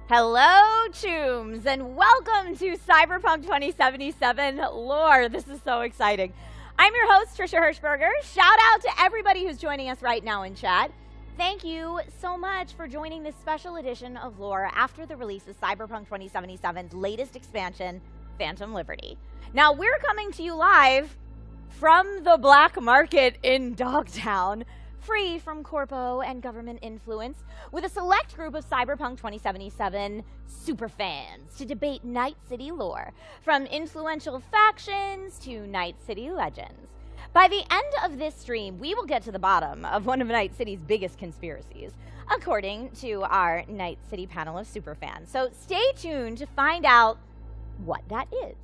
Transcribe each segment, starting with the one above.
Hello, Chooms, and welcome to Cyberpunk 2077 lore. This is so exciting. I'm your host, Trisha Hershberger. Shout out to everybody who's joining us right now in chat. Thank you so much for joining this special edition of lore after the release of Cyberpunk 2077's latest expansion, Phantom Liberty. Now, we're coming to you live from the black market in Dogtown, free from corpo and government influence, with a select group of Cyberpunk 2077 superfans to debate Night City lore, from influential factions to Night City legends. By the end of this stream, we will get to the bottom of one of Night City's biggest conspiracies, according to our Night City panel of superfans. So stay tuned to find out what that is.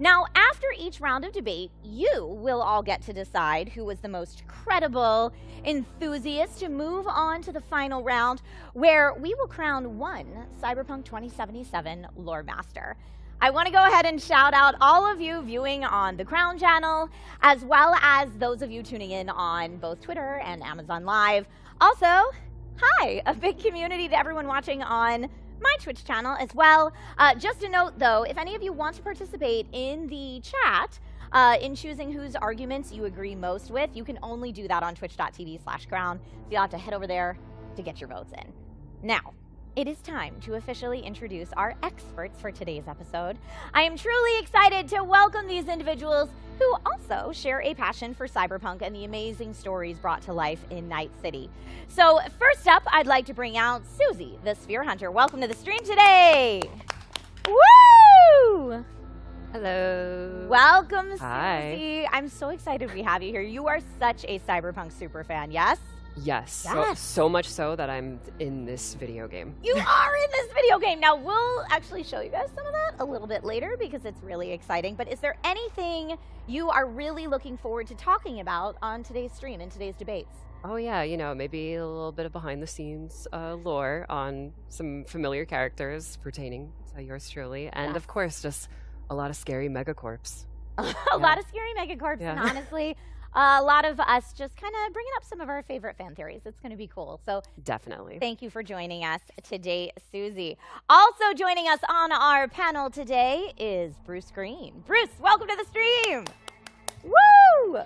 Now, after each round of debate, you will all get to decide who was the most credible enthusiast to move on to the final round, where we will crown one Cyberpunk 2077 lore master. I want to go ahead and shout out all of you viewing on the Crown channel, as well as those of you tuning in on both Twitter and Amazon Live. Also, hi, a big community to everyone watching on my Twitch channel as well. Just a note though, if any of you want to participate in the chat in choosing whose arguments you agree most with, you can only do that on twitch.tv/crown. So you'll have to head over there to get your votes in. Now, it is time to officially introduce our experts for today's episode. I am truly excited to welcome these individuals who also share a passion for cyberpunk and the amazing stories brought to life in Night City. So first up, I'd like to bring out Suzi, the Sphere Hunter. Welcome to the stream today. Woo! Hello. Welcome, Hi. Suzi. I'm so excited we have you here. You are such a cyberpunk superfan, yes? Yes. Yes. So much so that I'm in this video game. You are in this video game. Now, we'll actually show you guys some of that a little bit later because it's really exciting. But is there anything you are really looking forward to talking about on today's stream, in today's debates? Oh yeah, you know, maybe a little bit of behind the scenes lore on some familiar characters pertaining to yours truly. And of course, just a lot of scary megacorps. A lot of scary megacorps, and honestly, a lot of us just kind of bringing up some of our favorite fan theories. It's going to be cool. So Definitely. Thank you for joining us today, Suzi. Also joining us on our panel today is Bruce Greene. Bruce, welcome to the stream. Woo!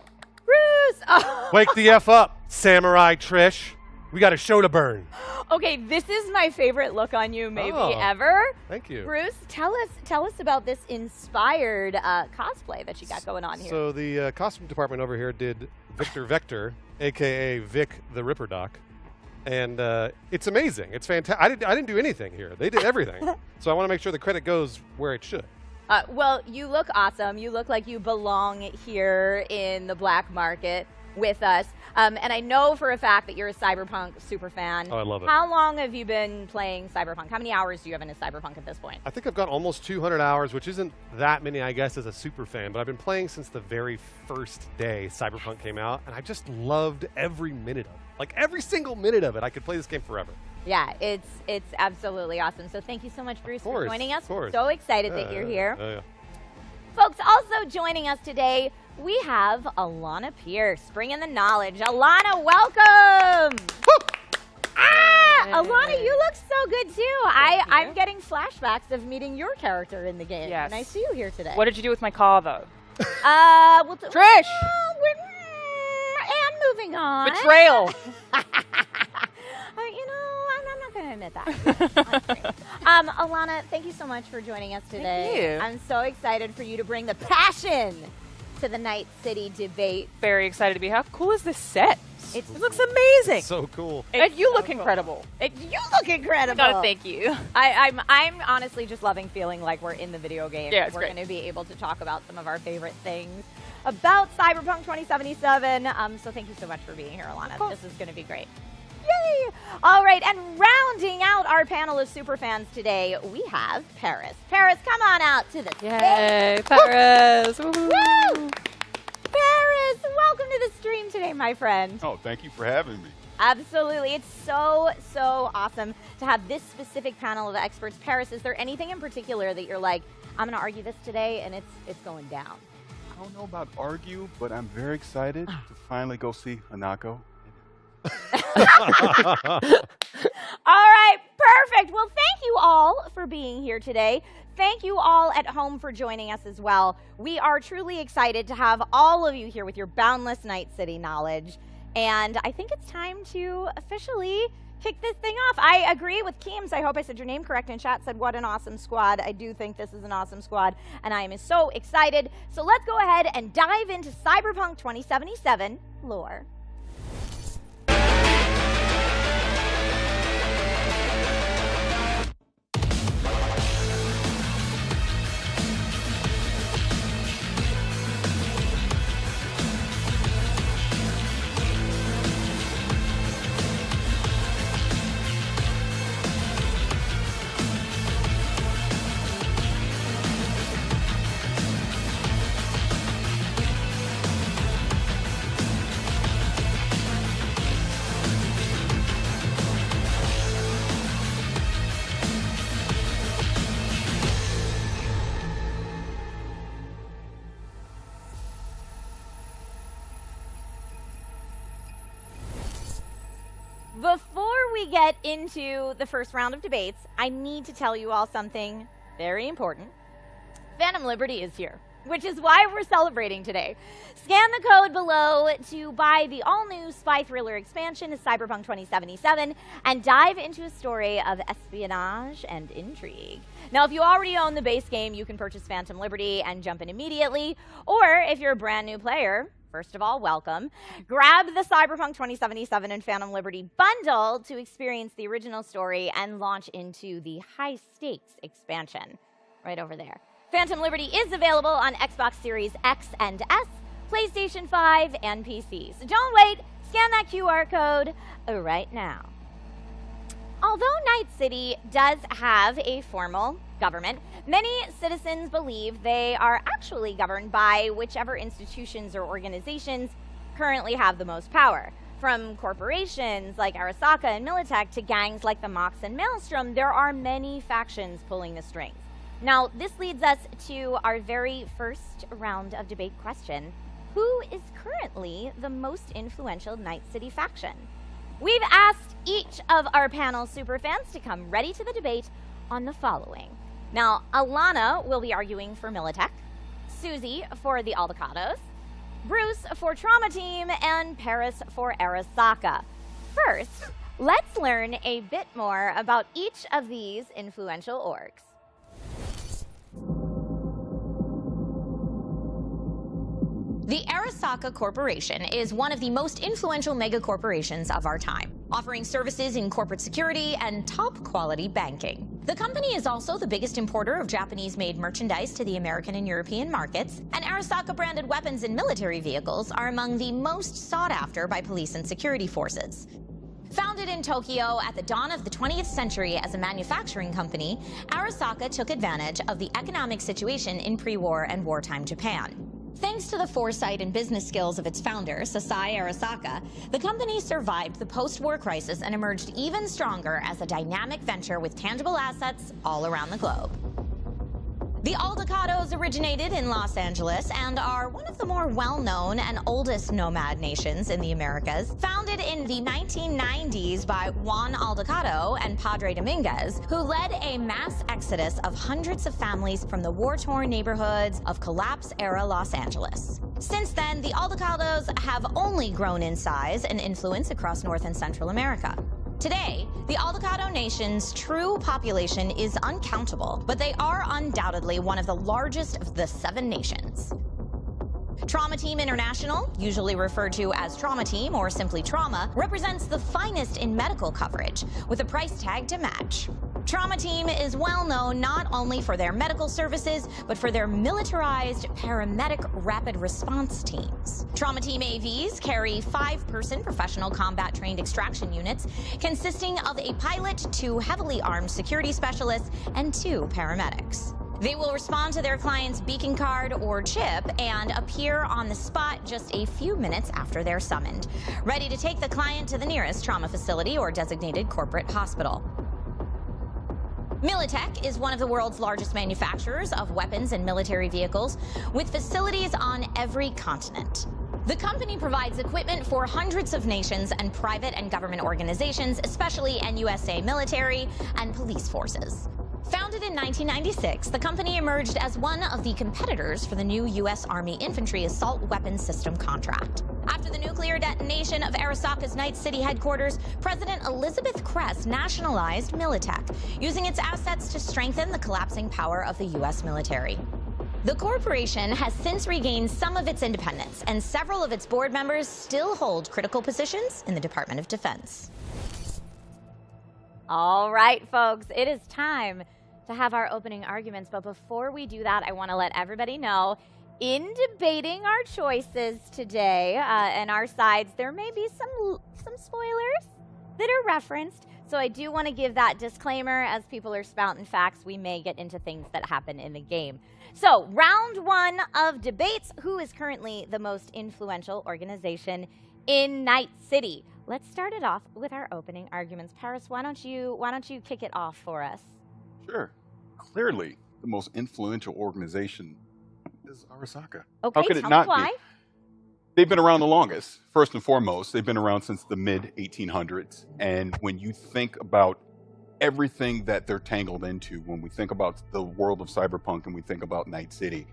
Bruce! Oh. Wake the F up, Samurai Trish. We got a show to burn. Okay, this is my favorite look on you maybe Oh, ever. Thank you. Bruce, tell us about this inspired cosplay that you got going on here. So the costume department over here did Victor Vector, a.k.a. Vic the Ripper Doc. And it's amazing. It's fantastic. I didn't do anything here. They did everything. So I want to make sure the credit goes where it should. Well, you look awesome. You look like you belong here in the black market with us. And I know for a fact that you're a Cyberpunk super fan. Oh, I love it. How long have you been playing Cyberpunk? How many hours do you have into Cyberpunk at this point? I think I've got almost 200 hours, which isn't that many, I guess, as a super fan. But I've been playing since the very first day Cyberpunk came out. And I just loved every minute of it. Like, every single minute of it. I could play this game forever. Yeah, it's absolutely awesome. So thank you so much, Bruce, for joining us. Of course. So excited that you're here. Yeah. Folks, also joining us today, we have Alannah Pierce, bringing the knowledge. Alannah, welcome! Alannah, you look so good too. I'm getting flashbacks of meeting your character in the game. Yes. And I see you here today. What did you do with my car, though? Trish! And moving on. Betrayal! You know, I'm not going to admit that. Alannah, thank you so much for joining us today. Thank you. I'm so excited for you to bring the passion to the Night City debate. Very excited to be here. How cool is this set? It looks amazing. So cool. And you look incredible. You look incredible. Gotta thank you. I'm honestly just loving feeling like we're in the video game. Yeah, it's we're great. going to be able to talk about some of our favorite things about Cyberpunk 2077. So thank you so much for being here, Alannah. This is going to be great. Yay! All right, and rounding out our panel of superfans today, we have Parris. Parris, come on out to the stage. Yay, Parris! Woo! Parris, welcome to the stream today, my friend. Oh, thank you for having me. Absolutely. It's so awesome to have this specific panel of experts. Parris, is there anything in particular that you're like, I'm going to argue this today, and it's going down? I don't know about argue, but I'm very excited to finally go see Hanako. All right, perfect. Well, thank you all for being here today. Thank you all at home for joining us as well. We are truly excited to have all of you here with your boundless Night City knowledge. And I think it's time to officially kick this thing off. I agree with Keems. I hope I said your name correct in chat. Said, what an awesome squad. I do think this is an awesome squad, and I am so excited. So let's go ahead and dive into Cyberpunk 2077 lore. Before we get into the first round of debates, I need to tell you all something very important. Phantom Liberty is here, which is why we're celebrating today. Scan the code below to buy the all-new spy thriller expansion to Cyberpunk 2077 and dive into a story of espionage and intrigue. Now, if you already own the base game, you can purchase Phantom Liberty and jump in immediately. Or if you're a brand new player, first of all, welcome. Grab the Cyberpunk 2077 and Phantom Liberty bundle to experience the original story and launch into the high-stakes expansion right over there. Phantom Liberty is available on Xbox Series X and S, PlayStation 5, and PC. So don't wait, scan that QR code right now. Although Night City does have a formal government, many citizens believe they are actually governed by whichever institutions or organizations currently have the most power. From corporations like Arasaka and Militech to gangs like the Mox and Maelstrom, there are many factions pulling the strings. Now, this leads us to our very first round of debate question. Who is currently the most influential Night City faction? We've asked each of our panel superfans to come ready to the debate on the following. Now, Alannah will be arguing for Militech, Suzi for the Aldacados, Bruce for Trauma Team, and Parris for Arasaka. First, let's learn a bit more about each of these influential orgs. The Arasaka Corporation is one of the most influential megacorporations of our time, offering services in corporate security and top-quality banking. The company is also the biggest importer of Japanese-made merchandise to the American and European markets, and Arasaka-branded weapons and military vehicles are among the most sought after by police and security forces. Founded in Tokyo at the dawn of the 20th century as a manufacturing company, Arasaka took advantage of the economic situation in pre-war and wartime Japan. Thanks to the foresight and business skills of its founder, Sasai Arasaka, the company survived the post-war crisis and emerged even stronger as a dynamic venture with tangible assets all around the globe. The Aldacados originated in Los Angeles and are one of the more well-known and oldest nomad nations in the Americas. Founded in the 1990s by Juan Aldacado and Padre Dominguez, who led a mass exodus of hundreds of families from the war-torn neighborhoods of collapse-era Los Angeles. Since then, the Aldacados have only grown in size and influence across North and Central America. Today, the Aldacado Nation's true population is uncountable, but they are undoubtedly one of the largest of the 7 nations. Trauma Team International, usually referred to as Trauma Team or simply Trauma, represents the finest in medical coverage, with a price tag to match. Trauma Team is well known not only for their medical services, but for their militarized paramedic rapid response teams. Trauma Team AVs carry 5-person professional combat-trained extraction units, consisting of a pilot, 2 heavily armed security specialists, and 2 paramedics. They will respond to their client's beacon card or chip and appear on the spot just a few minutes after they're summoned, ready to take the client to the nearest trauma facility or designated corporate hospital. Militech is one of the world's largest manufacturers of weapons and military vehicles, with facilities on every continent. The company provides equipment for hundreds of nations and private and government organizations, especially NUSA military and police forces. Founded in 1996, the company emerged as one of the competitors for the new U.S. Army Infantry Assault Weapons System contract. After the nuclear detonation of Arasaka's Night City headquarters, President Elizabeth Kress nationalized Militech, using its assets to strengthen the collapsing power of the U.S. military. The corporation has since regained some of its independence, and several of its board members still hold critical positions in the Department of Defense. All right, folks, it is time to have our opening arguments. But before we do that, I want to let everybody know, in debating our choices today and our sides, there may be some spoilers that are referenced. So I do want to give that disclaimer. As people are spouting facts, we may get into things that happen in the game. So round one of debates. Who is currently the most influential organization in Night City? Let's start it off with our opening arguments. Parris, why don't you kick it off for us? Sure. Clearly, the most influential organization is Arasaka. Okay, How could it tell not me why. be? They've been around the longest. First and foremost, they've been around since the mid-1800s. And when you think about everything that they're tangled into, when we think about the world of cyberpunk and we think about Night City,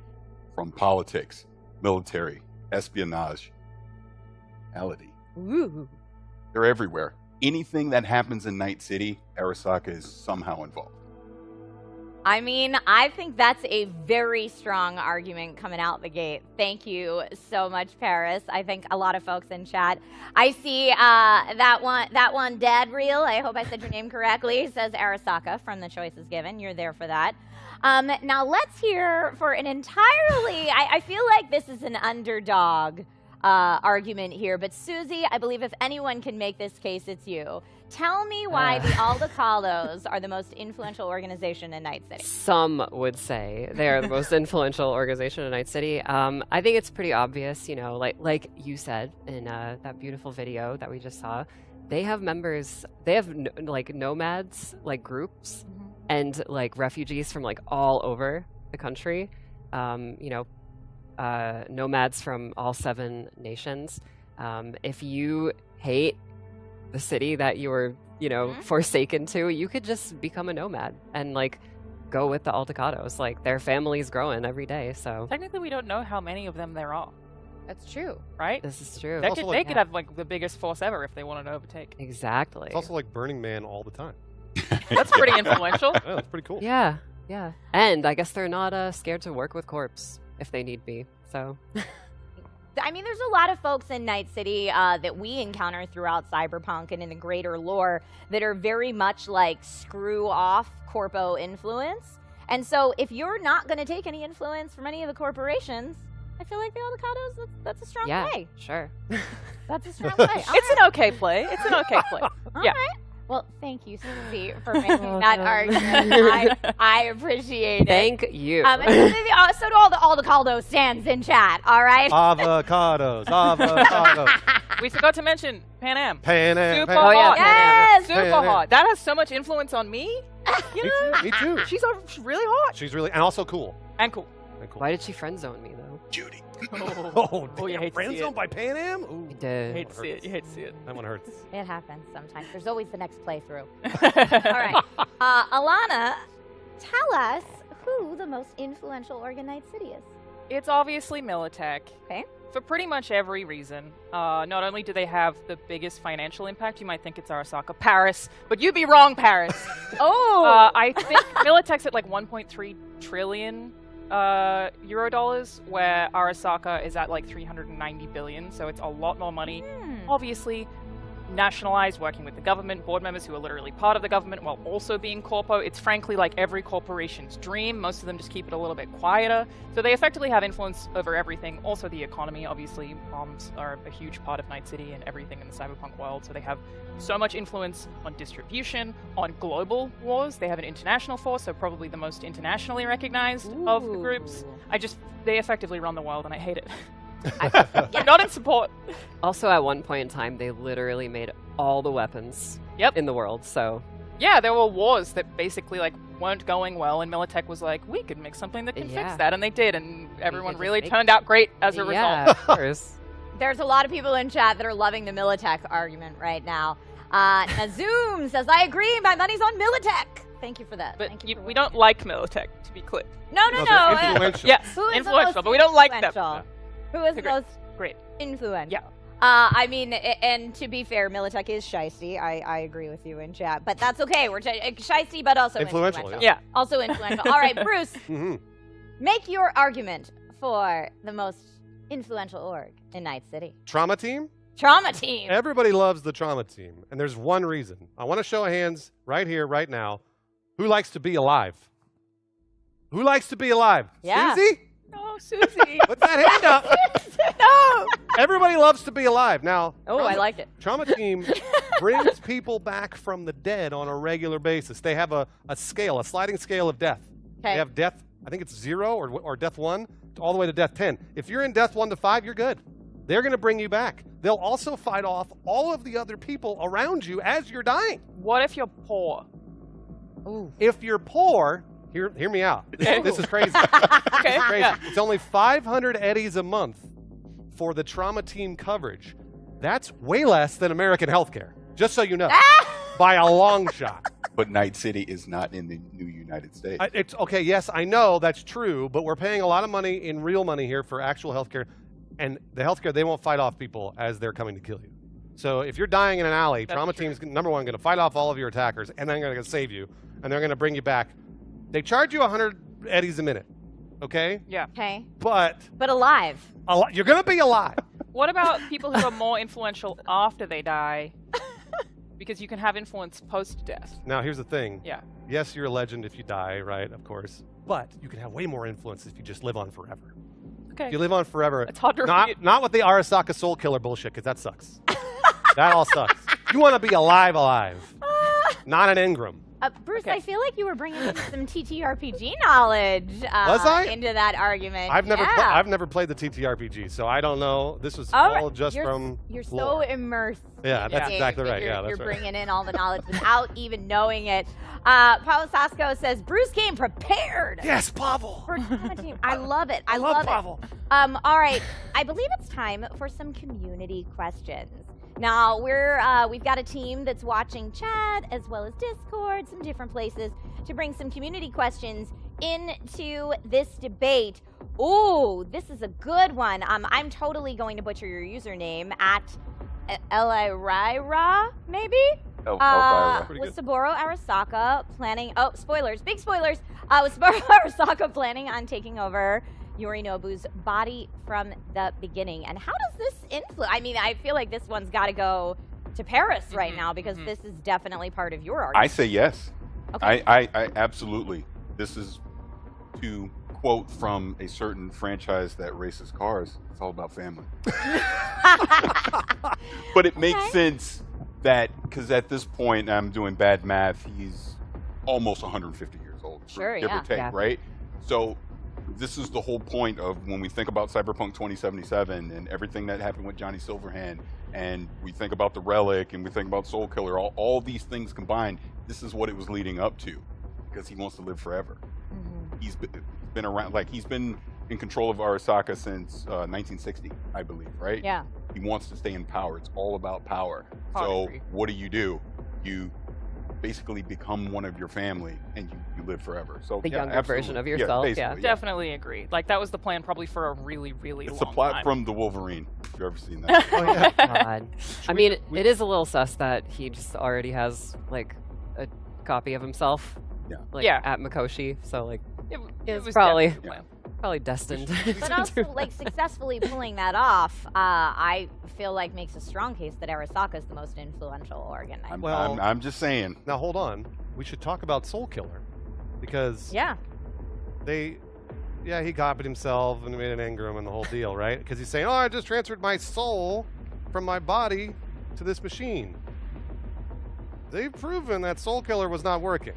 from politics, military, espionage, reality, they're everywhere. Anything that happens in Night City, Arasaka is somehow involved. I mean, I think that's a very strong argument coming out the gate. Thank you so much, Parris. I think a lot of folks in chat. I see that one Dad Reel. I hope I said your name correctly. Says Arasaka from the choices given. You're there for that. Now let's hear for an entirely. I feel like this is an underdog argument here, but Suzi, I believe if anyone can make this case, it's you. Tell me why the Aldecalos are the most influential organization in Night City. Some would say they are the most influential organization in Night City. I think it's pretty obvious, you know, like you said in that beautiful video that we just saw. They have members. They have like nomads, like groups, and like refugees from like all over the country. You know, nomads from all 7 nations. If you hate the city that you were, you know, forsaken to, you could just become a nomad and like go with the Aldecados. Like their family's growing every day. So Technically, we don't know how many of them there are, That's true. right? this is true. They Also, could, like- they could have like the biggest force ever if they wanted to overtake. Exactly. It's also like Burning Man all the time. That's pretty influential. Yeah, that's pretty cool. Yeah, yeah. And I guess they're not scared to work with corpse if they need be. So I mean, there's a lot of folks in Night City that we encounter throughout Cyberpunk and in the greater lore that are very much like screw off corpo influence. And so if you're not going to take any influence from any of the corporations, I feel like the Aldecados, that's a strong play. sure. That's a strong play. It's an okay play. It's an okay play. All yeah. right. Well, thank you, Suzi, for making that argument. I appreciate it. Thank you. And so do all the Aldecaldo stands in chat, all right? Avocados. We forgot to mention Pan Am. Pan Am. Super Pan Am. hot. Yes! Super Pan Am. hot. That has so much influence on me. You Me know, too. Me too. she's really hot She's really, and also cool. and cool. And cool. Why did she friend zone me though? Judy. Oh, Oh, you damn, hate to friend see zone it. by Pan Am? Ooh. I You did. hate to see it. You hate to see it. That one hurts. It happens sometimes. There's always the next playthrough. All right. Alannah, tell us who the most influential org in Night City is. It's obviously Militech. Okay. For pretty much every reason. Not only do they have the biggest financial impact, you might think it's Arasaka. Parris. But you'd be wrong, Parris. Oh! I think Militech's at like 1.3 trillion euro dollars, where Arasaka is at like 390 billion, so it's a lot more money. Obviously, nationalized, working with the government, board members who are literally part of the government while also being corpo. It's frankly like every corporation's dream. Most of them just keep it a little bit quieter. So they effectively have influence over everything. Also the economy, obviously, bombs are a huge part of Night City and everything in the cyberpunk world. So they have so much influence on distribution, on global wars. They have an international force, so probably the most internationally recognized of the groups. They effectively run the world and I hate it. I'm not in support. Also, at one point in time, they literally made all the weapons in the world. So Yeah, there were wars that basically like weren't going well, and Militech was like, we could make something that can fix that, and they did, and everyone just really make turned out great as a yeah, result. of course. there's a lot of people in chat that are loving the Militech argument right now. Nazoom says, I agree, my money's on Militech. Thank you for that. But Thank you for we don't like Militech, to be clear. No. they're influential. Yes, Who is the influential, most but we don't like them. influential? Who is the Agree. most Great. influential? Yeah. I mean, and to be fair, Militech is shiesty. I agree with you in chat, but that's okay. We're shiesty, but also Influential, influential. Yeah. Also influential. All right, Bruce, hmm make your argument for the most influential org in Night City. Trauma team? Trauma team. Everybody loves the trauma team, and there's one reason. I want to show of hands right here, right now. Who likes to be alive? Who likes to be alive? Yeah. Suzi? No, Suzi. Put that hand up. No. Everybody loves to be alive. Now, Oh, I like it. Trauma team brings people back from the dead on a regular basis. They have a scale, a sliding scale of death. Okay. They have death, I think it's 0 or death 1, all the way to death 10. If you're in death 1 to 5, you're good. They're going to bring you back. They'll also fight off all of the other people around you as you're dying. What if you're poor? Ooh. If you're poor, hear me out. Okay. This is crazy. Okay. This is crazy. Yeah. It's only 500 eddies a month for the trauma team coverage. That's way less than American healthcare, just so you know, by a long shot. But Night City is not in the new United States. It's okay. Yes, I know that's true, but we're paying a lot of money in real money here for actual healthcare, and the healthcare, they won't fight off people as they're coming to kill you. So if you're dying in an alley, That's trauma true. team's number one going to fight off all of your attackers, and then they're going to save you, and they're going to bring you back. They charge you 100 eddies a minute, okay? Yeah. Okay. But But alive. you're going to be alive. What about people who are more influential after they die? Because you can have influence post-death. Now, here's the thing. Yeah. Yes, you're a legend if you die, right? Of course. But you can have way more influence if you just live on forever. Okay. If you live on forever. It's hard to refute. Not with the Arasaka soul killer bullshit, because that sucks. That all sucks. You want to be alive. Not an Ingram. Bruce, Okay. I feel like you were bringing in some TTRPG knowledge Was I? into that argument. I've never Yeah. I've never played the TTRPG, so I don't know. This was All all right. just you're, from You're so lore. immersed. Yeah, in that's the exactly game right. that Yeah, you're that's right. bringing in all the knowledge without even knowing it. Paolo Sasko says, Bruce came prepared. Yes, Pavel. For Trauma Team. I love it. I love it. Pavel. All right. I believe it's time for some community questions. Now we've got a team that's watching chat as well as Discord, some different places to bring some community questions into this debate. Ooh, this is a good one. I'm totally going to butcher your username at Eliraira, maybe? Elvira. Pretty Was good. Saburo Arasaka planning? Oh, spoilers! Big spoilers! Was Saburo Arasaka planning on taking over Yorinobu's body from the beginning? And how does this influence? I mean, I feel like this one's got to go to Parris right now because this is definitely part of your I argument. say yes. Okay. I absolutely. This is to quote from a certain franchise that races cars. It's all about family. But it makes Okay. sense that because at this point I'm doing bad math. He's almost 150 years old, Sure, give yeah. or take, Yeah. right? So this is the whole point of when we think about Cyberpunk 2077 and everything that happened with Johnny Silverhand, and we think about the Relic and we think about Soul Killer, all these things combined, this is what it was leading up to, because he wants to live forever. Mhm. He's been around, like he's been in control of Arasaka since 1960, I believe, right? Yeah. He wants to stay in power. It's all about power. Hard So agree. what do? You basically become one of your family and you live forever. So The yeah, younger version absolutely. of yourself, yeah. basically, Definitely agree. Like, that was the plan probably for a really, really It's a long plot time. from the Wolverine. If you've ever seen that. Oh, yeah. God. I mean, it is a little sus that he just already has like a copy of himself, Yeah. like Yeah. at Mikoshi. So like, It was was probably- definitely the plan. probably destined. But to also, do like, successfully pulling that off, I feel like makes a strong case that Arasaka is the most influential organ. Well- I'm just saying. Now hold on. We should talk about Soul Killer, because Yeah. he copied himself and made an engram and the whole deal, right? Because he's saying, "Oh, I just transferred my soul from my body to this machine." They've proven that Soul Killer was not working.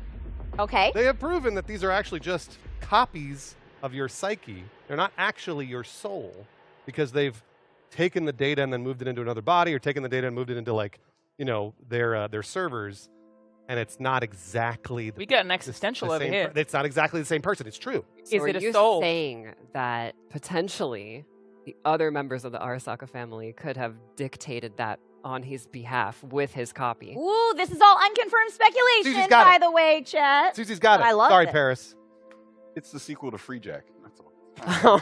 Okay. They have proven that these are actually just copies of your psyche. They're not actually your soul, because they've taken the data and then moved it into another body, or taken the data and moved it into, like, their servers, and it's not exactly the We get an existential the over same here. It's not exactly the same person. It's true. So Is are it a you soul? saying that potentially the other members of the Arasaka family could have dictated that on his behalf with his copy. Ooh, this is all unconfirmed speculation, Susie's got by it. the way, chat. Susie's got it. I love Sorry, it. Parris. It's the sequel to Free Jack. That's all.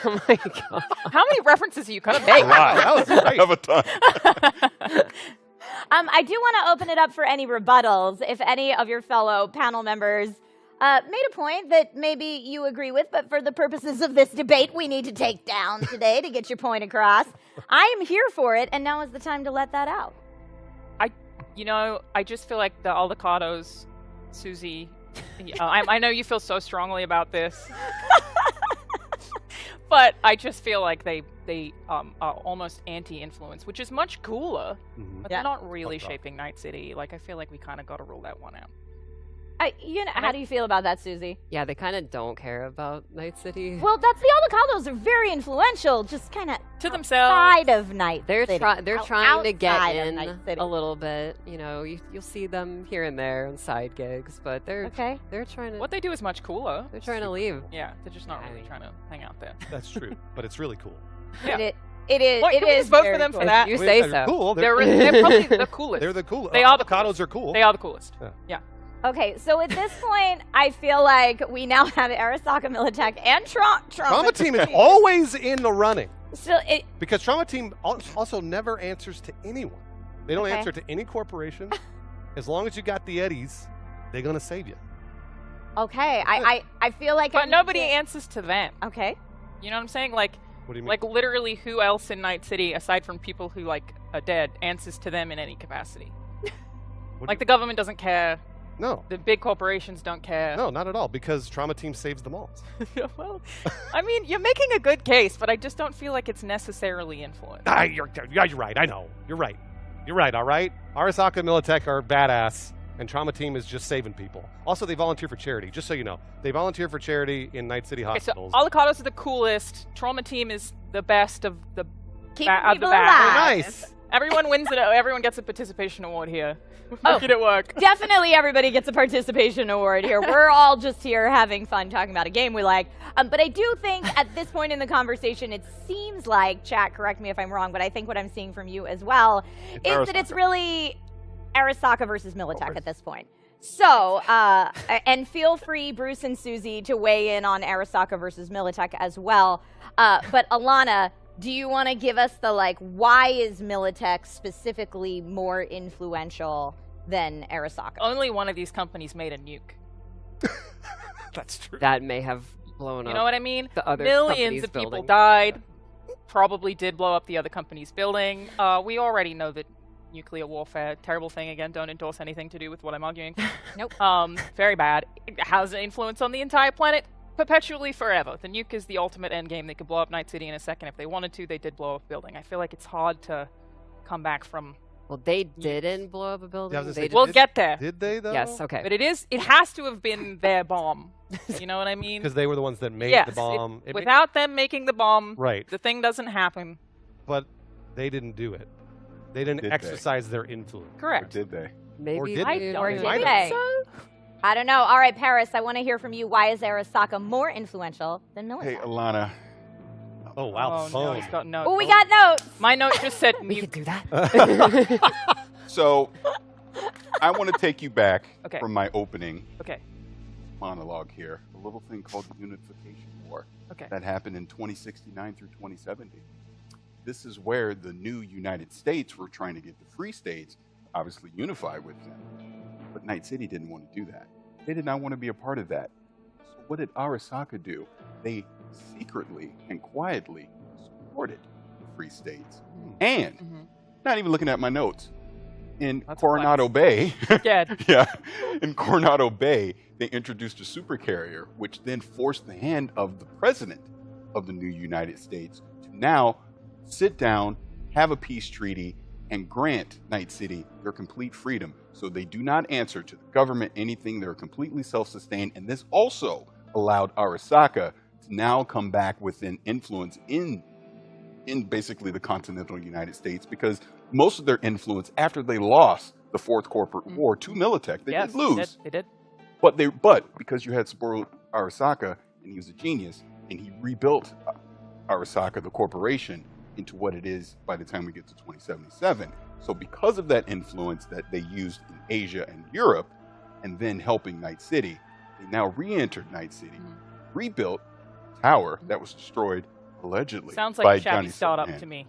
Oh my god. How many references are you gonna make? That was I great. have a ton. I do want to open it up for any rebuttals. If any of your fellow panel members made a point that maybe you agree with, but for the purposes of this debate, we need to take down today to get your point across. I am here for it, and now is the time to let that out. I just feel like the avocados, Suzi. I know you feel so strongly about this, but I just feel like they are almost anti-influence, which is much cooler. Mhm. But Yeah. they're not really Fuck off. shaping Night City. Like I feel like we kind of got to rule that one out. How do you feel about that, Susie? Yeah, they kind of don't care about Night City. Well, that's the avocados are very influential, just kind of To themselves. outside of Night They're City. trying to get Outside of in Night City. a little bit. You know, you'll see them here and there on side gigs, but they're Okay. trying to What they do is much cooler. they're trying to leave. Yeah, they're just not I really mean- trying to hang out there. That's true, but it's really cool. Yeah. It is. What, It can we is just vote very for them for cool. that? You Well, say they're so. cool. They're probably the coolest. They're the cool. They are the Avocados coolest. are cool. They are the coolest. Yeah. Yeah. Okay, so at this point, I feel like we now have Arasaka Militech and Trauma Team is always in the running So it, because Trauma Team also never answers to anyone. They don't Okay. answer to any corporation. As long as you got the Eddies, they're gonna save you. okay, I feel like. I But need nobody to- answers to them. Okay. You know what I'm saying? Like What do you mean? Like literally, who else in Night City, aside from people who like are dead, answers to them in any capacity? What do Like the government doesn't care. no, The big corporations don't care. no, not at all. Because Trauma Team saves them all. Well, I mean, you're making a good case, but I just don't feel like it's necessarily influence. You're right. I know. You're right. You're right. All right. Arasaka Militech are badass, and Trauma Team is just saving people. Also, they volunteer for charity. Just so you know, they volunteer for charity in Night City Okay, so hospitals. avocados are the coolest. Trauma Team is the best of the. Keeping Of the people bad. alive. Nice. Everyone wins it. Everyone gets a participation award here. Oh. Making it work. Definitely everybody gets a participation award here. We're all just here having fun talking about a game we like. But I do think at this point in the conversation, it seems like, chat, correct me if I'm wrong, but I think what I'm seeing from you as well is that it's really Arasaka versus Militech at this point. So, and feel free, Bruce and Susie, to weigh in on Arasaka versus Militech as well. But Alannah, do you want to give us the, like, why is Militech specifically more influential than Arasaka? Only one of these companies made a nuke. That's true. That may have blown You up know what I mean? the other Millions company's of people building. died. Probably did blow up the other company's building. We already know that nuclear warfare, terrible thing again. Don't endorse anything to do with what I'm arguing. Nope. Very bad. It has an influence on the entire planet perpetually forever. The nuke is the ultimate end game. They could blow up Night City in a second if they wanted to. They did blow up a building. I feel like it's hard to come back from. Well, they didn't blow up a building. I was gonna say, They did We'll they- get there. Did they though? yes, okay. But it has to have been their bomb. You know what I mean? Because they were the ones that made Yes. the bomb. It ma- Without them making the bomb, right, the thing doesn't happen. but they didn't do it. They didn't Did they? exercise their influence. Or Correct. did they? Maybe did they they? Or did. did Might they? have. I don't know. All right, Parris, I want to hear from you. Why is Arasaka more influential than Militech? Hey, Alannah. Oh wow, Oh, phone. no, he's got notes. Oh, we got notes. My note just said We nuke. could do that. So, I want to take you back Okay. from my opening Okay. monologue here. A little thing called the Unification War Okay. that happened in 2069 through 2070. This is where the new United States were trying to get the free states obviously unified with them. But Night City didn't want to do that. They did not want to be a part of that. So what did Arasaka do? They secretly and quietly supported the free states. And, Mhm. not even looking at my notes, in That's Coronado Bay, Dead. yeah, in Coronado Bay, they introduced a supercarrier, which then forced the hand of the president of the new United States to now sit down, have a peace treaty, and grant Night City their complete freedom. So they do not answer to the government anything. They're completely self-sustained. And this also allowed Arasaka to now come back with an influence in basically the continental United States, because most of their influence after they lost the Fourth Corporate War to Militech, they Yes, did lose. They did. But because you had Saburo Arasaka and he was a genius and he rebuilt Arasaka, the corporation, into what it is by the time we get to 2077. So because of that influence that they used in Asia and Europe, and then helping Night City, they now re-entered Night City, rebuilt a tower that was destroyed allegedly Sounds by like a shabby Johnny startup Silverhand. to me.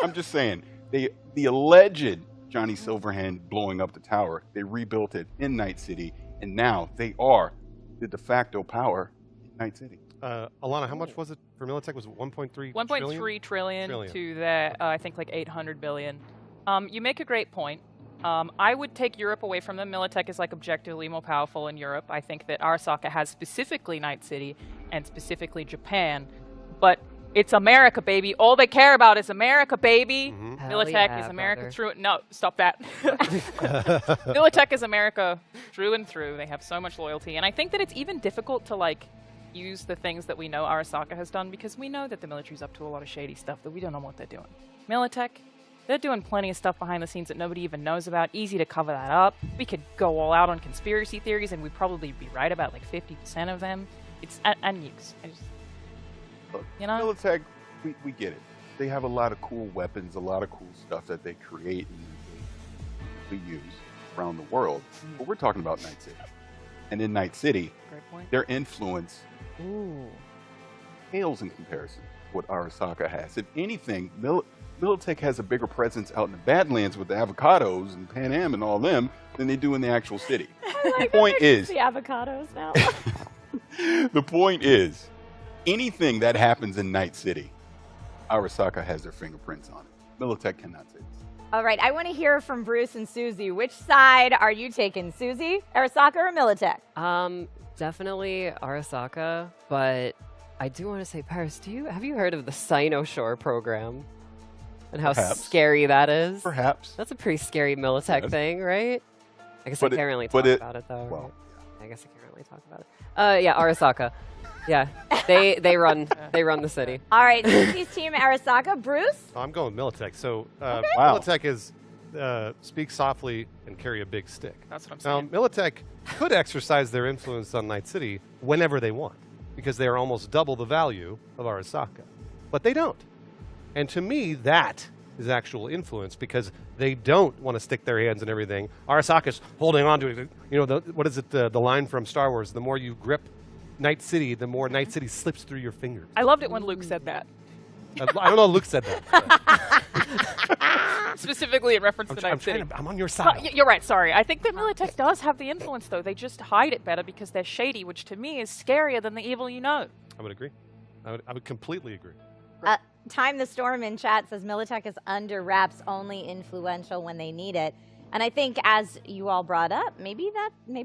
I'm just saying, the alleged Johnny Silverhand blowing up the tower, they rebuilt it in Night City, and now they are the de facto power in Night City. Alannah, how much was it for Militech? Was it 1.3 1.3 trillion to their, I think, like 800 billion. You make a great point. I would take Europe away from them. Militech is like objectively more powerful in Europe. I think that Arasaka has specifically Night City and specifically Japan, but it's America, baby. All they care about is America, baby. Militech is America through. No, stop that. Militech is America through and through. They have so much loyalty, and I think that it's even difficult to like use the things that we know Arasaka has done because we know that the military's up to a lot of shady stuff that we don't know what they're doing. Militech, they're doing plenty of stuff behind the scenes that nobody even knows about. Easy to cover that up. We could go all out on conspiracy theories, and we'd probably be right about like 50% of them. It's and nukes. Look, You know? Militech, we get it. They have a lot of cool weapons, a lot of cool stuff that they create and they use around the world. But we're talking about Night City. And in Night City, Great point. their influence pales in comparison to what Arasaka has. If anything, Militech has a bigger presence out in the Badlands with the avocados and Pan Am and all them than they do in the actual city. The point is, The avocados now. the point is, anything that happens in Night City, Arasaka has their fingerprints on it. Militech cannot say this. All right, I want to hear from Bruce and Suzi. Which side are you taking, Suzi, Arasaka, or Militech? Definitely Arasaka, but I do want to say, Parris, have you heard of the Sino-Shore program? And how Perhaps. scary that is? Perhaps. That's a pretty scary Militech Yes. thing, right? I guess But I it- can't really but talk it- about it, though. well, right? I guess I can't really talk about it. Yeah, Arasaka. Yeah, they run the city. All right, Suzi's team, Arasaka. Bruce? I'm going Militech. So Wow. Militech is speak softly and carry a big stick. That's what I'm Now, saying. Militech could exercise their influence on Night City whenever they want, because they are almost double the value of Arasaka. But they don't. And to me, that is actual influence, because they don't want to stick their hands in everything. Arasaka's holding on to it. You know, what is it, the line from Star Wars? The more you grip Night City, the more Night City slips through your fingers. I loved it when Luke said that. I don't know if Luke said that. Specifically in reference to Night City. I'm on your Oh, side. you're right, sorry. I think that Militech does have the influence, though. They just hide it better because they're shady, which to me is scarier than the evil you know. I would agree. I would completely agree. Time the Storm in chat says Militech is under wraps, only influential when they need it. And I think, as you all brought up, maybe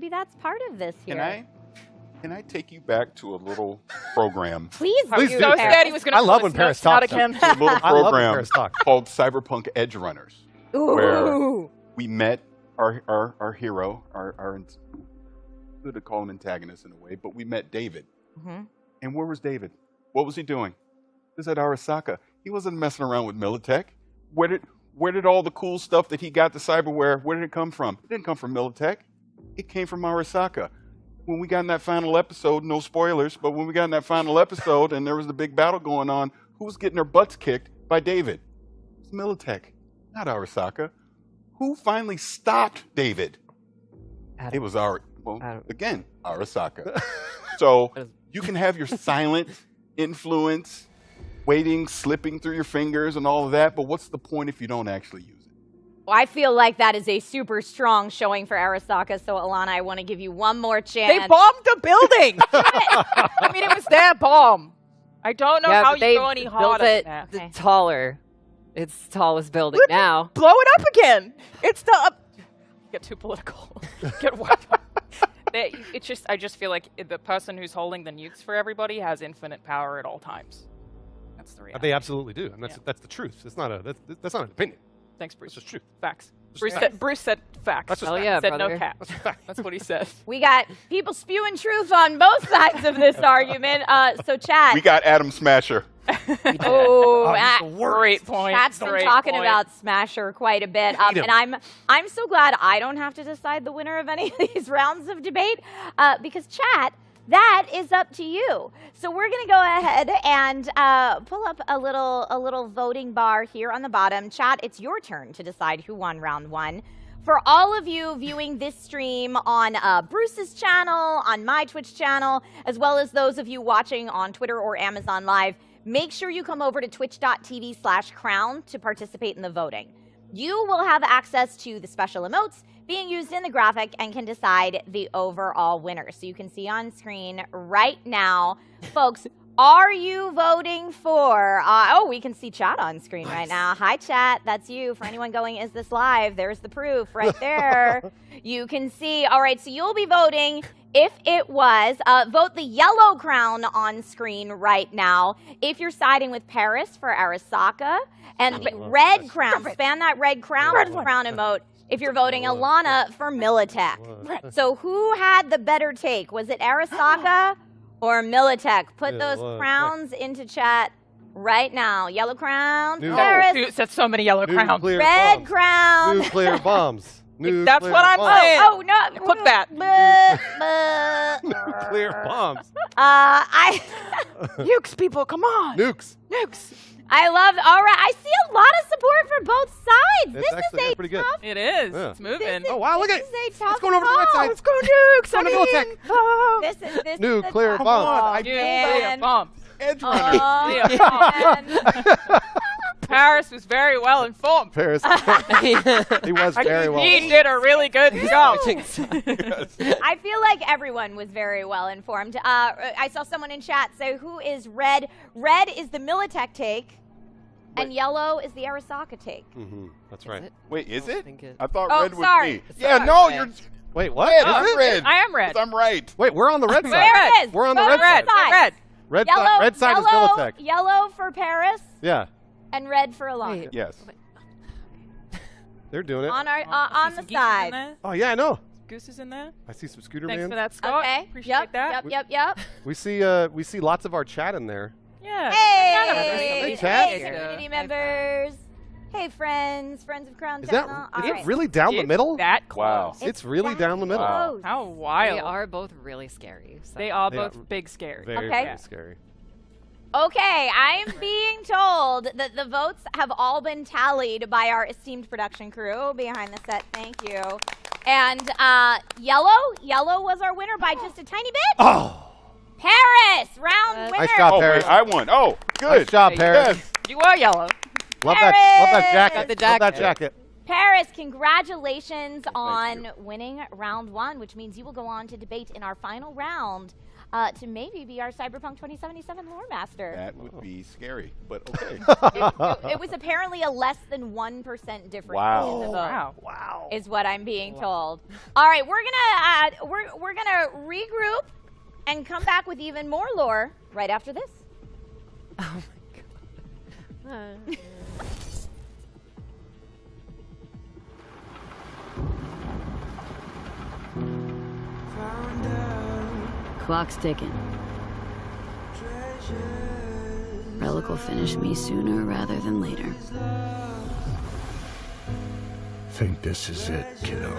that's part of this here. Can I take you back to a little program? Please Please do. do. So Parris. scared he was going to I love when Parris out talks. again. A little I love when program Parris talks. called Cyberpunk Edge Runners, where Ooh. we met our hero, our good to call him antagonist in a way, but we met David. Mhm. And where was David? What was he doing? He was at Arasaka. He wasn't messing around with Militech. Where did all the cool stuff that he got the cyberware, where did it come from? It didn't come from Militech. It came from Arasaka. When we got in that final episode, no spoilers, but when we got in that final episode and there was the big battle going on, who was getting their butts kicked by David? It was Militech, not Arasaka. Who finally stopped David? It was again, Arasaka. So you can have your silent influence, waiting, slipping through your fingers and all of that, but what's the point if you don't actually use it? Well, I feel like that is a super strong showing for Arasaka. So, Alannah, I want to give you one more chance. They bombed a building! I mean, it was their bomb. I don't know how but they you go any built harder it than that. Okay. taller. It's the tallest building now. Blow it up again! It's the... Get too political. Get worked up. I just feel like the person who's holding the nukes for everybody has infinite power at all times. That's the reality. They absolutely do, and that's the truth. It's not that's not an opinion. Thanks, Bruce. It's just truth. Facts. Just Bruce said facts. That's just Oh facts. yeah, He said no brother. cap. That's just fact. That's what he said. We got people spewing truth on both sides of this argument. So, Chad. We got Adam Smasher. Oh, he's the worst. Great point. Chat's been Great talking point. about Smasher quite a bit, Hate him. and I'm so glad I don't have to decide the winner of any of these rounds of debate, because Chat, that is up to you. So we're going to go ahead and pull up a little voting bar here on the bottom. Chat, it's your turn to decide who won round one. For all of you viewing this stream on Bruce's channel, on my Twitch channel, as well as those of you watching on Twitter or Amazon Live, make sure you come over to twitch.tv/crown to participate in the voting. You will have access to the special emotes being used in the graphic and can decide the overall winner. So you can see on screen right now, folks, are you voting for, oh, we can see chat on screen right now. Hi, chat, that's you. For anyone going, is this live? There's the proof right there. You can see, all right, so you'll be voting if it was, vote the yellow crown on screen right now. If you're siding with Parris for Arasaka, and the red crown, span that red crown emote if you're voting Alannah for Militech. So who had the better take? Was it Arasaka or Militech? Put those crowns into chat right now. Yellow crown, Parris. That's so many yellow crowns. Red crown. Nuclear bombs. That's what I'm saying. Oh, no. Click that. Nuclear bombs. Nukes, people, come on. Nukes. I love, all right, I see a lot of support for both sides. It's This actually is a pretty good. tough, It is. Yeah. It's moving. Oh, wow, look at it. this is a It's tough going over to the right call. side. Let's go nukes. Going to Militech. This is Nuclear a tough bomb. call, I man. bombs. Edge runner. Oh, man. Parris was very well informed. Paris. He was very well. He did a really good job. I feel like everyone was very well informed. I saw someone in chat say, who is red? Red is the Militech take, and yellow is the Arasaka take. That's right. Wait, is it? think I thought Oh, red was sorry. me. Yeah, no, you're Wait, what? red. Is I'm it? red. I am red. 'Cause I'm right. Wait, we're on the red side. There it is. We're on the Go red to side. side. Red. Red, Yellow, red side yellow, is Militech. Yellow for Parris, Yeah, and red for Alannah. Wait. Yes. they're doing it. On our I on see the some geese in side. there. Oh, yeah, I know. Goose is in there. I see some scooter Thanks man. for that, Scott. Okay. Appreciate that. Yep. We see lots of our chat in there. Yeah. Hey, Hey, chat. hey, community members. Hey, friends of Crown Is Channel. that All is right. it really down the It's middle? that close. Wow. It's really down the middle. Wow. close. How They wild. are both really scary. So. They are They both are big scary. Very, Okay. very scary. Okay, I am being told that the votes have all been tallied by our esteemed production crew behind the set. Thank you. And yellow was our winner by just a tiny bit. Oh, Paris, round winner. nice job, Oh, Paris. wait, I won. Oh, good. Nice job, Paris. Yes. You are yellow. Love that jacket. Paris. The Love that jacket. jacket. Paris, congratulations on you. winning round one, which means you will go on to debate in our final round to maybe be our Cyberpunk 2077 lore master. That would be scary, but okay. It was apparently a less than 1% difference Wow. in the vote. Wow. Wow. Is what I'm being told. All right, we're gonna regroup and come back with even more lore right after this. Oh my god. Clock's ticking. Relic will finish me sooner rather than later. Think this is it, kiddo.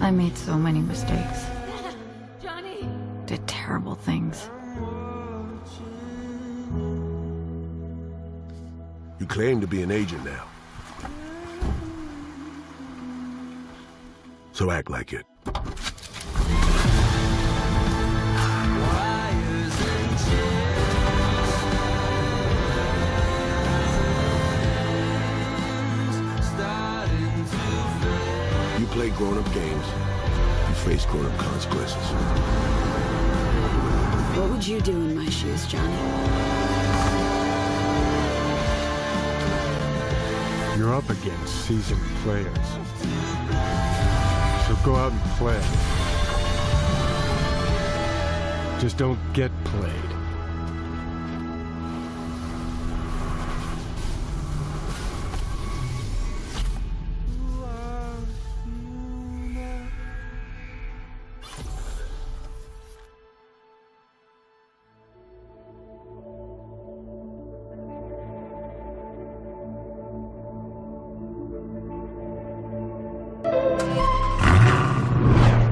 I made so many mistakes. Johnny! Did terrible things. You claim to be an agent now. So act like it. You play grown-up games, you face grown-up consequences. What would you do in my shoes, Johnny? You're up against seasoned players. So go out and play. Just don't get played.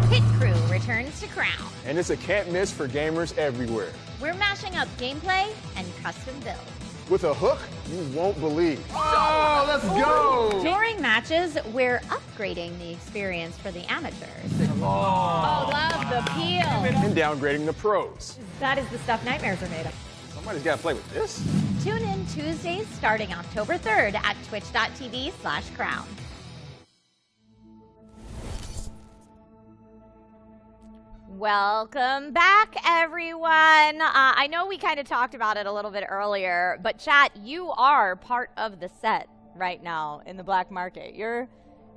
Pit Crew returns to Crown. And it's a can't miss for gamers everywhere. We're mashing up gameplay and custom builds. With a hook you won't believe. Oh, let's go! During matches, we're upgrading the experience for the amateurs. Oh, love the peel. And downgrading the pros. That is the stuff nightmares are made of. Somebody's got to play with this. Tune in Tuesdays starting October 3rd at twitch.tv/crown. Welcome back, everyone. I know we kind of talked about it a little bit earlier, but chat, you are part of the set right now in the black market. You're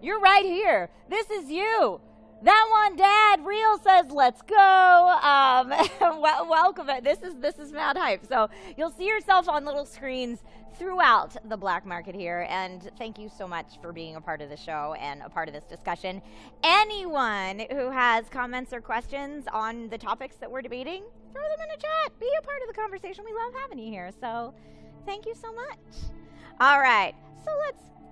right here. This is you. That one, Dad. Real says, "Let's go." Welcome. This is mad hype. So you'll see yourself on little screens throughout the black market here, and thank you so much for being a part of the show and a part of this discussion. Anyone who has comments or questions on the topics that we're debating, throw them in the chat. Be a part of the conversation. We love having you here. So thank you so much. All right. So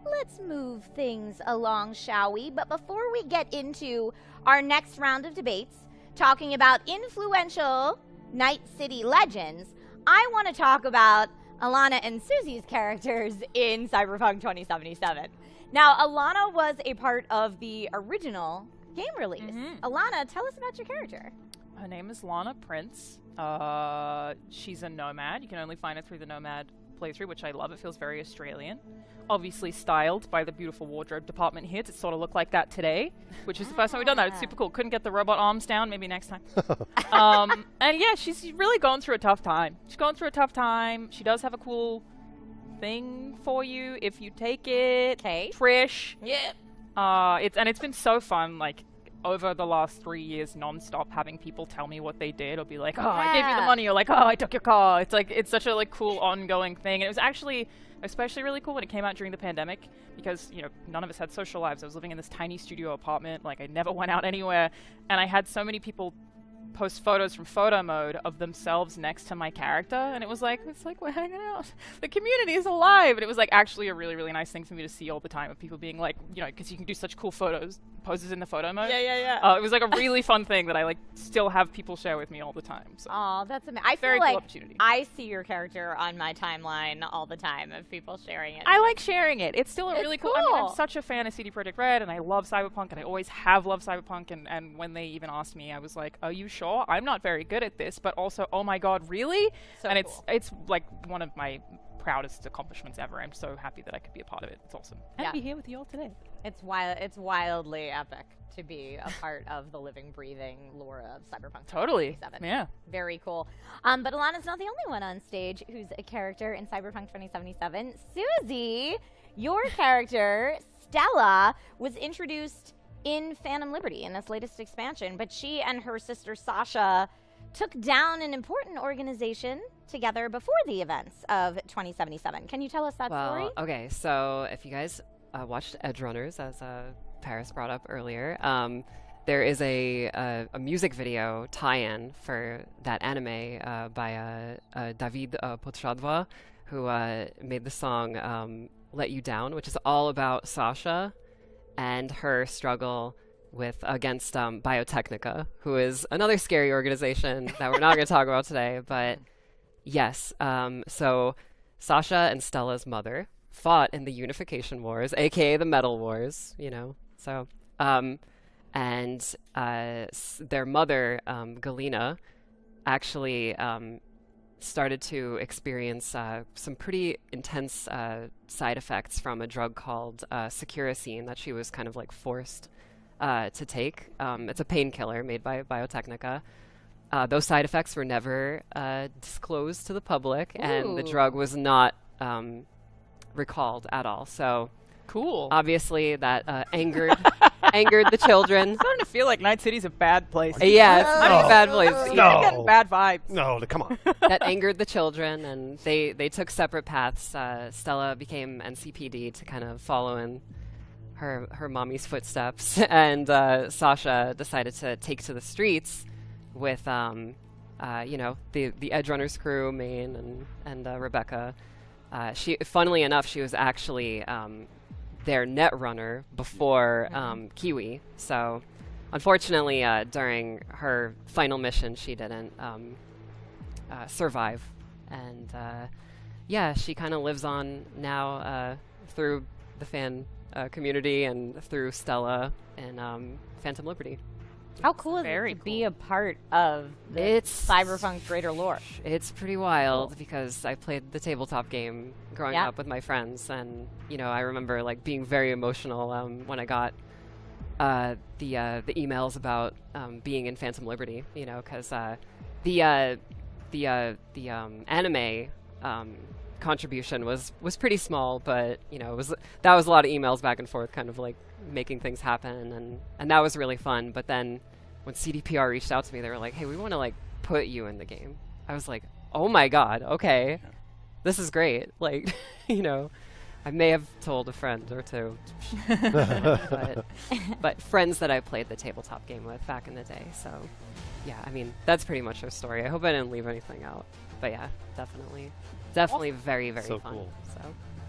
let's move things along, shall we? But before we get into our next round of debates, talking about influential Night City legends, I want to talk about Alannah and Suzi's characters in Cyberpunk 2077. Now, Alannah was a part of the original game release. Alannah, tell us about your character. Her name is Lana Prince. She's a nomad. You can only find her through the nomad playthrough, which I love. It feels very Australian. Obviously styled by the beautiful wardrobe department here to sort of look like that today, which is the first time we've done that. It's super cool. Couldn't get the robot arms down. Maybe next time. And yeah, she's really going through a tough time. She's going through a tough time. She does have a cool thing for you if you take it. Okay. Trish. Yeah. It's been so fun, like, over the last 3 years, non-stop having people tell me what they did, or be like, "Oh, I gave you the money," or like, "Oh, I took your car." It's like, it's such a like cool ongoing thing. And it was actually especially really cool when it came out during the pandemic, because, you know, none of us had social lives. I was living in this tiny studio apartment, like I never went out anywhere, and I had so many people post photos from photo mode of themselves next to my character, and it's like we're hanging out. The community is alive, and it was like actually a really, really nice thing for me to see all the time, of people being like, you know, because you can do such cool poses in the photo mode. Yeah. It was like a really fun thing that I like still have people share with me all the time. So. Oh, that's amazing. I Very feel cool like opportunity. I see your character on my timeline all the time of people sharing it. I like sharing it. It's still a really cool. I mean, cool. I'm such a fan of CD Projekt Red, and I love Cyberpunk, and I always have loved Cyberpunk. And when they even asked me, I was like, "Are you sure? I'm not very good at this, but also, oh my god, really?" So and cool. it's like one of my proudest accomplishments ever. I'm so happy that I could be a part of it. It's awesome. And Yeah. be here with you all today. It's wild. It's wildly epic to be a part of the living, breathing lore of Cyberpunk. Totally. 2077. Yeah. Very cool. But Alannah's not the only one on stage who's a character in Cyberpunk 2077. Suzi, your character, Stella, was introduced in Phantom Liberty in this latest expansion, but she and her sister Sasha took down an important organization together before the events of 2077. Can you tell us that story? Okay, so if you guys watched Edge Runners, as Parris brought up earlier, there is a music video tie-in for that anime by David Podshadwa, who made the song Let You Down, which is all about Sasha and her struggle against Biotechnica, who is another scary organization that we're not going to talk about today. But yes, so Sasha and Stella's mother fought in the Unification Wars, aka the Metal Wars, you know. So, and their mother, Galena, actually started to experience some pretty intense side effects from a drug called Securacine that she was kind of like forced to take. It's a painkiller made by Biotechnica. Those side effects were never disclosed to the public, and the drug was not recalled at all. So cool. Obviously, that angered the children. I'm starting to feel like Night City's a bad place. Yeah, it's not a bad place. I'm getting bad vibes. No, come on. That angered the children, and they took separate paths. Stella became NCPD to kind of follow in her mommy's footsteps, and Sasha decided to take to the streets with the Edge Runners crew, Maine and Rebecca. Funnily enough, she was actually their net runner before Kiwi. So unfortunately, during her final mission, she didn't survive. And yeah, she kind of lives on now through the fan community and through Stella and Phantom Liberty. How cool is it to be a part of the Cyberpunk greater lore? It's pretty wild because I played the tabletop game growing up with my friends, and you know, I remember like being very emotional when I got the emails about being in Phantom Liberty. You know, because the anime contribution was pretty small, but you know, that was a lot of emails back and forth, kind of like making things happen, and that was really fun. But then when CDPR reached out to me, they were like, hey, we want to like put you in the game. I was like, oh my god, okay, this is great. Like, you know, I may have told a friend or two, but friends that I played the tabletop game with back in the day. So yeah, I mean, that's pretty much her story. I hope I didn't leave anything out, but yeah, definitely very, very so fun. Cool.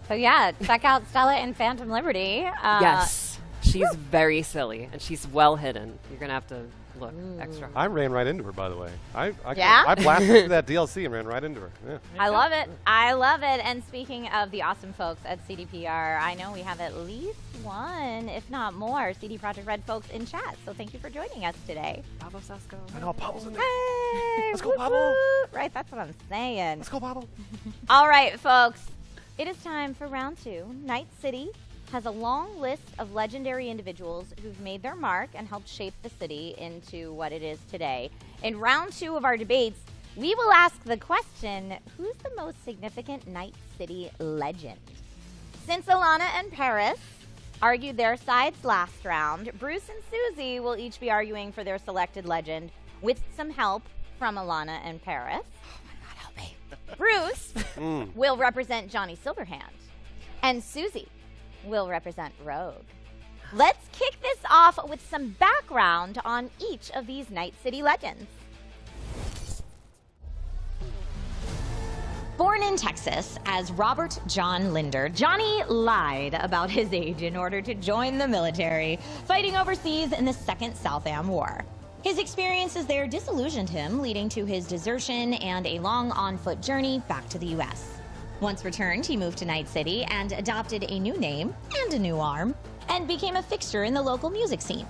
So yeah, check out Stella and Phantom Liberty. Yes, she's very silly and she's well hidden. You're gonna have to look extra hard. I ran right into her, by the way. I blasted through that DLC and ran right into her. Yeah. I love it. I love it. And speaking of the awesome folks at CDPR, I know we have at least one, if not more, CD Projekt Red folks in chat. So thank you for joining us today. Pablo Sasco. I know Pablo's in there. Hey, Let's go, Pablo. Right, that's what I'm saying. Let's go, Pablo. All right, folks. It is time for round 2. Night City has a long list of legendary individuals who've made their mark and helped shape the city into what it is today. In round 2 of our debates, we will ask the question, who's the most significant Night City legend? Since Alannah and Parris argued their sides last round, Bruce and Suzi will each be arguing for their selected legend with some help from Alannah and Parris. Oh my god, help me. Bruce will represent Johnny Silverhand, and Suzi will represent Rogue. Let's kick this off with some background on each of these Night City legends. Born in Texas as Robert John Linder, Johnny lied about his age in order to join the military, fighting overseas in the Second South Am War. His experiences there disillusioned him, leading to his desertion and a long on-foot journey back to the U.S. Once returned, he moved to Night City and adopted a new name and a new arm, and became a fixture in the local music scene.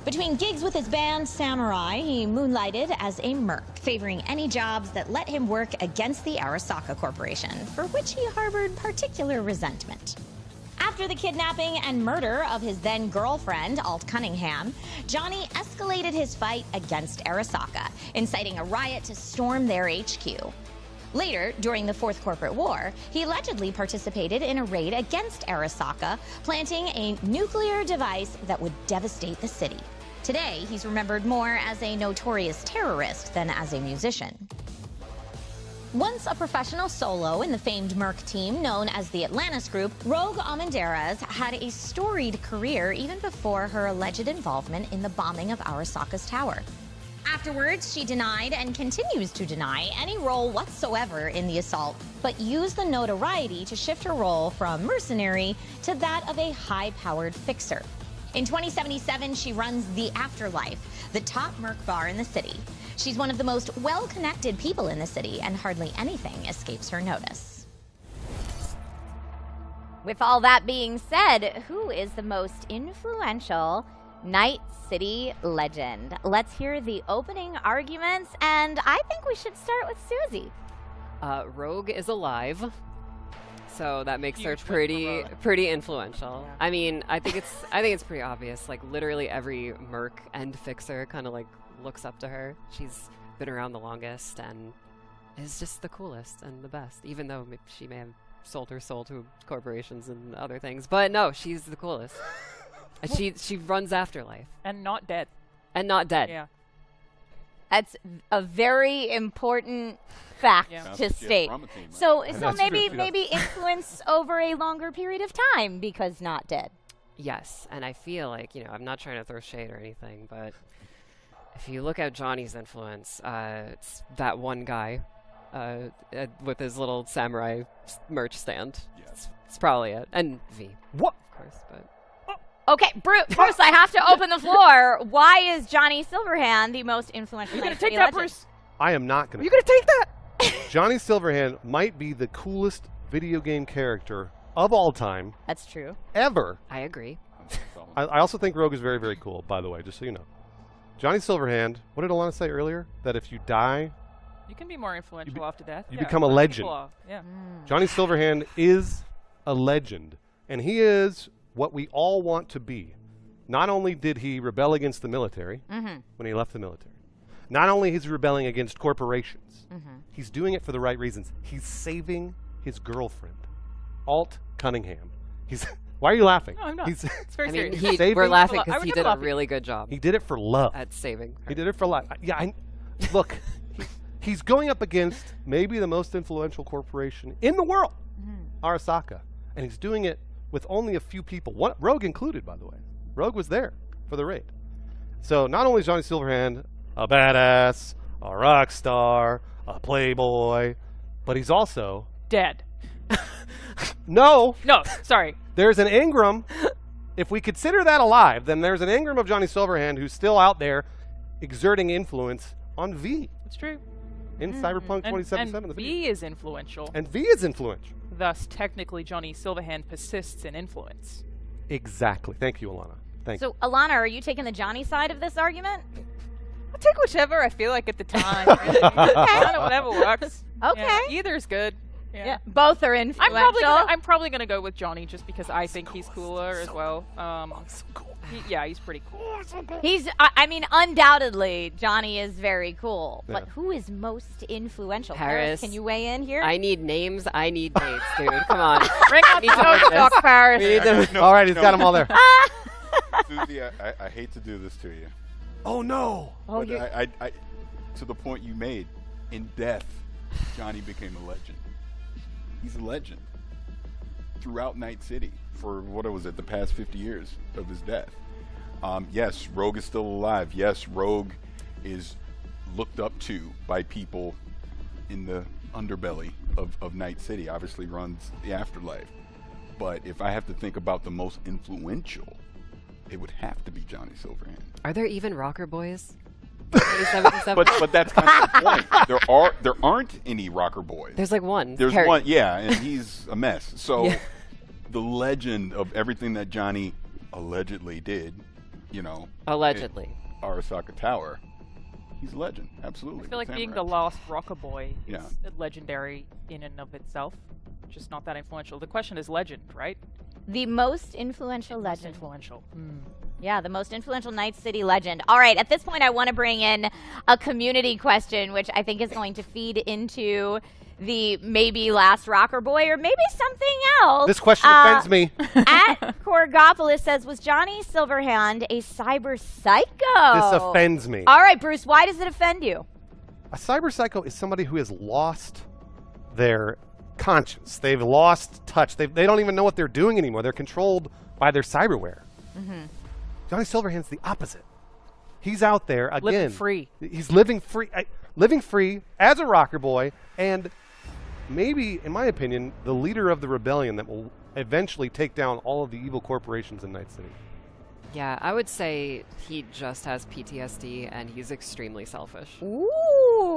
Between gigs with his band Samurai, he moonlighted as a merc, favoring any jobs that let him work against the Arasaka Corporation, for which he harbored particular resentment. After the kidnapping and murder of his then-girlfriend, Alt Cunningham, Johnny escalated his fight against Arasaka, inciting a riot to storm their HQ. Later, during the Fourth Corporate War, he allegedly participated in a raid against Arasaka, planting a nuclear device that would devastate the city. Today, he's remembered more as a notorious terrorist than as a musician. Once a professional solo in the famed Merc team known as the Atlantis Group, Rogue Amanderas had a storied career even before her alleged involvement in the bombing of Arasaka's tower. Afterwards, she denied and continues to deny any role whatsoever in the assault, but used the notoriety to shift her role from mercenary to that of a high-powered fixer. In 2077, she runs The Afterlife, the top Merc bar in the city. She's one of the most well-connected people in the city, and hardly anything escapes her notice. With all that being said, who is the most influential Night City legend? Let's hear the opening arguments, and I think we should start with Suzi. Rogue is alive, so that makes her pretty influential. Yeah. I mean, I think it's pretty obvious. Like literally every merc and fixer kind of like looks up to her. She's been around the longest and is just the coolest and the best, even though she may have sold her soul to corporations and other things. But no, she's the coolest. And she runs Afterlife. And not dead. And not dead. Yeah. That's a very important fact to state. So maybe influence over a longer period of time because not dead. Yes, and I feel like, you know, I'm not trying to throw shade or anything, but if you look at Johnny's influence, it's that one guy with his little samurai merch stand. Yes. It's probably it. And V. What? Of course, but... Okay, Bruce, I have to open the floor. Why is Johnny Silverhand the most influential? You're going Night to take City that, legend? Bruce? I am not going to. You're going to take that? Johnny Silverhand might be the coolest video game character of all time That's true. ever. I agree. I also think Rogue is very, very cool, by the way, just so you know. Johnny Silverhand, what did Alannah say earlier? That if you die, You can be more influential after death. you Yeah, become a most legend. people are, Yeah. Johnny Silverhand is a legend, and he is what we all want to be. Not only did he rebel against the military when he left the military, not only is he rebelling against corporations, he's doing it for the right reasons. He's saving his girlfriend, Alt Cunningham. He's why are you laughing? No, I'm not. He's It's very I mean, serious. Saving- we're laughing I because would he never did a laugh at really good job he did it for love. at saving her. He did it for life. Yeah, look, he's going up against maybe the most influential corporation in the world, Arasaka, and he's doing it with only a few people. Rogue included, by the way. Rogue was there for the raid. So not only is Johnny Silverhand a badass, a rock star, a playboy, but he's also Dead. no. No, sorry. There's an Ingram. If we consider that alive, then there's an Ingram of Johnny Silverhand who's still out there exerting influence on V It's true. in Cyberpunk 2077. And the video. V is influential. And V is influential. Thus, technically, Johnny Silverhand persists in influence. Exactly. Thank you, Alannah. Thank you. So, Alannah, are you taking the Johnny side of this argument? I'll take whichever I feel like at the time. Really. Kind of whatever works. Okay. Yeah, either is good. Yeah. Both are influential. I'm probably gonna go with Johnny just because I think he's cooler as well. He's pretty cool. He's, I mean, undoubtedly, Johnny is very cool. Yeah. But who is most influential? Paris. Can you weigh in here? I need names. I need dates, dude. Come on. Bring out the Need to dog, win this. Doc Parris. We need to- All right, he's got them all there. Suzi, I hate to do this to you. Oh, no. But I, to the point you made, in death, Johnny became a legend. He's a legend throughout Night City for what was it, the past 50 years of his death. Yes, Rogue is still alive. Yes, Rogue is looked up to by people in the underbelly of Night City. Obviously runs the afterlife. But if I have to think about the most influential, it would have to be Johnny Silverhand. Are there even rocker boys? 2077? But that's kind of the point. There aren't any rocker boys. There's like one. There's Harry. one, yeah, and he's a mess. So Yeah. the legend of everything that Johnny allegedly did, Allegedly. at Arasaka Tower, he's a legend, absolutely. I feel like with being the samurai. last rocker boy is Yeah. legendary in and of itself, just not that influential. The question is legend, right? The most influential Most legend. influential. Yeah, the most influential Night City legend. All right, at this point, I want to bring in a community question, which I think is going to feed into the maybe last rocker boy or maybe something else. This question offends me. At Corgopolis says, was Johnny Silverhand a cyber psycho? This offends me. All right, Bruce, why does it offend you? A cyber psycho is somebody who has lost their conscience. They've lost touch. They don't even know what they're doing anymore. They're controlled by their cyberware. Johnny Silverhand's the opposite. He's out there again. Living free. He's living free as a rocker boy, and maybe, in my opinion, the leader of the rebellion that will eventually take down all of the evil corporations in Night City. Yeah, I would say he just has PTSD and he's extremely selfish. Ooh.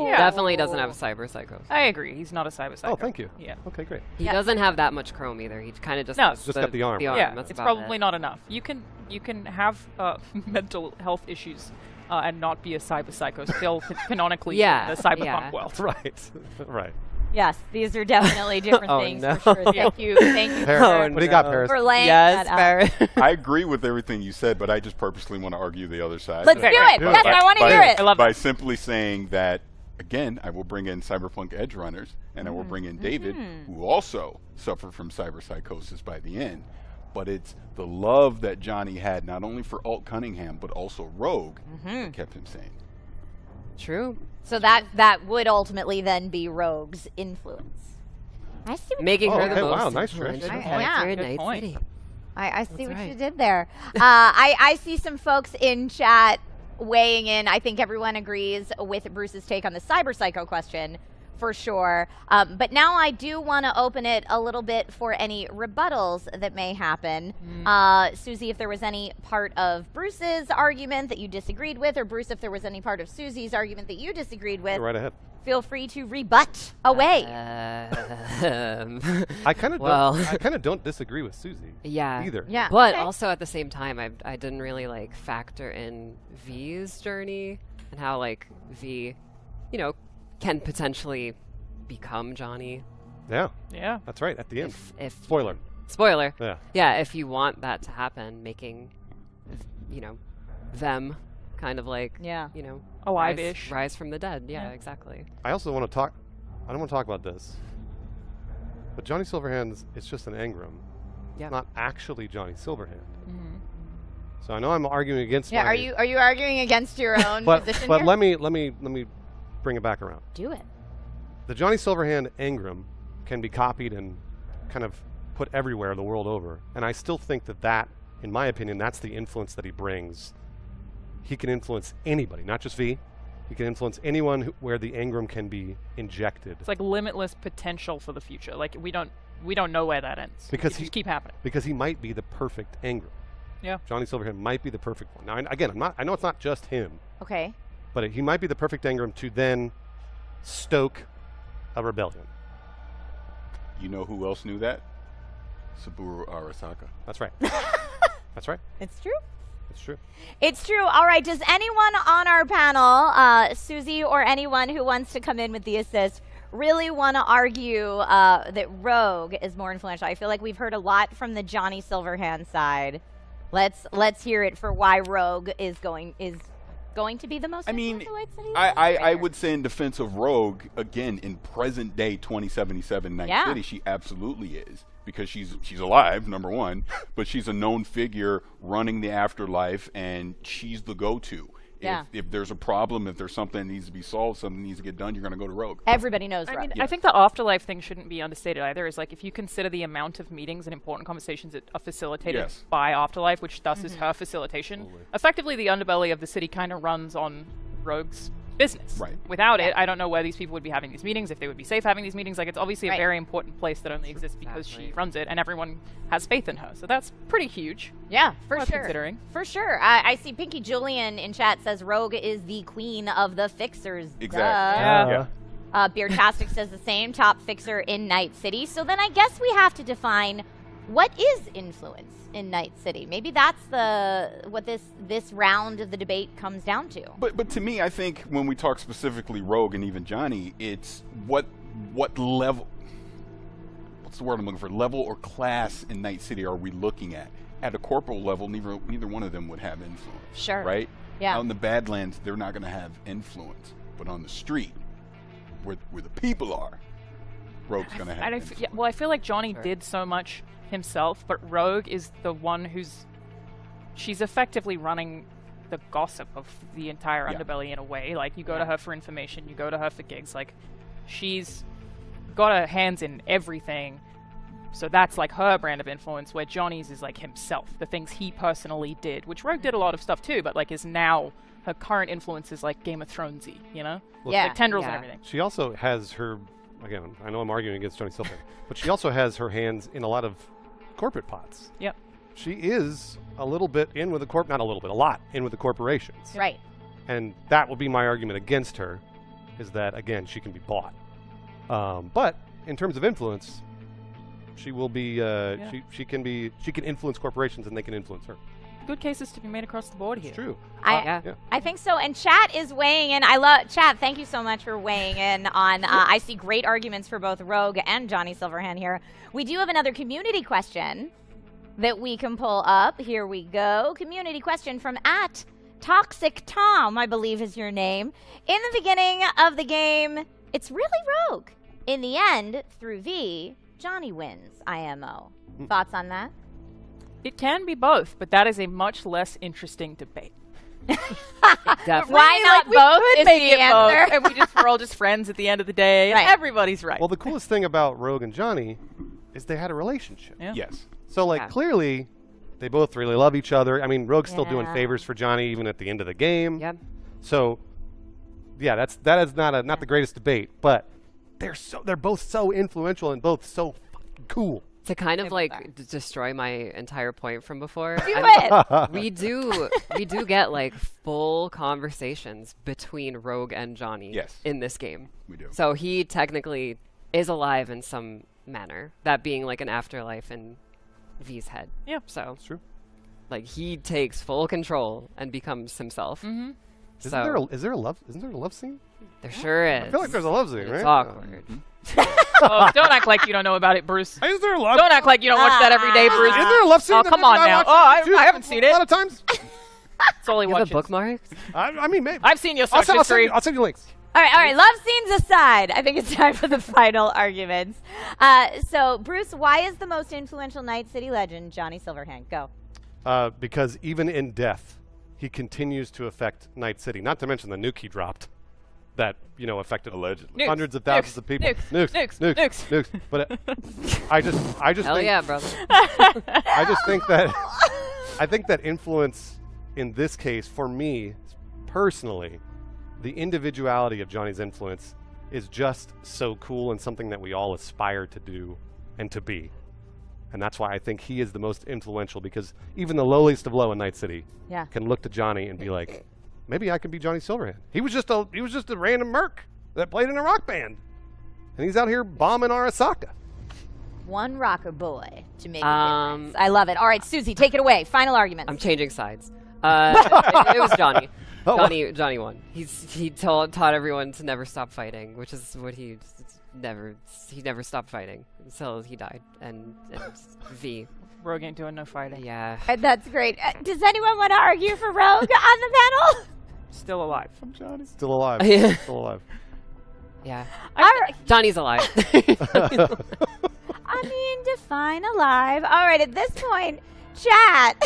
Yeah. Definitely doesn't have cyber psychos. I agree. He's not a cyber psycho. Oh, thank you. Yeah. Okay, great. He Yeah. doesn't have that much chrome either. He kind of just No. has Just got the arm. Yeah, That's it's about probably it. not enough. You can have mental health issues and not be a cyber psycho. Still canonically Yeah, in the cyberpunk yeah. world. Right, right. Yes, these are definitely different Oh, things no. for sure. Thank you Paris, for, what do you got, Paris? for laying Yes, that out. Barrett. I agree with everything you said, but I just purposely want to argue the other side. Let's do it. do it. Yes, I want to hear it. I love by simply saying that, again, I will bring in Cyberpunk Edge Runners, and I will bring in David, who also suffered from cyber psychosis by the end. But it's the love that Johnny had, not only for Alt Cunningham, but also Rogue, that kept him sane. True. So that would ultimately then be Rogue's influence. I see. What Making Oh, her the okay, most wow, nice, Trish. influential Yeah. character in Good Night point. City. I see That's what you right. did there. I see some folks in chat weighing in. I think everyone agrees with Bruce's take on the cyber psycho question. for sure. But now I do want to open it a little bit for any rebuttals that may happen. Suzi, if there was any part of Bruce's argument that you disagreed with, or Bruce, if there was any part of Suzi's argument that you disagreed with, Go right ahead. feel free to rebut away. I kind of don't disagree with Suzi. Yeah. Either. Yeah. But okay. also at the same time, I didn't really like factor in V's journey and how like V, you know, can potentially become Johnny. Yeah. Yeah. That's right. At the end. If Spoiler. Yeah. Yeah. Yeah. If you want that to happen, making, you know, them kind of like, Yeah. you know, Alive-ish. rise from the dead. Yeah, exactly. I also want to talk. I don't want to talk about this. But Johnny Silverhand is just an engram. Yeah. It's not actually Johnny Silverhand. So I know I'm arguing against. Yeah, my, are you arguing against your own But position but here? let me bring it back around. Do it. The Johnny Silverhand engram can be copied and kind of put everywhere the world over, and I still think that, in my opinion, that's the influence that he brings. He can influence anybody, not just V. He can influence anyone where the engram can be injected. It's like limitless potential for the future. Like we don't know where that ends. Because it just keep happening. Because he might be the perfect engram. Yeah. Johnny Silverhand might be the perfect one. Now, again, I know it's not just him, Okay. but he might be the perfect engram to then stoke a rebellion. You know who else knew that? Saburo Arasaka. That's right. That's right. It's true. It's true. It's true. All right. Does anyone on our panel, Suzi or anyone who wants to come in with the assist, really want to argue that Rogue is more influential? I feel like we've heard a lot from the Johnny Silverhand side. Let's hear it for why Rogue is going to be the most. I mean, influential Night City I administrator. would say in defense of Rogue, again, in present day 2077 Night City, she absolutely is. Because she's alive, number one, but she's a known figure running the afterlife, and she's the go-to. Yeah. If there's a problem, if there's something that needs to be solved, something needs to get done, you're going to go to Rogue. Everybody knows I Rogue. mean, I think the afterlife thing shouldn't be understated either. Is like if you consider the amount of meetings and important conversations that are facilitated Yes. by Afterlife, which thus is her facilitation. Effectively, the underbelly of the city kind of runs on Rogue's business. Right. Without it, I don't know where these people would be having these meetings, if they would be safe having these meetings. Like, it's obviously Right. a very important place that only exists because she runs it, and everyone has faith in her. So that's pretty huge. Yeah, for Worth sure. considering. For sure. I see Pinky Julian in chat says Rogue is the queen of the fixers. Exactly. Duh. Yeah. Beardtastic says the same, top fixer in Night City. So then I guess we have to define what is influence in Night City. Maybe that's what this round of the debate comes down to. But to me, I think when we talk specifically Rogue and even Johnny, it's what level, what's the word I'm looking for? Level or class in Night City are we looking at? At a corporal level, neither one of them would have influence. Sure. Right? Yeah. Out in the Badlands, they're not going to have influence. But on the street, where the people are, Rogue's going to have influence. I feel like Johnny did so much himself, but Rogue is the one she's effectively running the gossip of the entire underbelly in a way. Like, you go to her for information, you go to her for gigs. Like, she's got her hands in everything. So that's like her brand of influence, where Johnny's is like himself, the things he personally did, which Rogue did a lot of stuff too, but like is now her current influence is like Game of Thronesy, you know? Yeah. Like tendrils and everything. She also has her, again, I know I'm arguing against Johnny Silverhand, but she also has her hands in a lot of corporate pots. Yep. She is a little bit in with the not a little bit, a lot in with the corporations. Right. And that will be my argument against her, is that, again, she can be bought. But in terms of influence, she will be, she can influence corporations and they can influence her. Good cases to be made across the board here. It's true. I think so. And chat is weighing in. I love chat. Thank you so much for weighing in on. I see great arguments for both Rogue and Johnny Silverhand here. We do have another community question that we can pull up. Here we go. Community question from @ToxicTom, I believe is your name. In the beginning of the game, it's really Rogue. In the end, through V, Johnny wins. IMO. Thoughts on that? It can be both, but that is a much less interesting debate. Definitely. Why not we both could is make the it both, answer. and we're all just friends at the end of the day. Right. Everybody's right. Well, the coolest thing about Rogue and Johnny is they had a relationship. Yeah. Yes. So, like, clearly, they both really love each other. I mean, Rogue's still doing Yeah. favors for Johnny even at the end of the game. Yep. So, yeah, that is not the greatest debate, but they're both so influential and both so cool. To kind of like destroy my entire point from before. We do get like full conversations between Rogue and Johnny in this game. We do. So he technically is alive in some manner, that being like an afterlife in V's head. Yeah. So That's true. like he takes full control and becomes himself. Mm-hmm. Isn't there a love scene? There sure is. I feel like there's a love scene, right? It's awkward. Oh, don't act like you don't know about it, Bruce. Is there a love? Don't act like you don't watch that every day, Bruce. Is there a love scene? Oh, that come on I now. watch? Oh, I haven't seen it. A lot of times. It's only You have watches. a bookmark? I mean, maybe. I've seen your I'll search history. send you links. All right. Love scenes aside, I think it's time for the final arguments. So, Bruce, why is the most influential Night City legend Johnny Silverhand? Go. Because even in death, he continues to affect Night City. Not to mention the nuke he dropped, that affected Allegedly. hundreds of thousands of people. Nukes. But I just Hell think, yeah, brother. I just think that influence in this case, for me personally, the individuality of Johnny's influence is just so cool and something that we all aspire to do and to be. And that's why I think he is the most influential, because even the lowliest of low in Night City can look to Johnny and be like, maybe I can be Johnny Silverhand. He was just a random merc that played in a rock band. And he's out here bombing Arasaka. One rocker boy to make a difference. I love it. All right, Suzi, take it away. Final argument. I'm changing sides. It was Johnny. Oh. Johnny won. He taught everyone to never stop fighting, which is what he never stopped fighting until he died. And V. Rogue ain't doing no fighting. Yeah. That's great. Does anyone want to argue for Rogue on the panel? Still alive. I'm Johnny. Still alive. Yeah. Still alive. Yeah. Right. Johnny's alive. I mean, define alive. All right, at this point, chat,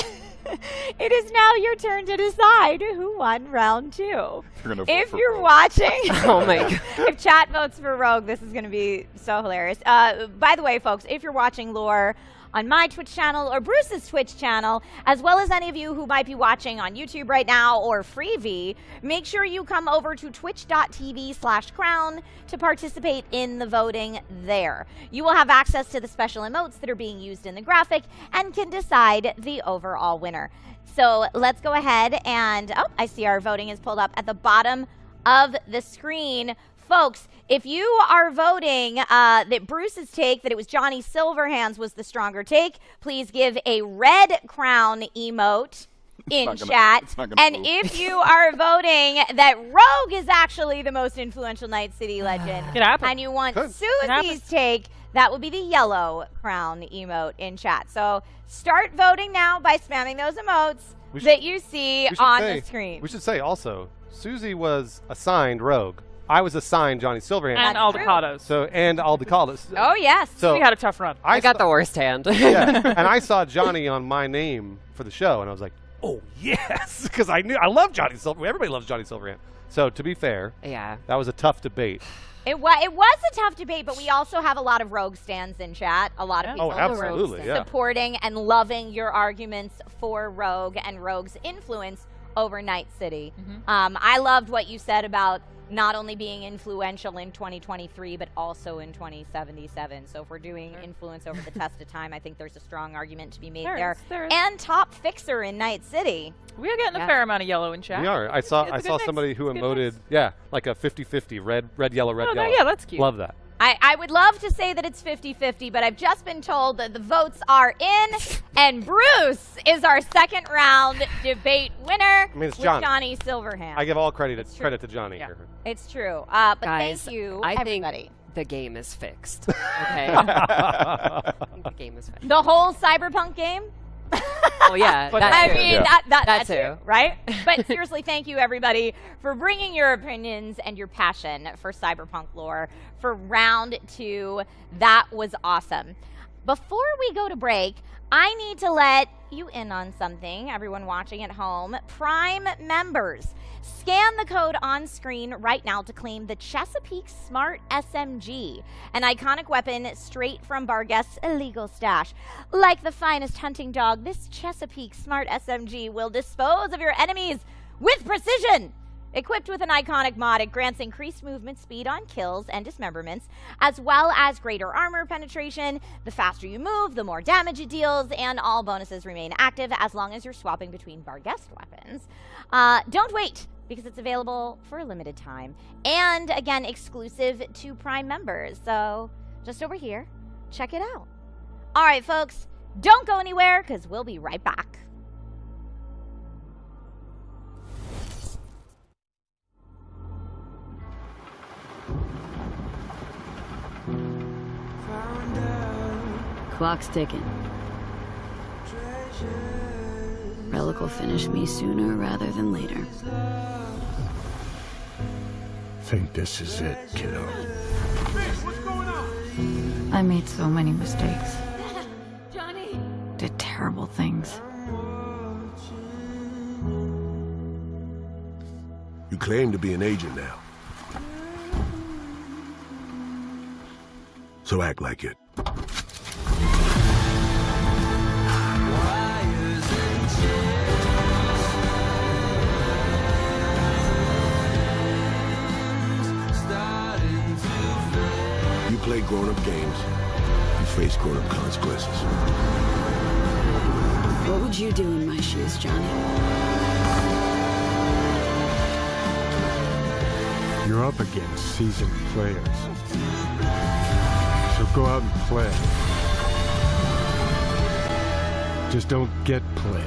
it is now your turn to decide who won round 2. If you're watching, Oh my god. if chat votes for Rogue, this is going to be so hilarious. By the way, folks, if you're watching Lore on my Twitch channel or Bruce's Twitch channel, as well as any of you who might be watching on YouTube right now or Freevee, make sure you come over to twitch.tv/crown to participate in the voting there. You will have access to the special emotes that are being used in the graphic and can decide the overall winner. So let's go ahead and, I see our voting is pulled up at the bottom of the screen. Folks, if you are voting that Bruce's take, that it was Johnny Silverhands was the stronger take, please give a red crown emote in chat. And if you are voting that Rogue is actually the most influential Night City legend, and you want Suzi's take, that would be the yellow crown emote in chat. So start voting now by spamming those emotes that you see on the screen. We should say also, Suzi was assigned Rogue. I was assigned Johnny Silverhand. And Aldecados. And Aldecados. Oh, yes. So we had a tough run. I got the worst hand. Yeah, and I saw Johnny on my name for the show, and I was like, oh, yes, because I love Johnny Silverhand. Everybody loves Johnny Silverhand. So to be fair, that was a tough debate. It was a tough debate, but we also have a lot of Rogue stands in chat. A lot of people absolutely, supporting and loving your arguments for Rogue and Rogue's influence over Night City. I loved what you said about not only being influential in 2023, but also in 2077. So if we're doing influence over the test of time, I think there's a strong argument to be made there. And top fixer in Night City. We are getting a fair amount of yellow in chat. We are. I saw somebody who emoted, like a 50-50, red, yellow, red, yellow. Yeah, that's cute. Love that. I would love to say that it's 50-50, but I've just been told that the votes are in, and Bruce is our second round debate winner it's with Johnny. Johnny Silverhand. I give all credit to Johnny here. It's true. But Guys, thank you, I everybody. think the game is fixed. Okay? The game is fixed. The whole Cyberpunk game? Oh, yeah. That too. too, right? But seriously, thank you, everybody, for bringing your opinions and your passion for Cyberpunk lore for round 2. That was awesome. Before we go to break, I need to let you in on something, everyone watching at home. Prime members, scan the code on screen right now to claim the Chesapeake Smart SMG, an iconic weapon straight from Barguest's illegal stash. Like the finest hunting dog, this Chesapeake Smart SMG will dispose of your enemies with precision. Equipped with an iconic mod, it grants increased movement speed on kills and dismemberments, as well as greater armor penetration. The faster you move, the more damage it deals, and all bonuses remain active as long as you're swapping between Barghest weapons. Don't wait, because it's available for a limited time. And, again, exclusive to Prime members. So, just over here, check it out. All right, folks, don't go anywhere, because we'll be right back. Clock's ticking. Relic will finish me sooner rather than later. Think this is it, kiddo. I made so many mistakes. Johnny! Did terrible things. You claim to be an agent now. So act like it. You play grown-up games, you face grown-up consequences. What would you do in my shoes, Johnny? You're up against seasoned players. So go out and play. Just don't get played.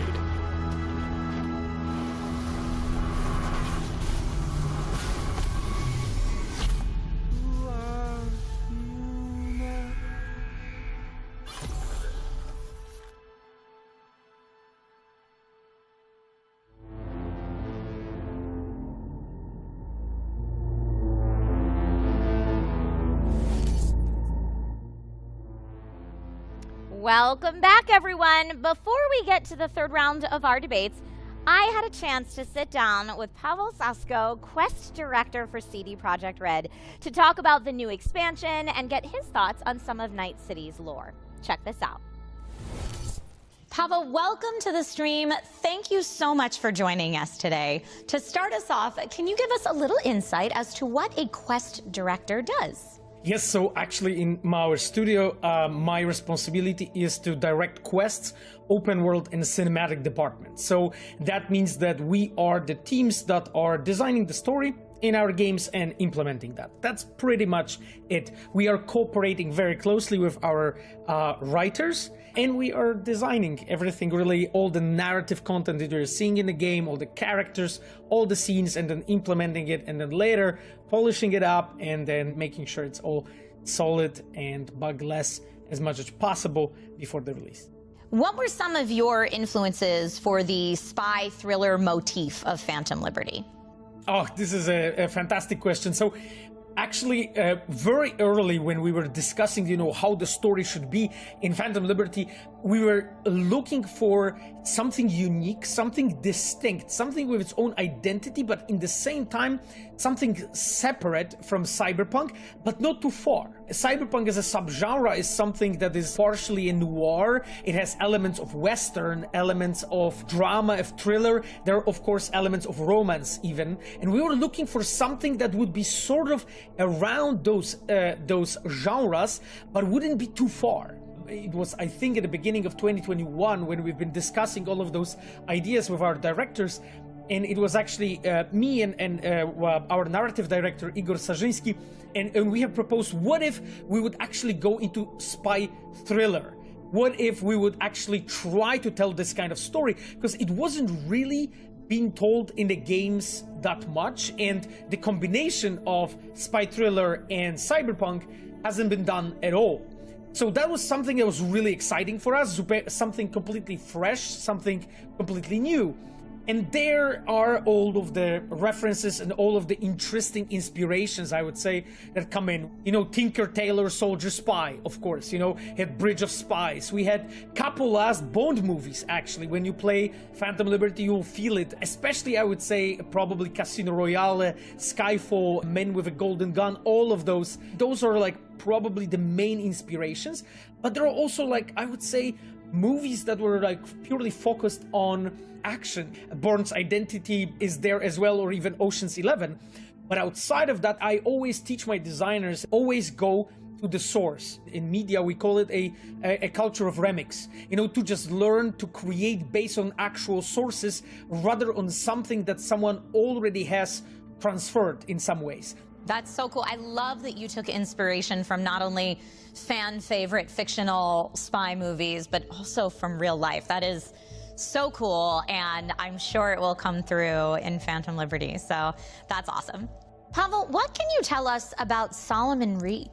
Welcome back, everyone. Before we get to the third round of our debates, I had a chance to sit down with Pavel Sasko, Quest Director for CD Projekt Red, to talk about the new expansion and get his thoughts on some of Night City's lore. Check this out. Pavel, welcome to the stream. Thank you so much for joining us today. To start us off, can you give us a little insight as to what a Quest Director does? Yes, so actually in our studio, my responsibility is to direct quests, open world and cinematic department. So that means that we are the teams that are designing the story in our games and implementing that. That's pretty much it. We are cooperating very closely with our writers, and we are designing everything, really, all the narrative content that you're seeing in the game, all the characters, all the scenes, and then implementing it, and then later polishing it up, and then making sure it's all solid and bugless as much as possible before the release. What were some of your influences for the spy thriller motif of Phantom Liberty? Oh, this is a fantastic question. So actually, very early when we were discussing, how the story should be in Phantom Liberty, we were looking for something unique, something distinct, something with its own identity, but in the same time, something separate from Cyberpunk, but not too far. Cyberpunk as a subgenre is something that is partially a noir. It has elements of Western, elements of drama, of thriller. There are, of course, elements of romance even. And we were looking for something that would be sort of around those genres, but wouldn't be too far. It was, I think, at the beginning of 2021 when we've been discussing all of those ideas with our directors, and it was actually me and our narrative director, Igor Sarzyński, and we have proposed, what if we would actually go into spy thriller? What if we would actually try to tell this kind of story? Because it wasn't really being told in the games that much, and the combination of spy thriller and cyberpunk hasn't been done at all. So that was something that was really exciting for us, something completely fresh, something completely new. And there are all of the references and all of the interesting inspirations, I would say, that come in. Tinker, Tailor, Soldier, Spy, of course, had Bridge of Spies. We had Coppola's Bond movies, actually. When you play Phantom Liberty, you'll feel it. Especially, I would say, probably Casino Royale, Skyfall, Men with a Golden Gun, all of those. Those are, probably the main inspirations. But there are also, I would say, movies that were like purely focused on action. Bourne's Identity is there as well, or even Ocean's 11. But outside of that, I always teach my designers, always go to the source. In media, we call it a culture of remix. You know, to just learn to create based on actual sources rather on something that someone already has transferred in some ways. That's so cool. I love that you took inspiration from not only fan favorite fictional spy movies, but also from real life. That is so cool, and I'm sure it will come through in Phantom Liberty. So that's awesome. Pavel, what can you tell us about Solomon Reed?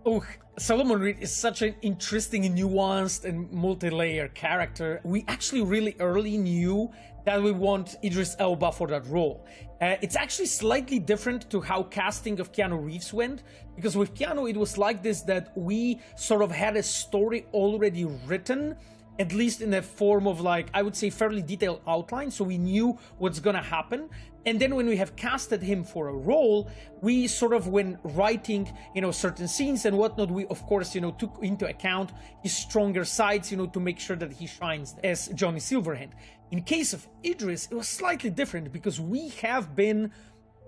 Oh, Solomon Reed is such an interesting, nuanced, and multi-layer character. We actually really early knew that we want Idris Elba for that role. It's actually slightly different to how casting of Keanu Reeves went, because with Keanu it was like this, that we sort of had a story already written, at least in a form of, like, I would say fairly detailed outline, so we knew what's gonna happen. And then when we have casted him for a role, we sort of, when writing, certain scenes and whatnot, we of course, took into account his stronger sides, to make sure that he shines as Johnny Silverhand. In case of Idris, it was slightly different because we have been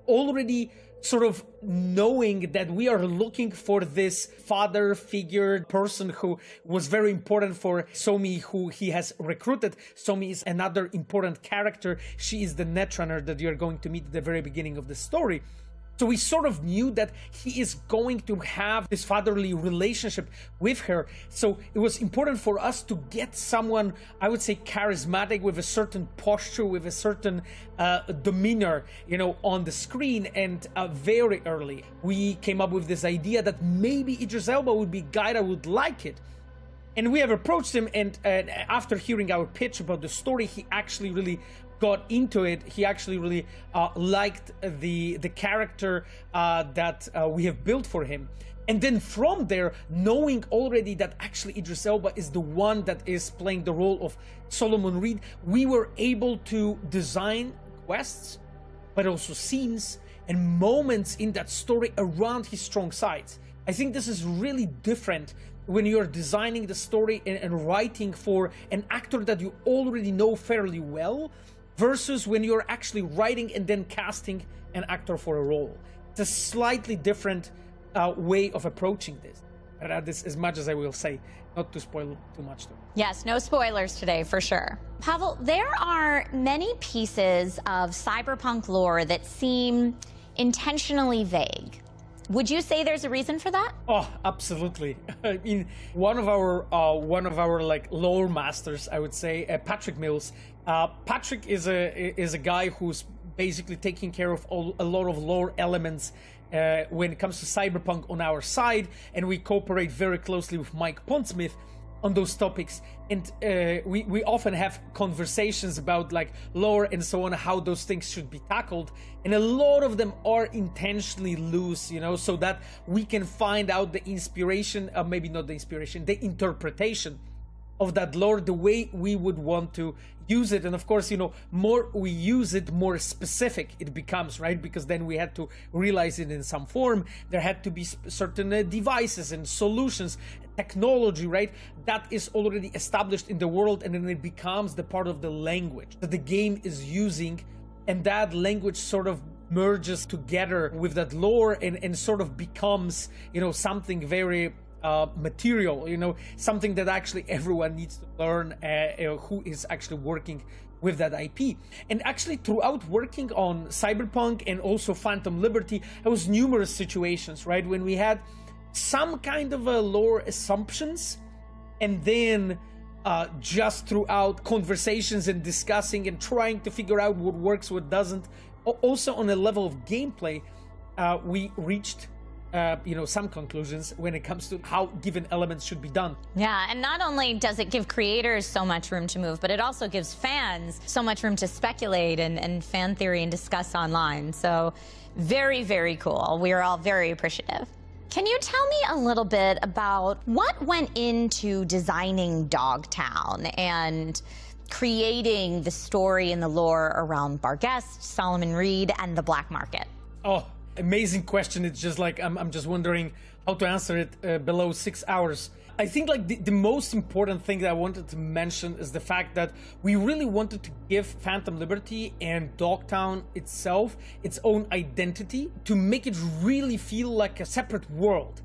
already sort of knowing that we are looking for this father figure person who was very important for Somi, who he has recruited. Somi is another important character. She is the netrunner that you're going to meet at the very beginning of the story. So we sort of knew that he is going to have this fatherly relationship with her. So it was important for us to get someone, I would say, charismatic, with a certain posture, with a certain demeanor, on the screen. And very early, we came up with this idea that maybe Idris Elba would be a guy that would like it. And we have approached him, and after hearing our pitch about the story, he actually really got into it. He actually really liked the character that we have built for him. And then from there, knowing already that actually Idris Elba is the one that is playing the role of Solomon Reed, we were able to design quests, but also scenes and moments in that story around his strong sides. I think this is really different when you're designing the story and writing for an actor that you already know fairly well, versus when you're actually writing and then casting an actor for a role. It's a slightly different way of approaching this. This as much as I will say, not to spoil too much though. Yes, no spoilers today for sure. Pavel, there are many pieces of cyberpunk lore that seem intentionally vague. Would you say there's a reason for that? Oh, absolutely. I mean, one of our like lore masters, I would say, Patrick Mills. Patrick is a guy who's basically taking care of a lot of lore elements when it comes to cyberpunk on our side, and we cooperate very closely with Mike Pondsmith on those topics. And we often have conversations about like lore and so on, how those things should be tackled. And a lot of them are intentionally loose, so that we can find out the inspiration, maybe not the inspiration, the interpretation of that lore the way we would want to use it. And of course, more we use it, more specific it becomes, right? Because then we had to realize it in some form. There had to be certain devices and solutions, technology, right? That is already established in the world, and then it becomes the part of the language that the game is using, and that language sort of merges together with that lore and sort of becomes, something very material, something that actually everyone needs to learn who is actually working with that IP. And actually throughout working on Cyberpunk and also Phantom Liberty, there was numerous situations, right, when we had some kind of lore assumptions, and then just throughout conversations and discussing and trying to figure out what works, what doesn't. Also on a level of gameplay, we reached some conclusions when it comes to how given elements should be done. Yeah, and not only does it give creators so much room to move, but it also gives fans so much room to speculate and fan theory and discuss online. So very, very cool. We are all very appreciative. Can you tell me a little bit about what went into designing Dogtown and creating the story and the lore around Barghest, Solomon Reed, and the black market? Oh, amazing question. It's just like I'm just wondering how to answer it below 6 hours. I think like the most important thing that I wanted to mention is the fact that we really wanted to give Phantom Liberty and Dogtown itself its own identity to make it really feel like a separate world.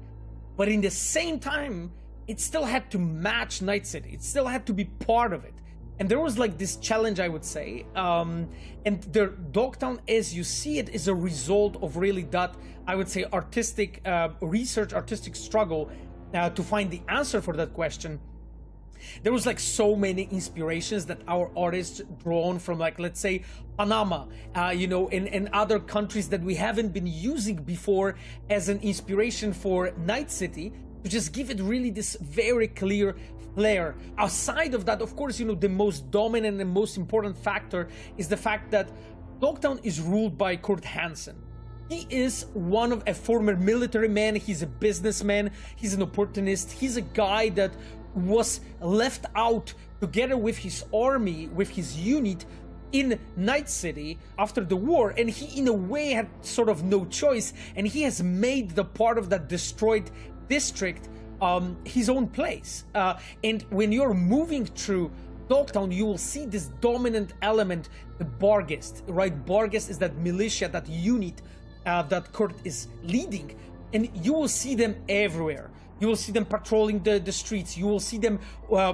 But in the same time, it still had to match Night City. It still had to be part of it. And there was like this challenge, I would say. And the Dogtown, as you see it, is a result of really that, I would say, artistic research, artistic struggle to find the answer for that question. There was like so many inspirations that our artists drawn from, like, let's say Panama, and other countries that we haven't been using before as an inspiration for Night City, to just give it really this very clear flair. Aside of that, of course, the most dominant and most important factor is the fact that Dogtown is ruled by Kurt Hansen. He is one of a former military man, he's a businessman, he's an opportunist, he's a guy that was left out together with his army, with his unit in Night City after the war, and he in a way had sort of no choice, and he has made the part of that destroyed district his own place. And when you're moving through Dogtown, you will see this dominant element, the Barghest, right? Barghest is that militia, that unit that Kurt is leading, and you will see them everywhere. You will see them patrolling the streets. You will see them,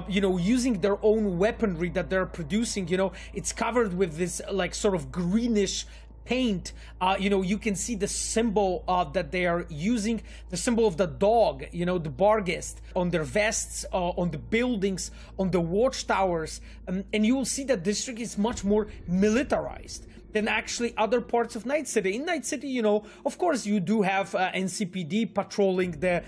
using their own weaponry that they're producing. It's covered with this like sort of greenish paint. You can see the symbol that they are using, the symbol of the dog, the Barghest, on their vests, on the buildings, on the watchtowers. And you will see that district is much more militarized than actually other parts of Night City. In Night City, of course, you do have NCPD patrolling the,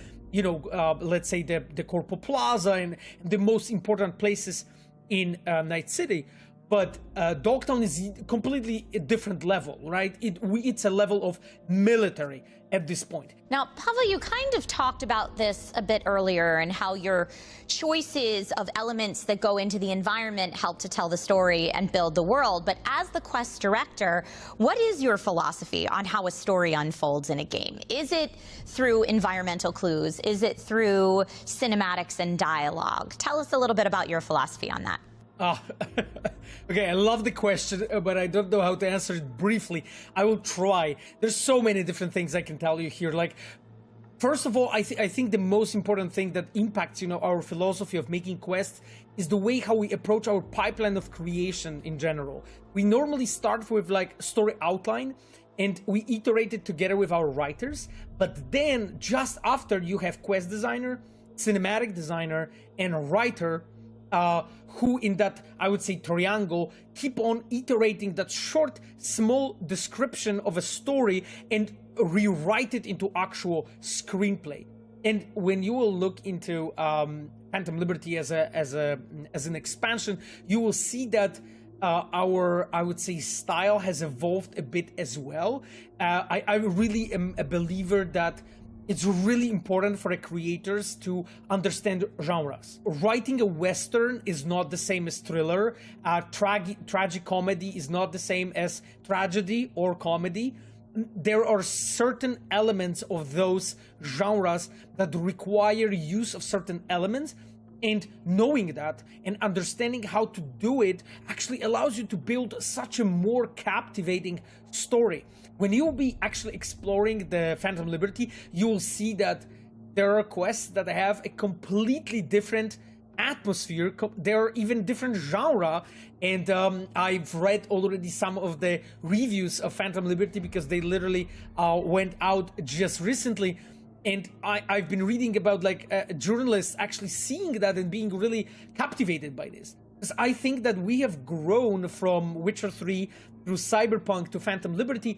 let's say the Corpo Plaza and the most important places in Night City. But Dogtown is completely a different level, right? It's a level of military at this point. Now, Pavel, you kind of talked about this a bit earlier and how your choices of elements that go into the environment help to tell the story and build the world. But as the Quest director, what is your philosophy on how a story unfolds in a game? Is it through environmental clues? Is it through cinematics and dialogue? Tell us a little bit about your philosophy on that. Okay, I love the question, but I don't know how to answer it briefly. I will try. There's so many different things I can tell you here. Like, first of all, I think the most important thing that impacts, our philosophy of making quests is the way how we approach our pipeline of creation in general. We normally start with like story outline, and we iterate it together with our writers. But then just after, you have quest designer, cinematic designer, and writer, who in that, I would say, triangle, keep on iterating that short, small description of a story and rewrite it into actual screenplay. And when you will look into Phantom Liberty as an expansion, you will see that our, I would say, style has evolved a bit as well. I really am a believer that it's really important for the creators to understand genres. Writing a Western is not the same as thriller. Tragic comedy is not the same as tragedy or comedy. There are certain elements of those genres that require use of certain elements, and knowing that and understanding how to do it actually allows you to build such a more captivating story. When you'll be actually exploring the Phantom Liberty, you will see that there are quests that have a completely different atmosphere. There are even different genre, and I've read already some of the reviews of Phantom Liberty because they literally went out just recently. And I've been reading about like journalists actually seeing that and being really captivated by this. Because I think that we have grown from Witcher 3 through Cyberpunk to Phantom Liberty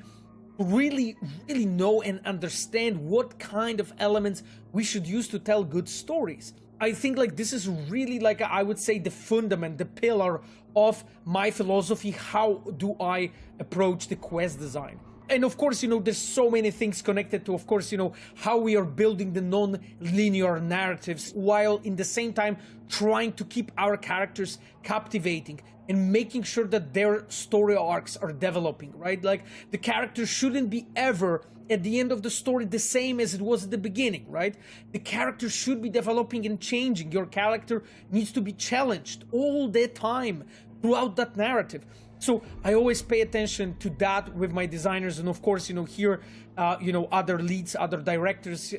to really know and understand what kind of elements we should use to tell good stories. I think like this is really like, I would say, the fundament, the pillar of my philosophy. How do I approach the quest design? And of course, there's so many things connected to, of course, how we are building the non-linear narratives while in the same time trying to keep our characters captivating and making sure that their story arcs are developing, right? Like the character shouldn't be ever at the end of the story the same as it was at the beginning, right? The character should be developing and changing. Your character needs to be challenged all the time throughout that narrative. So I always pay attention to that with my designers, and of course, here, other leads, other directors,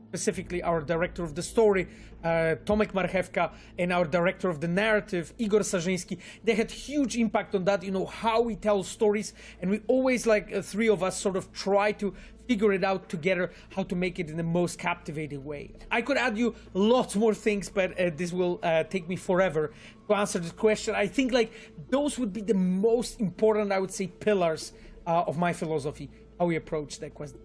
specifically our director of the story, Tomek Marchewka, and our director of the narrative, Igor Sarzyński. They had huge impact on that, how we tell stories, and we always, three of us, sort of try to figure it out together, how to make it in the most captivating way. I could add you lots more things, but this will take me forever to answer this question. I think those would be the most important, I would say, pillars of my philosophy, how we approach that question.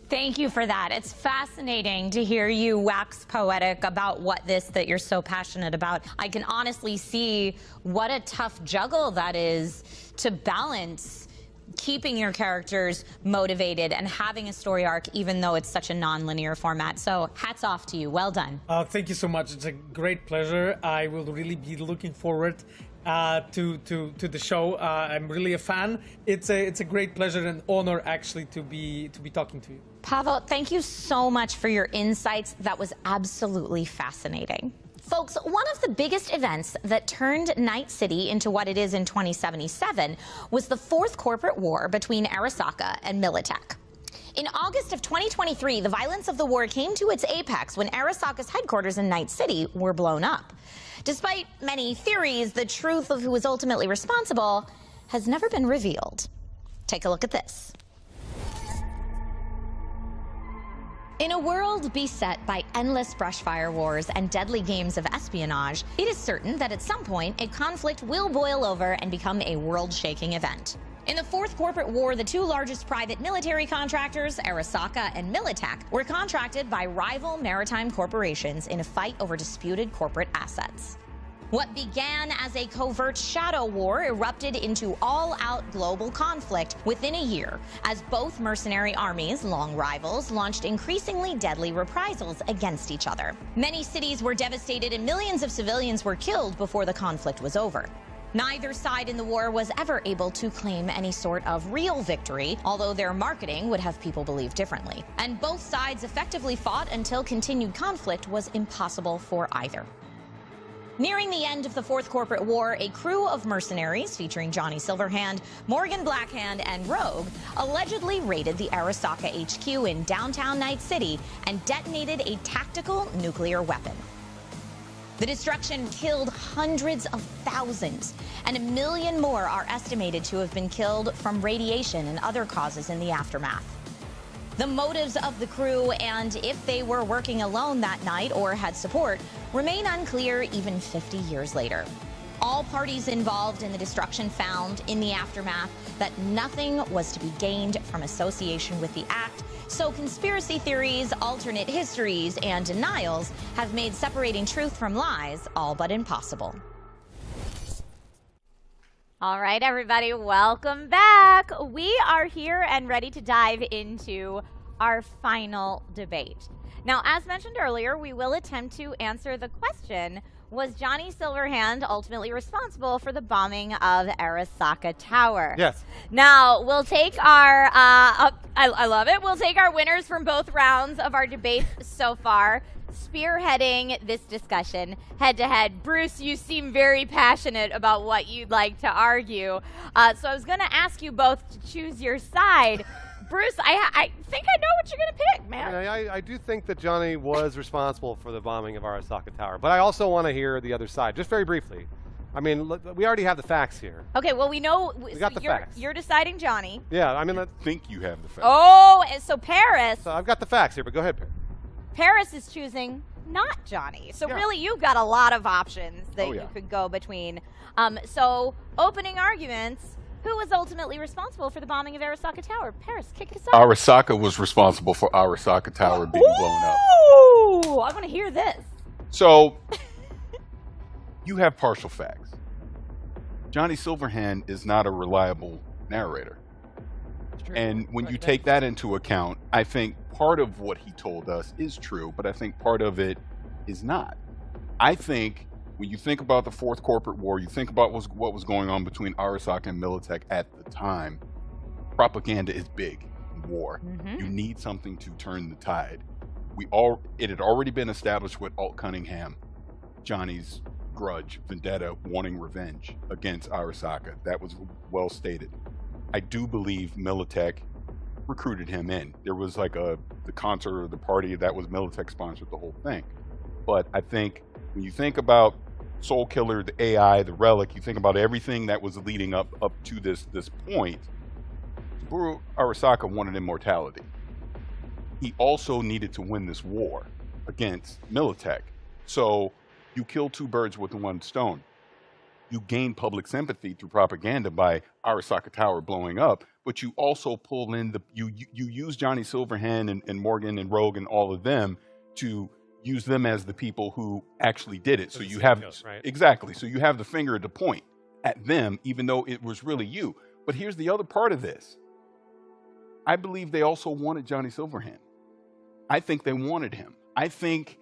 Thank you for that. It's fascinating to hear you wax poetic about that you're so passionate about. I can honestly see what a tough juggle that is to balance keeping your characters motivated and having a story arc, even though it's such a non-linear format. So hats off to you. Well done. Thank you so much. It's a great pleasure. I will really be looking forward to the show. I'm really a fan. It's a great pleasure and honor actually to be talking to you. Pavel, thank you so much for your insights. That was absolutely fascinating. Folks, one of the biggest events that turned Night City into what it is in 2077 was the Fourth Corporate War between Arasaka and Militech. In August of 2023, the violence of the war came to its apex when Arasaka's headquarters in Night City were blown up. Despite many theories, the truth of who was ultimately responsible has never been revealed. Take a look at this. In a world beset by endless brushfire wars and deadly games of espionage, it is certain that at some point a conflict will boil over and become a world-shaking event. In the Fourth Corporate War, the two largest private military contractors, Arasaka and Militech, were contracted by rival maritime corporations in a fight over disputed corporate assets. What began as a covert shadow war erupted into all-out global conflict within a year, as both mercenary armies, long rivals, launched increasingly deadly reprisals against each other. Many cities were devastated and millions of civilians were killed before the conflict was over. Neither side in the war was ever able to claim any sort of real victory, although their marketing would have people believe differently. And both sides effectively fought until continued conflict was impossible for either. Nearing the end of the Fourth Corporate War, a crew of mercenaries featuring Johnny Silverhand, Morgan Blackhand, and Rogue allegedly raided the Arasaka HQ in downtown Night City and detonated a tactical nuclear weapon. The destruction killed hundreds of thousands, and 1 million more are estimated to have been killed from radiation and other causes in the aftermath. The motives of the crew and if they were working alone that night or had support remain unclear even 50 years later. All parties involved in the destruction found in the aftermath that nothing was to be gained from association with the act, so conspiracy theories, alternate histories, and denials have made separating truth from lies all but impossible. All right, everybody, welcome back. We are here and ready to dive into our final debate. Now, as mentioned earlier, we will attempt to answer the question, was Johnny Silverhand ultimately responsible for the bombing of Arasaka Tower? Yes. Now, we'll take our, I love it, we'll take our winners from both rounds of our debate so far. Spearheading this discussion head-to-head. Bruce, you seem very passionate about what you'd like to argue. So I was going to ask you both to choose your side. Bruce, I think I know what you're going to pick, man. I do think that Johnny was responsible for the bombing of Arasaka Tower, but I also want to hear the other side, just very briefly. I mean, we already have the facts here. Okay, well, we know. We got the facts. You're deciding Johnny. Yeah, I mean, I think you have the facts. Oh, and so Parris. So I've got the facts here, but go ahead, Parris. Parris is choosing not Johnny. So really, you've got a lot of options that you could go between. So opening arguments, who was ultimately responsible for the bombing of Arasaka Tower? Parris, kick us off. Arasaka was responsible for Arasaka Tower being blown up. Ooh, I want to hear this. So, you have partial facts. Johnny Silverhand is not a reliable narrator. And when you take that into account, I think part of what he told us is true, but I think part of it is not. I think when you think about the Fourth Corporate War, you think about what was going on between Arasaka and Militech at the time. Propaganda is big in war. You need something to turn the tide. It had already been established with Alt Cunningham, Johnny's grudge, vendetta, wanting revenge against Arasaka. That was well stated. I do believe Militech recruited him in. There was like the concert or the party that was Militech sponsored the whole thing. But I think when you think about Soul Killer, the AI, the Relic, you think about everything that was leading up to this point. Saburo Arasaka wanted immortality. He also needed to win this war against Militech. So you kill two birds with one stone. You gain public sympathy through propaganda by Arasaka Tower blowing up, but you also pull in you use Johnny Silverhand and Morgan and Rogue and all of them to use them as the people who actually did it. So you have exactly. So you have the finger to point at them, even though it was really you. But here's the other part of this. I believe they also wanted Johnny Silverhand. I think they wanted him. I think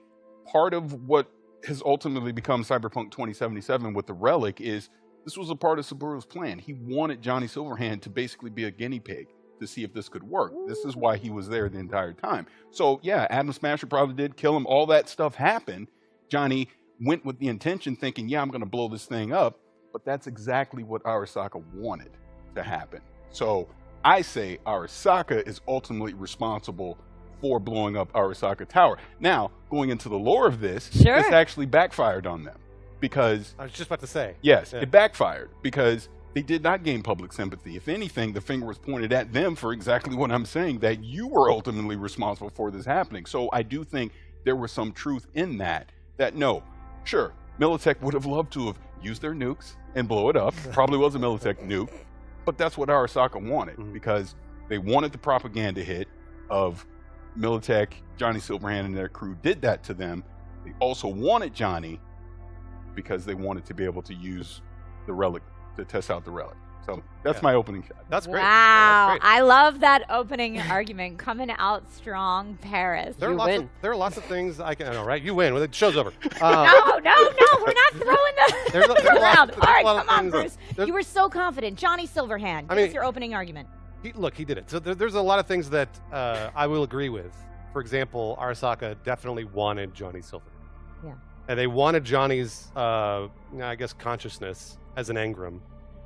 part of what has ultimately become Cyberpunk 2077 with the Relic is this was a part of Saburo's plan. He wanted Johnny Silverhand to basically be a guinea pig to see if this could work. This is why he was there the entire time. So yeah, Adam Smasher probably did kill him. All that stuff happened. Johnny went with the intention thinking, yeah, I'm going to blow this thing up. But that's exactly what Arasaka wanted to happen. So I say Arasaka is ultimately responsible for blowing up Arasaka Tower. Now, going into the lore of this, this actually backfired on them. Because I was just about to say. Yes, it backfired because they did not gain public sympathy. If anything, the finger was pointed at them for exactly what I'm saying, that you were ultimately responsible for this happening. So I do think there was some truth in that no, sure, Militech would have loved to have used their nukes and blow it up. Probably was a Militech nuke, but that's what Arasaka wanted because they wanted the propaganda hit of Militech, Johnny Silverhand and their crew did that to them. They also wanted Johnny because they wanted to be able to use the Relic to test out the Relic. So that's my opening shot. That's great. Wow. That's great. I love that opening argument coming out strong, Parris. There are lots of things I can. I know, right? You win. The show's over. No, we're not throwing the around. All right, come on, Bruce. You were so confident. Johnny Silverhand. Give us your opening argument. He did it. So there's a lot of things that I will agree with. For example, Arasaka definitely wanted Johnny Silverhand. Yeah. And they wanted Johnny's, I guess, consciousness as an engram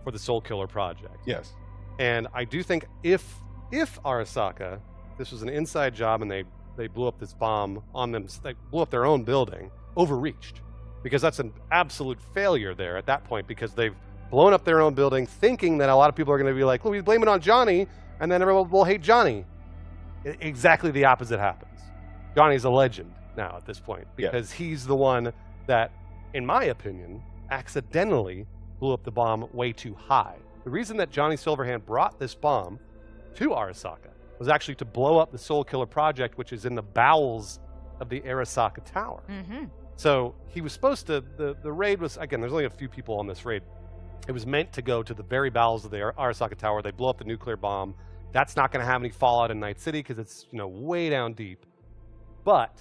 for the Soul Killer project. Yes. And I do think if Arasaka, this was an inside job and they blew up this bomb on them, they blew up their own building, overreached. Because that's an absolute failure there at that point because they've blown up their own building thinking that a lot of people are going to be like, well, we blame it on Johnny and then everyone will hate Johnny. Exactly the opposite happens. Johnny's a legend now at this point because he's the one that, in my opinion, accidentally blew up the bomb way too high. The reason that Johnny Silverhand brought this bomb to Arasaka was actually to blow up the Soul Killer project, which is in the bowels of the Arasaka Tower. So he was supposed to, the raid was, again, there's only a few people on this raid. It was meant to go to the very bowels of the Arasaka Tower. They blow up the nuclear bomb. That's not going to have any fallout in Night City because it's, way down deep. But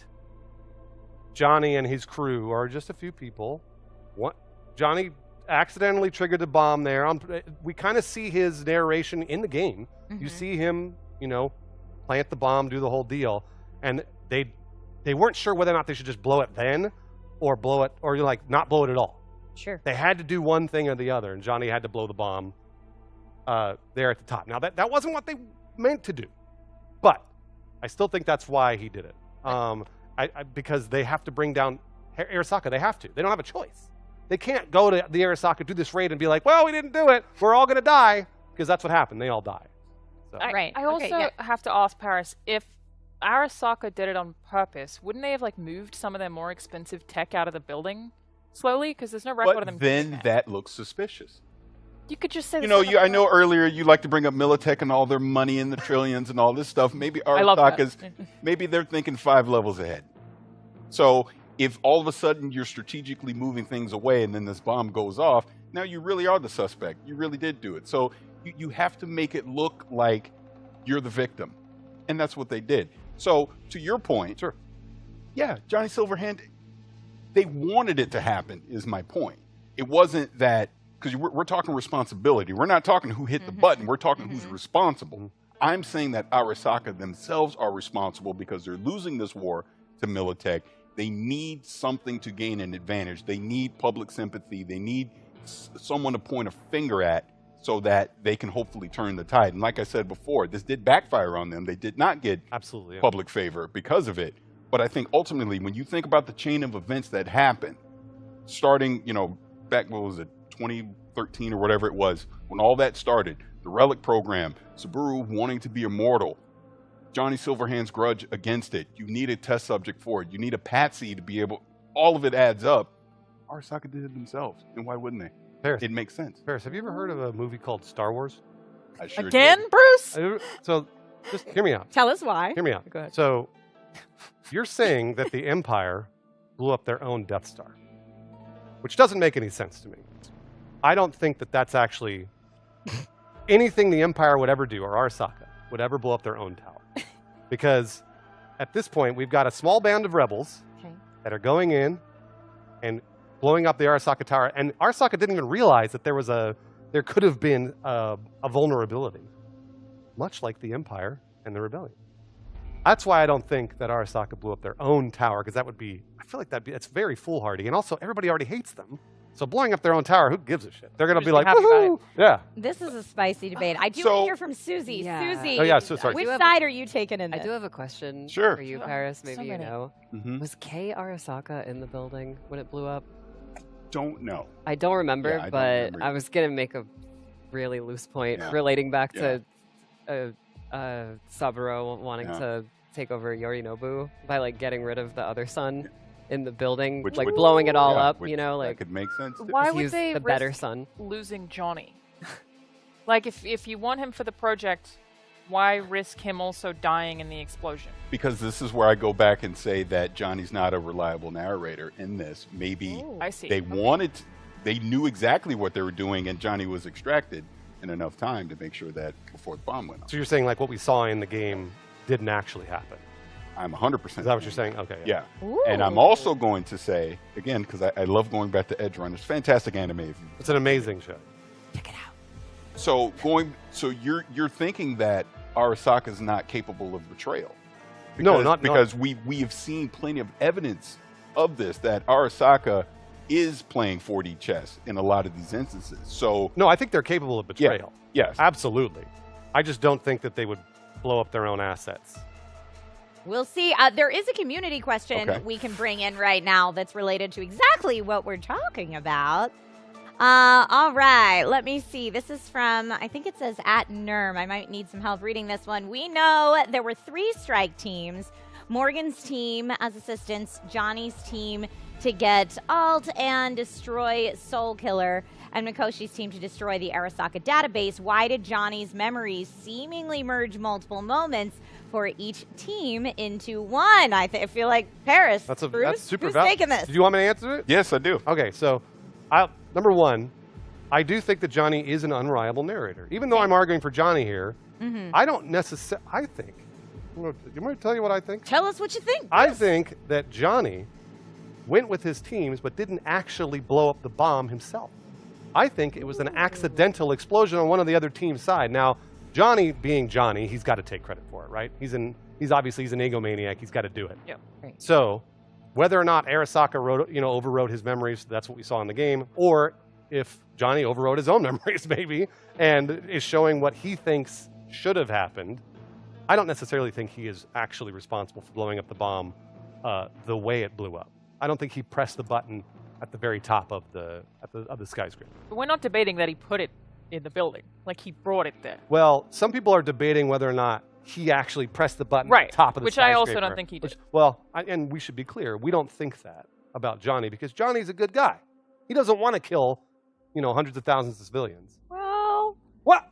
Johnny and his crew are just a few people. Johnny accidentally triggered the bomb there. We kind of see his narration in the game. You see him, plant the bomb, do the whole deal. And they weren't sure whether or not they should just blow it then or blow it, or not blow it at all. Sure. They had to do one thing or the other, and Johnny had to blow the bomb there at the top. Now, that wasn't what they meant to do, but I still think that's why he did it. Because they have to bring down Arasaka. They have to. They don't have a choice. They can't go to the Arasaka, do this raid, and be like, well, we didn't do it. We're all going to die, because that's what happened. They all die. So. Right. I also have to ask Parris, if Arasaka did it on purpose, wouldn't they have moved some of their more expensive tech out of the building slowly? Because there's no record of them doing then that looks suspicious. You could just say, I know earlier you like to bring up Militech and all their money in the trillions and all this stuff. Maybe Arasaka's, maybe they're thinking 5 levels ahead. So if all of a sudden you're strategically moving things away and then this bomb goes off, now you really are the suspect. You really did do it. So you have to make it look like You're the victim. And that's what they did. So, to your point, Sure. yeah, Johnny Silverhand, they wanted it to happen, is my point. It wasn't that, because we're talking responsibility. We're not talking who hit the button. We're talking who's responsible. I'm saying that Arasaka themselves are responsible because they're losing this war to Militech. They need something to gain an advantage. They need public sympathy. They need someone to point a finger at so that they can hopefully turn the tide. And like I said before, this did backfire on them. They did not get Absolutely, yeah. public favor because of it. But I think ultimately, when you think about the chain of events that happened, starting, back, what was it, 2013 or whatever it was, when all that started, the Relic program, Subaru wanting to be immortal, Johnny Silverhand's grudge against it, you need a test subject for it, you need a patsy to be able, all of it adds up. Arasaka did it themselves, and why wouldn't they? Parris, It makes sense. Parris, have you ever heard of a movie called Star Wars? I sure Again, did. Bruce? So, just hear me out. Tell us why. Hear me out. Go ahead. So, you're saying that the Empire blew up their own Death Star, which doesn't make any sense to me. I don't think that that's actually anything the Empire would ever do, or Arasaka would ever blow up their own tower. Because at this point, we've got a small band of rebels that are going in and blowing up the Arasaka tower. And Arasaka didn't even realize that there could have been a vulnerability, much like the Empire and the Rebellion. That's why I don't think that Arasaka blew up their own tower, because that would be, I feel like it's very foolhardy. And also, everybody already hates them. So blowing up their own tower, who gives a shit? They're going to be like, woohoo! Yeah. This is a spicy debate. I do want to hear from Suzi. Yeah. Suzi, Oh, yeah, so sorry. which side are you taking in this? I do have a question Sure. for you, Parris. Maybe you know. Mhm. Was Kei Arasaka in the building when it blew up? Don't know. I don't remember, Yeah, I don't but remember I was going to make a really loose point Yeah. relating back Yeah. to Saburo wanting Yeah. to take over Yorinobu by like getting rid of the other son in the building, Which like would- blowing it all Yeah, up, which- that that could make sense. Too. Why would he's they the better risk son. losing Johnny? Like, if you want him for the project, why risk him also dying in the explosion? Because this is where I go back and say that Johnny's not a reliable narrator in this. Maybe I see. they they knew exactly what they were doing, and Johnny was extracted in enough time to make sure that before the bomb went off. So you're saying like what we saw in the game didn't actually happen? I'm 100%. Is that what you're saying? Okay. Yeah. And I'm also going to say, again, because I love going back to Edge Runners, fantastic anime. It's an amazing show. So you're thinking that Arasaka's not capable of betrayal. No, not because we have seen plenty of evidence of this, that Arasaka is playing 4D chess in a lot of these instances. So No, I think they're capable of betrayal. yes. Absolutely. I just don't think that they would blow up their own assets. We'll see. There is a community question we can bring in right now that's related to exactly what we're talking about. All right, let me see. This is from, I think it says @Nerm. I might need some help reading this one. We know there were 3 strike teams. Morgan's team as assistants, Johnny's team to get Alt and destroy Soul Killer, and Mikoshi's team to destroy the Arasaka database. Why did Johnny's memories seemingly merge multiple moments for each team into one? I feel like Parris. That's Bruce, super who's valid. taking this? Do you want me to answer it? Yes, I do. Okay, so number one, I do think that Johnny is an unreliable narrator. Even though I'm arguing for Johnny here, I don't necessarily. I think. You want me to tell you what I think? Tell us what you think. I think that Johnny went with his teams but didn't actually blow up the bomb himself. I think it was an accidental explosion on one of the other team's side. Now, Johnny being Johnny, he's got to take credit for it, right? He's an egomaniac. He's got to do it. Yep. Right. So, whether or not Arasaka overrode his memories, that's what we saw in the game, or if Johnny overrode his own memories, maybe, and is showing what he thinks should have happened, I don't necessarily think he is actually responsible for blowing up the bomb the way it blew up. I don't think he pressed the button at the very top of the skyscraper. But we're not debating that he put it in the building. Like, he brought it there. Well, some people are debating whether or not he actually pressed the button Right, at the top of the which I skyscraper. also don't think he did. And we should be clear, we don't think that about Johnny because Johnny's a good guy. He doesn't want to kill, hundreds of thousands of civilians. Well, what?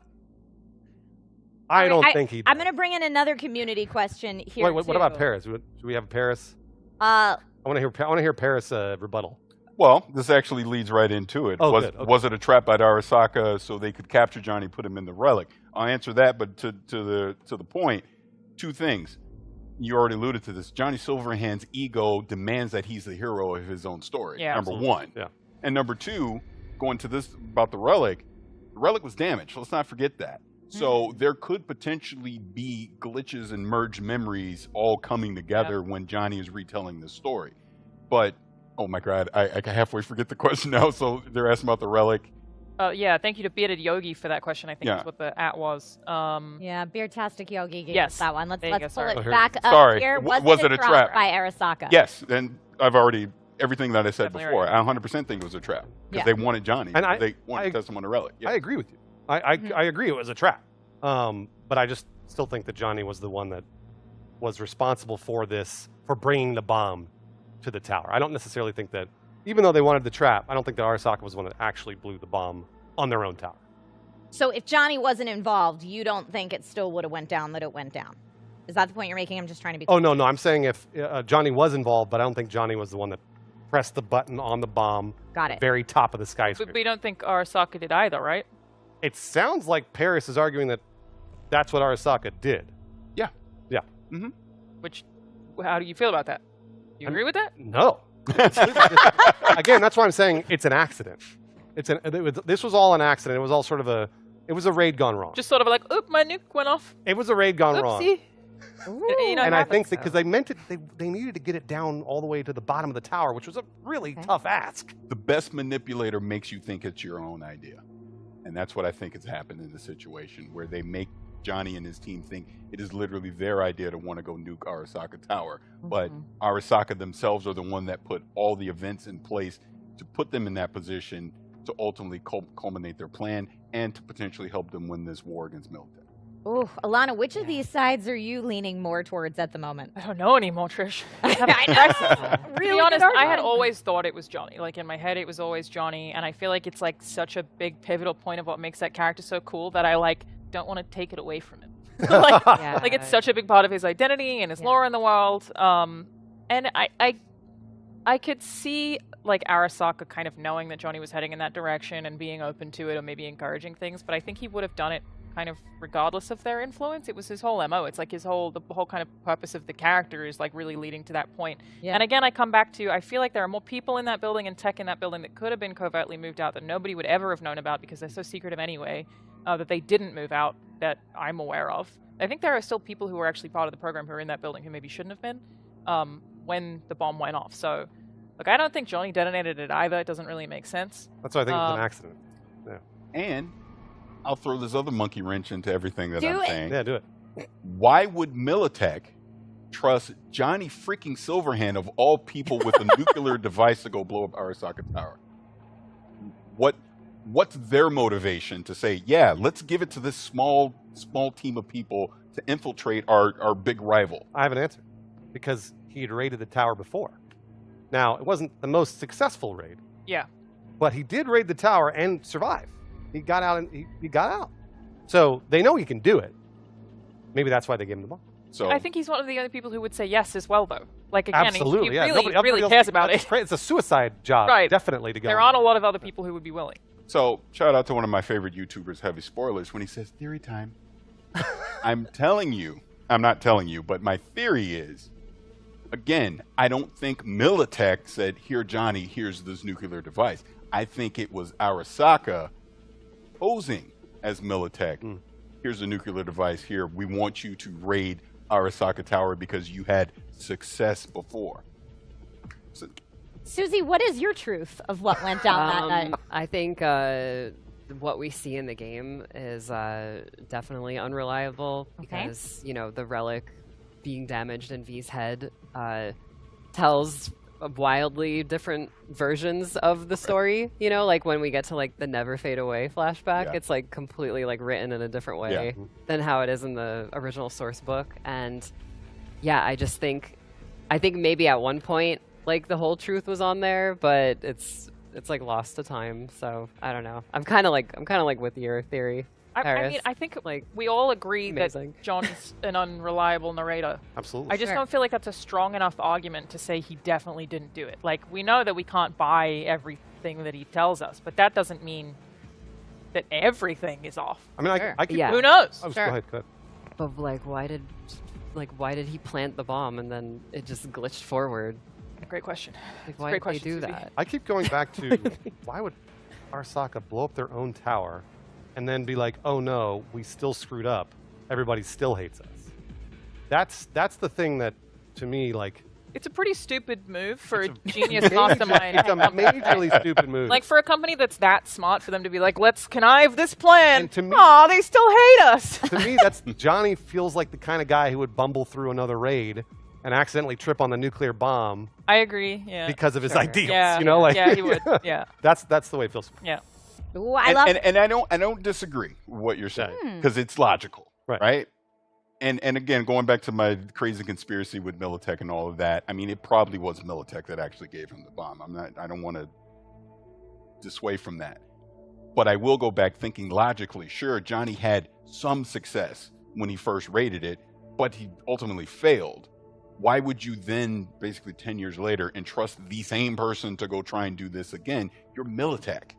I don't think he did. I'm going to bring in another community question here. Wait, what about Parris? Should we have Parris? Uh, I want to hear Parris' rebuttal. Well, this actually leads right into it. Oh, was, good. Okay. was it a trap by Arasaka so they could capture Johnny, put him in the relic? I'll answer that, but to the point, two things. You already alluded to this. Johnny Silverhand's ego demands that he's the hero of his own story. Yeah, number absolutely. one. Yeah. And number two, going to this about the relic was damaged. Let's not forget that. So there could potentially be glitches and merged memories all coming together when Johnny is retelling this story. But, oh my God, I halfway forget the question now. So they're asking about the relic. Yeah, thank you to Bearded Yogi for that question. I think Yeah. that's what the @was. Yeah, Beardtastic Yogi gave Yes. us that one. Let's There you go, pull sorry. it back up Sorry. here. Was it a trap? by Arasaka? Yes, and I've already, everything that I said Definitely before, right. I 100% think it was a trap. Because Yeah. they wanted Johnny. And they wanted to test him on the relic. Yeah. I agree with you. I agree it was a trap. But I just still think that Johnny was the one that was responsible for this, for bringing the bomb to the tower. I don't necessarily think that, even though they wanted the trap, I don't think that Arasaka was the one that actually blew the bomb on their own tower. So if Johnny wasn't involved, you don't think it still would have went down that it went down? Is that the point you're making? I'm just trying to be Oh, no, I'm saying if Johnny was involved, but I don't think Johnny was the one that pressed the button on the bomb. Got it. Very top of the skyscraper. But we don't think Arasaka did either, right? It sounds like Parris is arguing that that's what Arasaka did. Yeah. Yeah. Mm-hmm. Which, how do you feel about that? You agree with that? No. Again, that's why I'm saying it's an accident. This was all an accident. It was all sort of it was a raid gone wrong. Just sort of like, oop, my nuke went off. It was a raid gone wrong. Oopsie. You know, And it I think happens. that because they meant it, they needed to get it down all the way to the bottom of the tower, which was a really tough ask. The best manipulator makes you think it's your own idea. And that's what I think has happened in this situation, where they make Johnny and his team think it is literally their idea to want to go nuke Arasaka Tower. But Arasaka themselves are the one that put all the events in place to put them in that position to ultimately culminate their plan and to potentially help them win this war against military. Ooh, Alannah, which of these sides are you leaning more towards at the moment? I don't know anymore, Trish. I know. To be honest, I had always thought it was Johnny. Like, in my head, it was always Johnny. And I feel like it's, like, such a big pivotal point of what makes that character so cool that I, like, don't want to take it away from him. Like, it's such a big part of his identity and his lore in the world. And I could see, like, Arasaka kind of knowing that Johnny was heading in that direction and being open to it or maybe encouraging things. But I think he would have done it kind of regardless of their influence. It was his whole MO. It's like the whole kind of purpose of the character is like really leading to that point. Yeah. And again, I come back to, I feel like there are more people in that building and tech in that building that could have been covertly moved out that nobody would ever have known about because they're so secretive anyway, that they didn't move out that I'm aware of. I think there are still people who were actually part of the program who are in that building who maybe shouldn't have been when the bomb went off. So, look, I don't think Johnny detonated it either. It doesn't really make sense. That's why I think it was an accident. Yeah. And I'll throw this other monkey wrench into everything that I'm saying. Yeah, do it. Why would Militech trust Johnny freaking Silverhand of all people with a nuclear device to go blow up Arasaka Tower? What's their motivation to say, yeah, let's give it to this small team of people to infiltrate our big rival? I have an answer. Because he had raided the tower before. Now, it wasn't the most successful raid. Yeah. But he did raid the tower and survive. He got out and he got out. So they know he can do it. Maybe that's why they gave him the bomb. So I think he's one of the only people who would say yes as well, though. Like, again, absolutely, he yeah. really cares about it. It's a suicide job, Right. definitely, to go. There aren't a lot of other people who would be willing. So, shout out to one of my favorite YouTubers, Heavy Spoilers, when he says, theory time. I'm not telling you, but my theory is, again, I don't think Militech said, here, Johnny, here's this nuclear device. I think it was Arasaka posing as Militech. Here's a nuclear device here. We want you to raid Arasaka Tower because you had success before. So, Suzi, what is your truth of what went down that night? I think what we see in the game is definitely unreliable because, you know, the relic being damaged in V's head tells wildly different versions of the story. You know, like when we get to like the Never Fade Away flashback, it's like completely like written in a different way than how it is in the original source book. And yeah, I think maybe at one point like the whole truth was on there, but it's like lost to time. So I don't know. I'm kind of like with your theory. I mean, I think we all agree amazing. that John's an unreliable narrator. Absolutely. I just don't feel like that's a strong enough argument to say he definitely didn't do it. Like, we know that we can't buy everything that he tells us, but that doesn't mean that everything is off. I mean, I could, Who knows? Oh, go ahead. But why did he plant the bomb and then it just glitched forward? Great question. Like, why Great did they question, do Suzi. that? I keep going back to why would Arasaka blow up their own tower and then be like, oh no, we still screwed up. Everybody still hates us. That's the thing that, to me, like... It's a pretty stupid move for a genius mastermind. It's a majorly stupid move. Like, for a company that's that smart, for them to be like, let's connive this plan. And to me, aw, they still hate us. To me, Johnny feels like the kind of guy who would bumble through another raid and accidentally trip on the nuclear bomb. I agree, yeah. Because of his ideals, yeah, you know? Like, yeah, he would, yeah. That's the way it feels. Yeah. Ooh, I love and I don't disagree with what you're saying, because it's logical, right? And again, going back to my crazy conspiracy with Militech and all of that, I mean, it probably was Militech that actually gave him the bomb. I don't want to dissuade from that. But I will go back thinking logically. Sure, Johnny had some success when he first raided it, but he ultimately failed. Why would you then, basically 10 years later, entrust the same person to go try and do this again? You're Militech.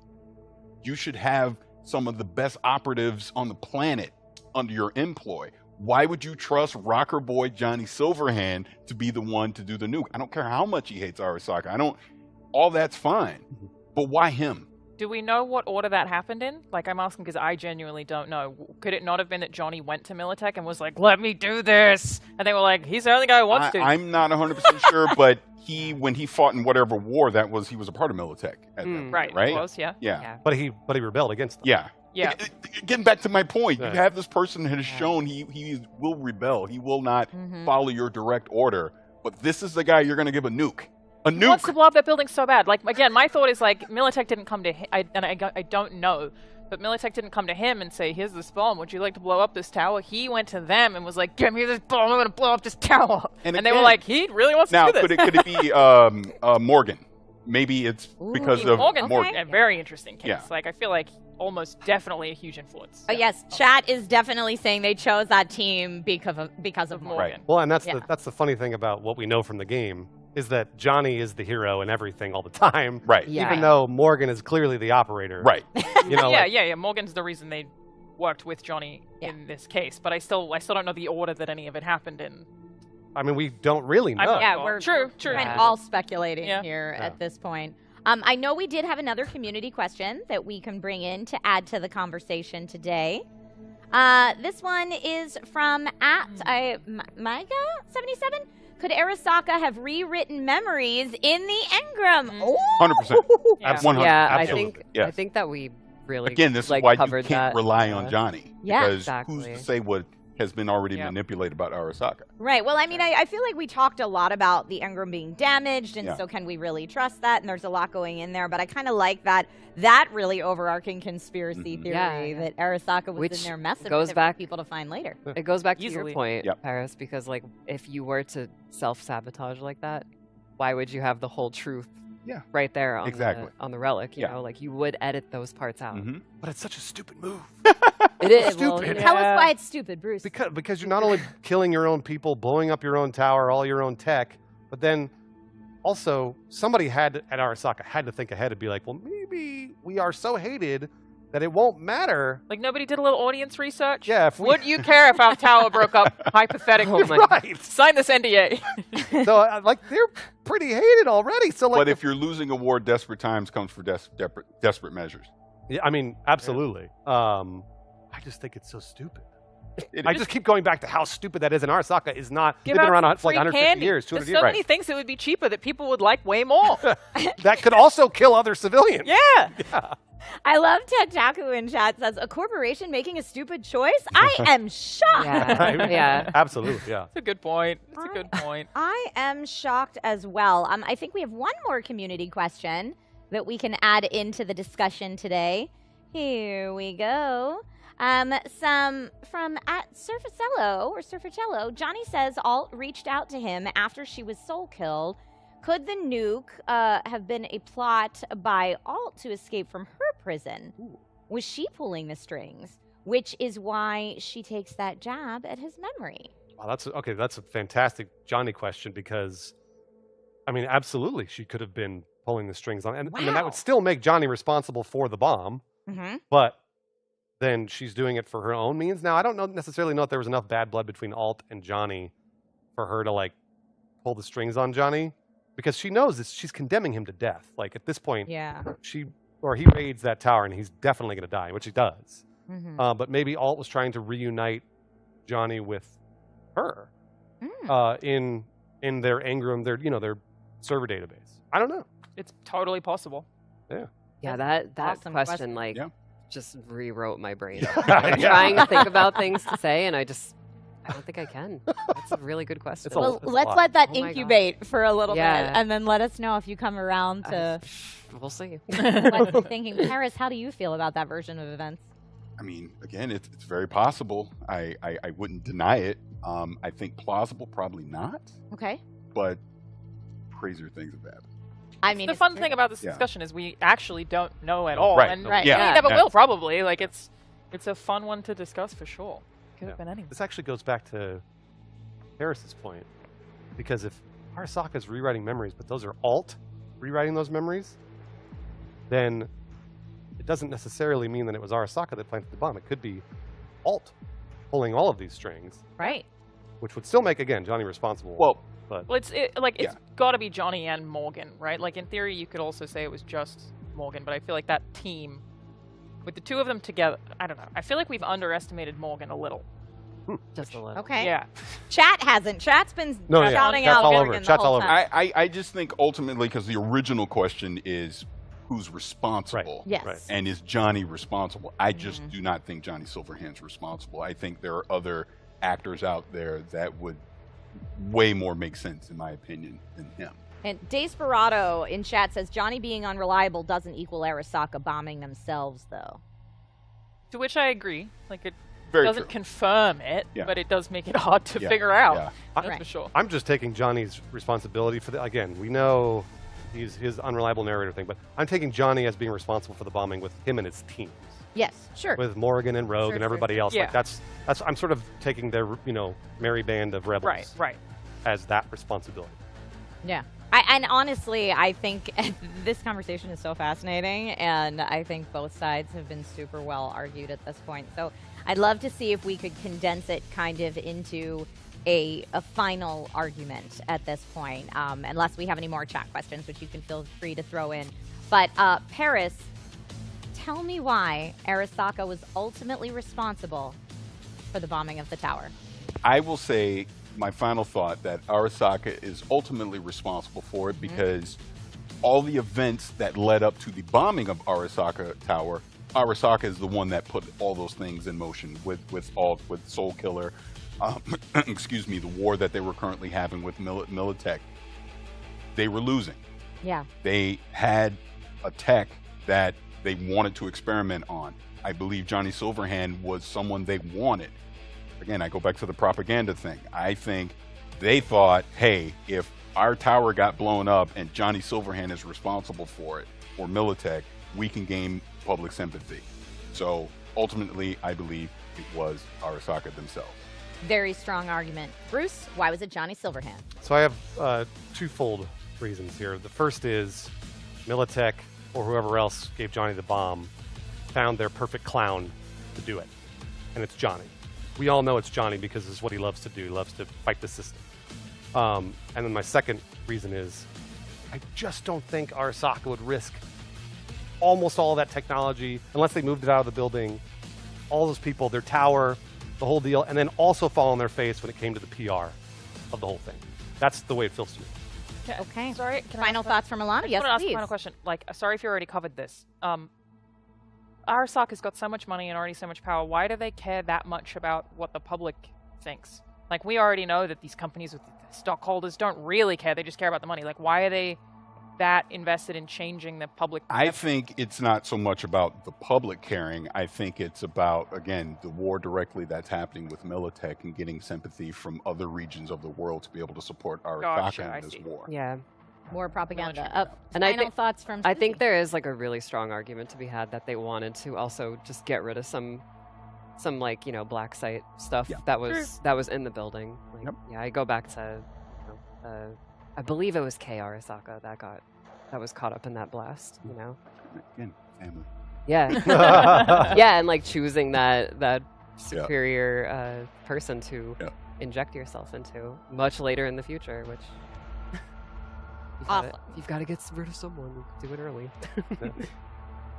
You should have some of the best operatives on the planet under your employ. Why would you trust rocker boy Johnny Silverhand to be the one to do the nuke? I don't care how much he hates Arasaka. All that's fine. But why him? Do we know what order that happened in? Like, I'm asking because I genuinely don't know. Could it not have been that Johnny went to Militech and was like, let me do this? And they were like, he's the only guy who wants to. I'm not 100% sure, but when he fought in whatever war he was a part of Militech at that point, right? He was, Yeah. But he rebelled against them. Yeah. Yeah. Getting back to my point, you have this person that has shown he will rebel. He will not follow your direct order. But this is the guy you're going to give a nuke. A nuke. He wants to blow up that building so bad. Like, again, my thought is like, Militech didn't come to him, I don't know, but Militech didn't come to him and say, here's this bomb, would you like to blow up this tower? He went to them and was like, give me this bomb, I'm going to blow up this tower. And they were like, he really wants to do this. Now, could it be Morgan? Maybe it's because of Morgan. Morgan. A very interesting case. Yeah. Like, I feel like almost definitely a huge influence. Oh, yes, chat is definitely saying they chose that team because of Morgan. Right. Well, and that's the funny thing about what we know from the game is that Johnny is the hero and everything all the time. Right. Even though Morgan is clearly the operator. Right. You know, yeah. Morgan's the reason they worked with Johnny in this case, but I still don't know the order that any of it happened in. I mean, we don't really know. We're true. kind of all speculating here at this point. I know we did have another community question that we can bring in to add to the conversation today. This one is from Maiga77. Could Arasaka have rewritten memories in the Engram? 100%. Yeah. 100%. Yeah, Absolutely. I think that we really Again, this is why you covered can't that. rely on Johnny. Yeah. Because Exactly. who's to say what has been already manipulated about Arasaka? Right. Well, I mean, I feel like we talked a lot about the Engram being damaged, and so can we really trust that? And there's a lot going in there, but I kind of like that really overarching conspiracy theory that Arasaka was in there messing with it for people to find later. It goes back to Easily. your point, Parris, because like if you were to self-sabotage like that, why would you have the whole truth right there on the relic? You know, like you would edit those parts out. But it's such a stupid move. It is. Stupid. Tell us why it's stupid, Bruce. Because you're not only killing your own people, blowing up your own tower, all your own tech, but then also somebody at Arasaka had to think ahead and be like, well, maybe we are so hated that it won't matter. Like, nobody did a little audience research? Yeah. Would you care if our tower broke up, hypothetically? Right. Sign this NDA. So, they're pretty hated already. So, like, but if you're losing a war, desperate times comes for desperate measures. Yeah, I mean, absolutely. I just think it's so stupid. I just keep going back to how stupid that is, and Arasaka is not. They've been around for like 150 years, 200 There's years. so many things that would be cheaper that people would like way more. That could also kill other civilians. Yeah. I love Tentaku in chat says, a corporation making a stupid choice? I am shocked. Yeah. Absolutely, yeah. It's a good point. It's a good point. I am shocked as well. I think we have one more community question that we can add into the discussion today. Here we go. Some from at Surficello. Johnny says Alt reached out to him after she was soul killed. Could the nuke have been a plot by Alt to escape from her prison? Was she pulling the strings? which is why she takes that jab at his memory. Wow, that's a fantastic Johnny question because, I mean, absolutely, she could have been pulling the strings on, and I mean that would still make Johnny responsible for the bomb, but then she's doing it for her own means. Now, I don't necessarily know if there was enough bad blood between Alt and Johnny for her to like pull the strings on Johnny, because she knows this, she's condemning him to death. Like at this point, he raids that tower and he's definitely going to die, which he does. But maybe Alt was trying to reunite Johnny with her in their Engram, their server database. I don't know. It's totally possible. Yeah, that awesome question just rewrote my brain. Yeah. I'm trying to think about things to say, and I don't think I can. That's a really good question. Well, let's let that incubate for a little bit, Yeah. and then let us know if you come around to We'll see. what you're thinking. Parris, how do you feel about that version of events? I mean, again, it's very possible. I wouldn't deny it. I think plausible, probably not. Okay. But crazier things have happened. I mean, The fun thing about this discussion is we actually don't know at all. Right. And Right. we Yeah. never will, probably. Like, it's a fun one to discuss for sure. Could have been anything. This actually goes back to Parris's point, because if Arasaka's rewriting memories, but those are Alt rewriting those memories, then it doesn't necessarily mean that it was Arasaka that planted the bomb. It could be Alt pulling all of these strings, right. which would still make, again, Johnny responsible. Well, It's got to be Johnny and Morgan, right? Like, in theory, you could also say it was just Morgan, but I feel like that team, with the two of them together, I don't know. I feel like we've underestimated Morgan a little. Just a little. Okay. Yeah. Chat hasn't. Chat's been No, yeah. shouting Chat's out all Morgan over it. the Chat's whole all over time. I just think ultimately, because the original question is who's responsible, Yes. Right. and is Johnny responsible? I just do not think Johnny Silverhand's responsible. I think there are other actors out there that would way more make sense, in my opinion, than him. And Desperado in chat says Johnny being unreliable doesn't equal Arasaka bombing themselves, though. To which I agree. Like, it Very doesn't true. confirm it, Yeah. but it does make it hard to Yeah. figure out. Yeah. That's Right. for sure. I'm just taking Johnny's responsibility for the. Again, we know he's his unreliable narrator thing, but I'm taking Johnny as being responsible for the bombing with him and his teams, Yes, sure. with Morgan and Rogue Sure, and everybody else. Yeah. Like that's. I'm sort of taking their merry band of rebels Right. as that responsibility. Yeah. And honestly, I think this conversation is so fascinating, and I think both sides have been super well argued at this point. So I'd love to see if we could condense it kind of into a final argument at this point, unless we have any more chat questions, which you can feel free to throw in. But Parris, tell me why Arasaka was ultimately responsible for the bombing of the tower. I will say my final thought that Arasaka is ultimately responsible for it because all the events that led up to the bombing of Arasaka Tower, Arasaka is the one that put all those things in motion with Soul Killer, excuse me, the war that they were currently having with Militech. They were losing. Yeah. They had a tech that they wanted to experiment on. I believe Johnny Silverhand was someone they wanted. Again, I go back to the propaganda thing. I think they thought, hey, if our tower got blown up and Johnny Silverhand is responsible for it, or Militech, we can gain public sympathy. So ultimately, I believe it was Arasaka themselves. Very strong argument. Bruce, why was it Johnny Silverhand? So I have twofold reasons here. The first is Militech or whoever else gave Johnny the bomb found their perfect clown to do it, and it's Johnny. We all know it's Johnny because it's what he loves to do. He loves to fight the system. And then my second reason is I just don't think Arasaka would risk almost all of that technology unless they moved it out of the building, all those people, their tower, the whole deal, and then also fall on their face when it came to the PR of the whole thing. That's the way it feels to me. Okay. Sorry. Final thoughts from Alannah? Yes, I want to ask please. a final question. Like, sorry if you already covered this. Arasaka's got so much money and already so much power. Why do they care that much about what the public thinks? Like, we already know that these companies with stockholders don't really care. They just care about the money. Like, why are they that invested in changing the public? I think it's not so much about the public caring. I think it's about, again, the war directly that's happening with Militech and getting sympathy from other regions of the world to be able to support Arasaka in this war. Yeah. More propaganda. And I Final think, thoughts from I think Suzi? there is like a really strong argument to be had that they wanted to also just get rid of some some like, black site stuff Yeah. that was in the building. Like, Yep. Yeah, I go back to, I believe it was Kei Arasaka that was caught up in that blast. Again, family. Yeah. Yeah, and like choosing that superior person to inject yourself into much later in the future, which you've got to get rid of someone. Do it early.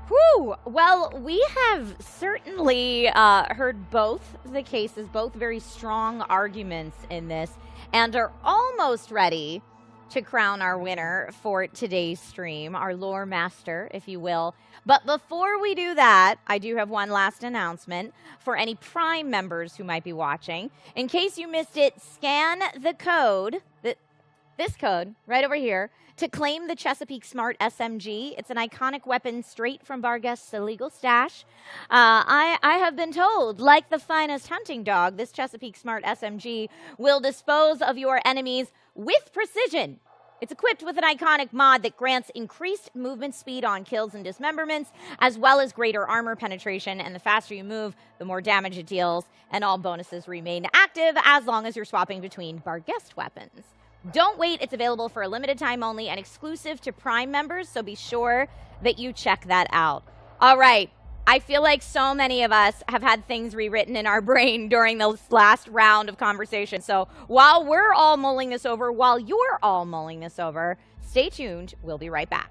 Whew. Well, we have certainly heard both the cases, both very strong arguments in this, and are almost ready to crown our winner for today's stream, our lore master, if you will. But before we do that, I do have one last announcement for any Prime members who might be watching. In case you missed it, scan the code, this code right over here, to claim the Chesapeake Smart SMG. It's an iconic weapon straight from Barguest's illegal stash. I have been told, like the finest hunting dog, this Chesapeake Smart SMG will dispose of your enemies with precision. It's equipped with an iconic mod that grants increased movement speed on kills and dismemberments, as well as greater armor penetration, and the faster you move, the more damage it deals, and all bonuses remain active as long as you're swapping between Barguest weapons. Don't wait, it's available for a limited time only and exclusive to Prime members, so be sure that you check that out. All right, I feel like so many of us have had things rewritten in our brain during this last round of conversation. So while we're all mulling this over, while you're all mulling this over, stay tuned, we'll be right back.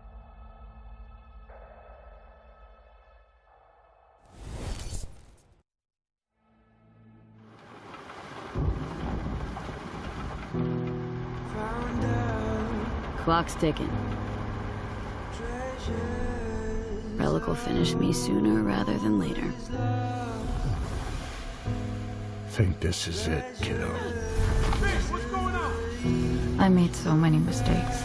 Clock's ticking. Relic will finish me sooner rather than later. Think this is it, kiddo. I made so many mistakes.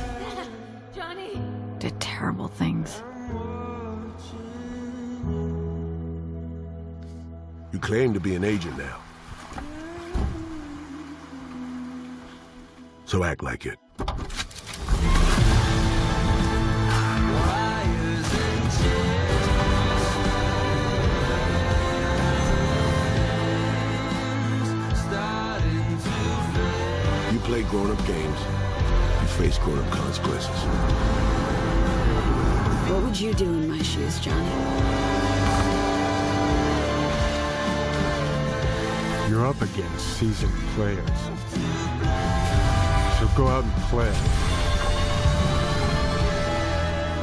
Johnny! Did terrible things. You claim to be an agent now. So act like it. You play grown-up games, you face grown-up consequences. What would you do in my shoes, Johnny? You're up against seasoned players. So go out and play.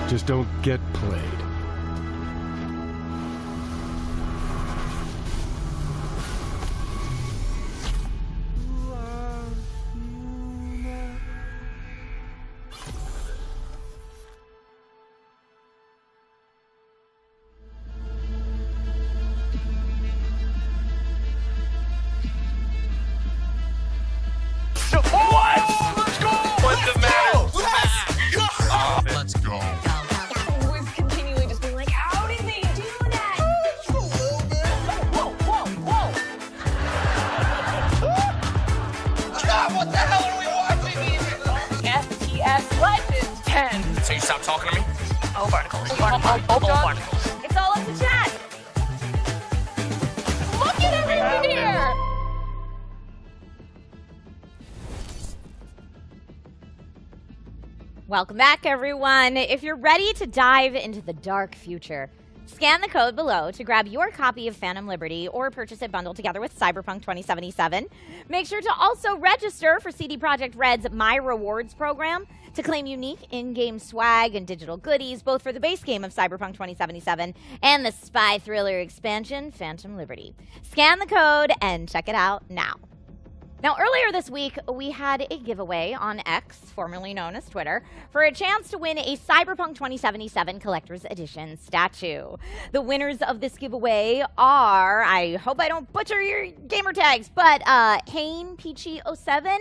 Just don't get played. It's all up to chat. Look at everything here. Welcome back, everyone. If you're ready to dive into the dark future, scan the code below to grab your copy of Phantom Liberty or purchase it bundled together with Cyberpunk 2077. Make sure to also register for CD Projekt Red's My Rewards program to claim unique in-game swag and digital goodies, both for the base game of Cyberpunk 2077 and the spy thriller expansion, Phantom Liberty. Scan the code and check it out now. Now, earlier this week, we had a giveaway on X, formerly known as Twitter, for a chance to win a Cyberpunk 2077 Collector's Edition statue. The winners of this giveaway are, I hope I don't butcher your gamer tags, but Hane Peachy 07,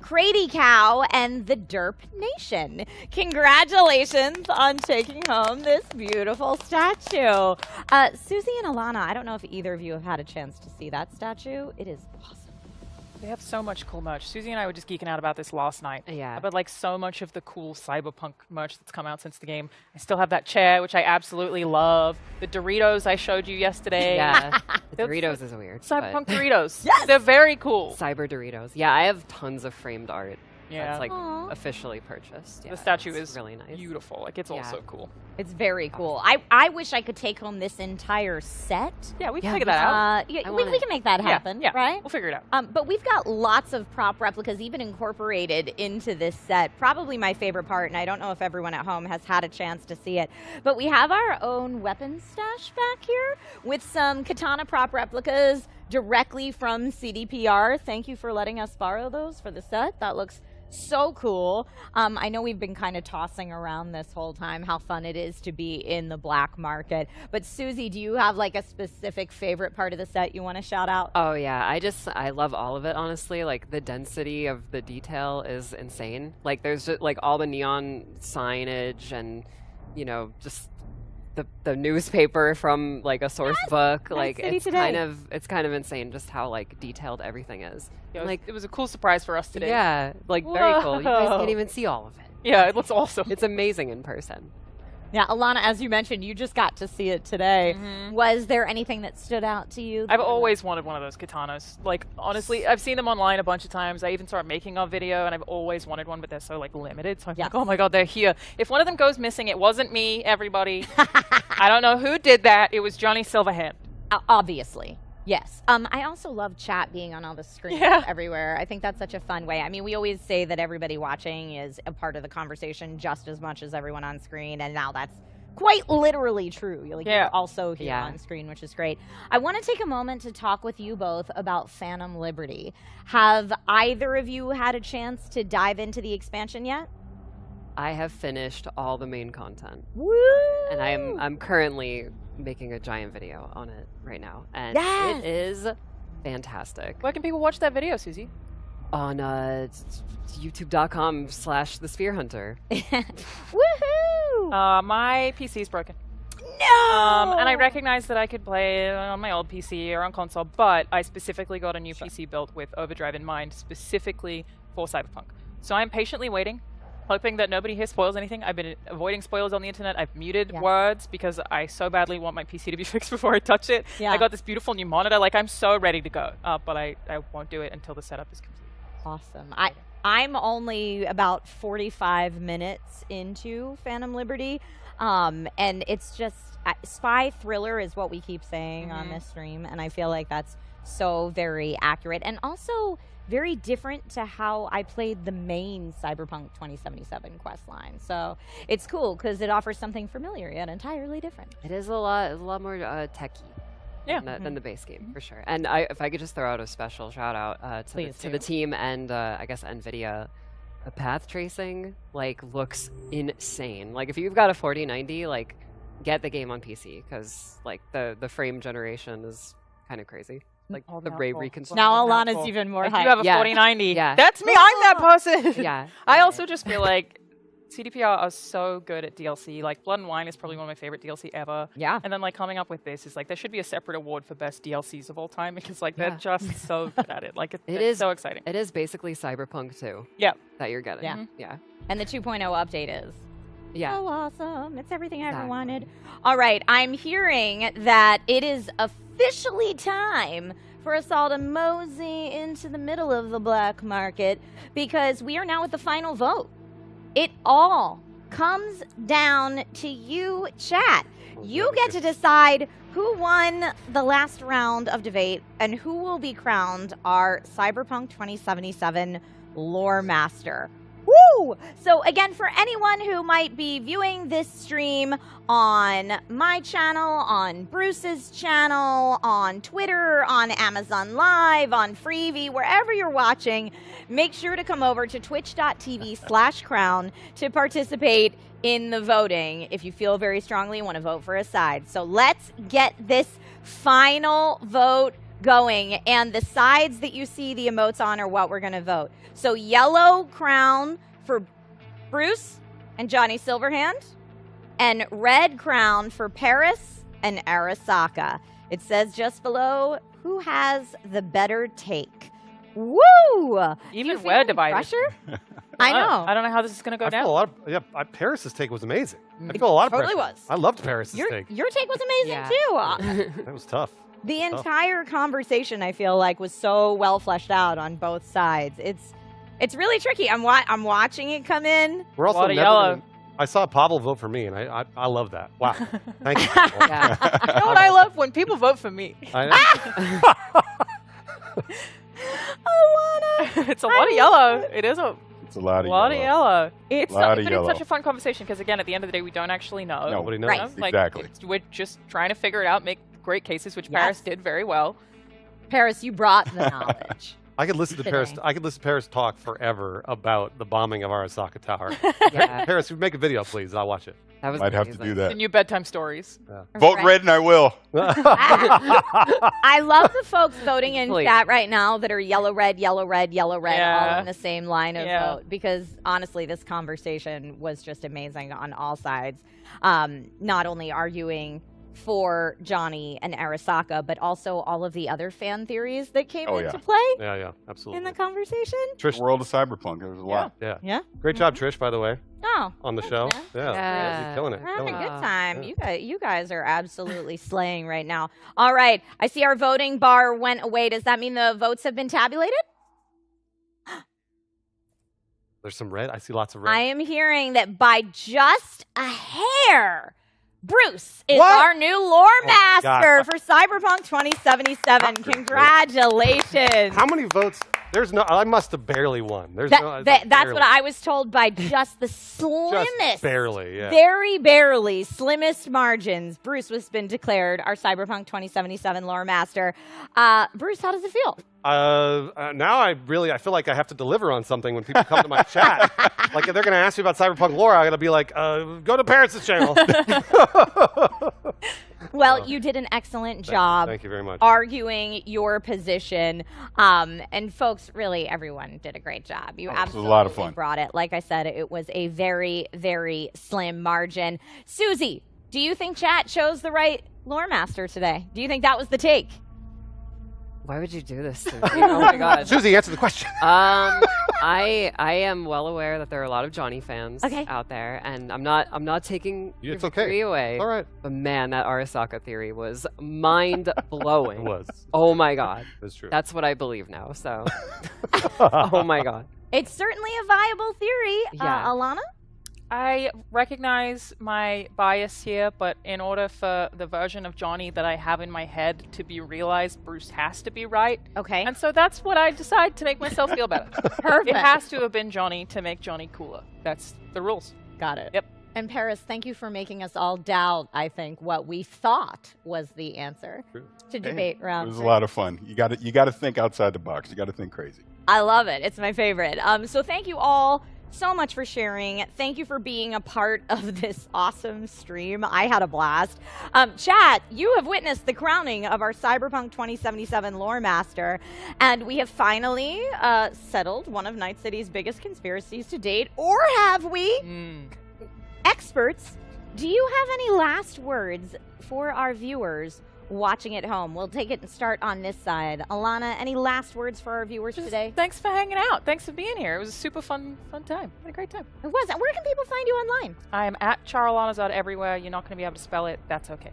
Crady Cow, and the Derp Nation. Congratulations on taking home this beautiful statue. Suzi and Alannah, I don't know if either of you have had a chance to see that statue. It is awesome. They have so much cool merch. Suzi and I were just geeking out about this last night. Yeah. About like so much of the cool Cyberpunk merch that's come out since the game. I still have that chair, which I absolutely love. The Doritos I showed you yesterday. Yeah. The Doritos is weird. Cyberpunk Doritos. Yes! They're very cool. Cyber Doritos. Yeah, I have tons of framed art. Yeah. That's like Aw. officially purchased. Yeah, The statue it's is really nice. beautiful. Like it's Yeah. also cool. It's very cool. I wish I could take home this entire set. Yeah, we can Yeah, figure that out. Yeah, I we wanna- can make that happen, yeah, right? We'll figure it out. But we've got lots of prop replicas even incorporated into this set. Probably my favorite part, and I don't know if everyone at home has had a chance to see it, but we have our own weapons stash back here with some katana prop replicas directly from CDPR. Thank you for letting us borrow those for the set. That looks so cool. I know we've been kind of tossing around this whole time how fun it is to be in the black market. But Suzi, do you have like a specific favorite part of the set you want to shout out? Oh yeah, I love all of it, honestly. Like the density of the detail is insane. Like there's just like all the neon signage and, you know, just the newspaper from like a source book. Like City it's Today. it's kind of insane just how like detailed everything is. Yeah, Like it was a cool surprise for us today. yeah, like very cool. You guys Whoa. can't even see all of it. Yeah, it looks awesome. It's amazing in person. Yeah, Alannah, as you mentioned, you just got to see it today. Was there anything that stood out to you? I've always wanted one of those katanas. Like, honestly, I've seen them online a bunch of times. I even saw a making of video, and I've always wanted one, but they're so, like, limited. So I'm Yes. like, oh my god, they're here. If one of them goes missing, it wasn't me, everybody. I don't know who did that. It was Johnny Silverhand. Obviously. Yes. I also love chat being on all the screens everywhere. I think that's such a fun way. I mean, we always say that everybody watching is a part of the conversation just as much as everyone on screen, and now that's quite literally true. You're also here on screen, which is great. I want to take a moment to talk with you both about Phantom Liberty. Have either of you had a chance to dive into the expansion yet? I have finished all the main content. Woo! And I'm currently making a giant video on it right now, and Yes! it is fantastic. Where can people watch that video, Suzi? On youtube.com/The Sphere Hunter. Woohoo! My PC is broken. No! And I recognize that I could play it on my old PC or on console, but I specifically got a new PC built with Overdrive in mind, specifically for Cyberpunk. So I'm patiently waiting, hoping that nobody here spoils anything. I've been avoiding spoilers on the internet. I've muted words because I so badly want my PC to be fixed before I touch it. Yeah. I got this beautiful new monitor. Like, I'm so ready to go, but I won't do it until the setup is complete. Awesome. I'm only about 45 minutes into Phantom Liberty, and it's just spy thriller is what we keep saying on this stream, and I feel like that's so very accurate and also very different to how I played the main Cyberpunk 2077 quest line. So it's cool because it offers something familiar yet entirely different. It is a lot more techy. Than the base game, for sure. And if I could just throw out a special shout out to the team and I guess NVIDIA, the path tracing looks insane. Like if you've got a 4090, like get the game on PC because like the frame generation is kind of crazy. Like the ray reconstruction. Now Alannah's even more If hyped. you have a 4090, that's me. I'm that person. Yeah. I also just feel like CDPR are so good at DLC. Like Blood and Wine is probably one of my favorite DLC ever. Yeah. And then like coming up with this is like there should be a separate award for best DLCs of all time because like they're just so good at it. Like it's so exciting. It is basically Cyberpunk 2. Yeah. That you're getting. Yeah. Yeah. And the 2.0 update is so awesome. It's everything I ever wanted. All right, I'm hearing that it is officially time for us all to mosey into the middle of the black market because we are now at the final vote. It all comes down to you, chat. You get to decide who won the last round of debate and who will be crowned our Cyberpunk 2077 lore master. Woo! So again, for anyone who might be viewing this stream on my channel, on Bruce's channel, on Twitter, on Amazon Live, on Freevee, wherever you're watching, make sure to come over to twitch.tv/crown to participate in the voting if you feel very strongly you want to vote for a side. So let's get this final vote going, and the sides that you see the emotes on are what we're going to vote. So yellow crown for Bruce and Johnny Silverhand, and red crown for Parris and Arasaka. It says just below, who has the better take? Woo! Even You we're feeling divided. pressure? I know. I don't know how this is going to go I feel a down. lot of, Paris's take was amazing. I feel a lot of totally pressure. was. I loved Paris's Your take. take was amazing Yeah. too. That was tough. The entire conversation, I feel like, was so well fleshed out on both sides. It's really tricky. I'm watching it come in. We're also Lot of never yellow. gonna- I saw Pavel vote for me, and I love that. Wow. Thank you. Yeah. You know what I love? When people vote for me. I know. Alannah. It's a lot of yellow. It is a It's a lot of yellow. It's Lot of But yellow. it's such a fun conversation because, again, at the end of the day, we don't actually know. Nobody knows. Right. Like, Exactly. we're just trying to figure it out, make great cases, which Yes. Parris did very well. Parris, you brought the knowledge. I could listen to Paris. Today. I could listen to Paris talk forever about the bombing of Arasaka Tower. Yeah. Paris, you make a video, please. I'll watch it. That was Might have to amazing. do The that. new bedtime stories. Vote Right. red and I will. I love the folks voting in Please. chat right now that are yellow, red, yellow, red, yellow, red, all Yeah. in the same line of Yeah. vote. Because honestly, this conversation was just amazing on all sides. Not only arguing for Johnny and Arasaka, but also all of the other fan theories that came Oh, into yeah. play Yeah, absolutely. in the conversation. Trish, The world of Cyberpunk. There was a lot. yeah. Yeah. Great job, Trish, by the way, Oh, on the thanks, show. man. Yeah. Yeah. You're killing it. We're having Killing a it. good time. Yeah. You guys are absolutely slaying right now. All right. I see our voting bar went away. Does that mean the votes have been tabulated? There's some red. I see lots of red. I am hearing that by just a hair, Bruce is What? our new lore my God. master for Cyberpunk 2077. Congratulations. How many votes? There's no. I must have barely won. There's That- no. that's barely. what I was told by just the slimmest. Just barely. Yeah. Very barely, slimmest margins. Bruce has been declared our Cyberpunk 2077 lore master. Bruce, how does it feel? Now I feel like I have to deliver on something when people come to my chat. Like if they're gonna ask me about Cyberpunk lore, I gotta be like, go to Parris' channel. Well, you did an excellent job. Thank you very much. Arguing your position. And folks, really, everyone did a great job. You was a absolutely lot of fun. brought it. Like I said, it was a very, very slim margin. Suzi, do you think chat chose the right lore master today? Do you think that was the take? Why would you do this to me? Oh my god. Suzi, answer the question. I am well aware that there are a lot of Johnny fans Okay. out there, and I'm not taking your It's okay. victory away. All right. But man, that Arasaka theory was mind blowing. It was. Oh my god. That's true. That's what I believe now. So. Oh my god. It's certainly a viable theory. Yeah. Alannah? I recognize my bias here, but in order for the version of Johnny that I have in my head to be realized, Bruce has to be right. Okay. And so that's what I decide to make myself feel better. Perfect. It has to have been Johnny to make Johnny cooler. That's the rules. Got it. Yep. And Parris, thank you for making us all doubt, I think, what we thought was the answer to debate It round was a three. lot of fun. You got to think outside the box. You got to think crazy. I love it. It's my favorite. So thank you all so much for sharing. Thank you for being a part of this awesome stream. I had a blast. Chat, you have witnessed the crowning of our Cyberpunk 2077 lore master, and we have finally settled one of Night City's biggest conspiracies to date, or have we? Experts, do you have any last words for our viewers watching at home? We'll take it and start on this side. Alannah, any last words for our viewers today? Thanks for hanging out. Thanks for being here. It was a super fun time. Had a great time. It wasn't. Where can people find you online? I am at Charlanazad everywhere. You're not going to be able to spell it. That's okay.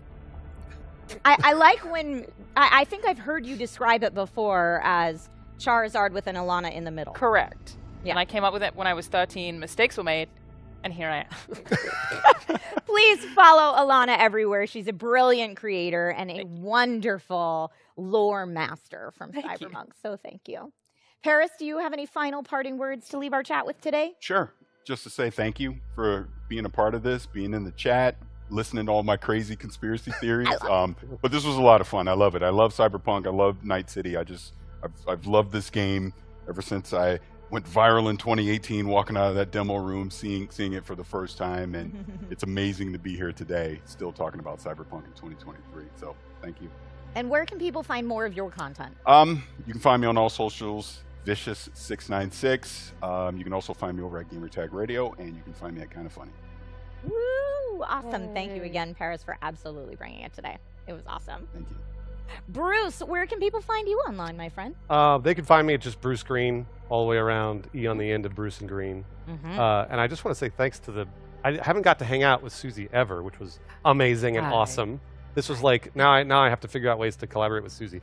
I like when I think I've heard you describe it before as Charizard with an Alannah in the middle. Correct. Yeah. And I came up with it when I was 13. Mistakes were made, and here I am. Please follow Alannah everywhere. She's a brilliant creator and a wonderful lore master from Cyberpunk. So thank you. Parris, do you have any final parting words to leave our chat with today? Sure. Just to say thank you for being a part of this, being in the chat, listening to all my crazy conspiracy theories. But this was a lot of fun. I love it. I love Cyberpunk. I love Night City. I've loved this game ever since I went viral in 2018, walking out of that demo room, seeing it for the first time, and it's amazing to be here today, still talking about Cyberpunk in 2023. So thank you. And where can people find more of your content? You can find me on all socials, Vicious696. You can also find me over at Gamertag Radio, and you can find me at Kinda Funny. Woo! Awesome. Thank you again, Parris, for absolutely bringing it today. It was awesome. Thank you. Bruce, where can people find you online, my friend? They can find me at just Bruce Greene, all the way around E on the end of Bruce and Greene. And I just want to say thanks to I haven't got to hang out with Suzi ever, which was amazing and awesome. This was like, now I have to figure out ways to collaborate with Suzi.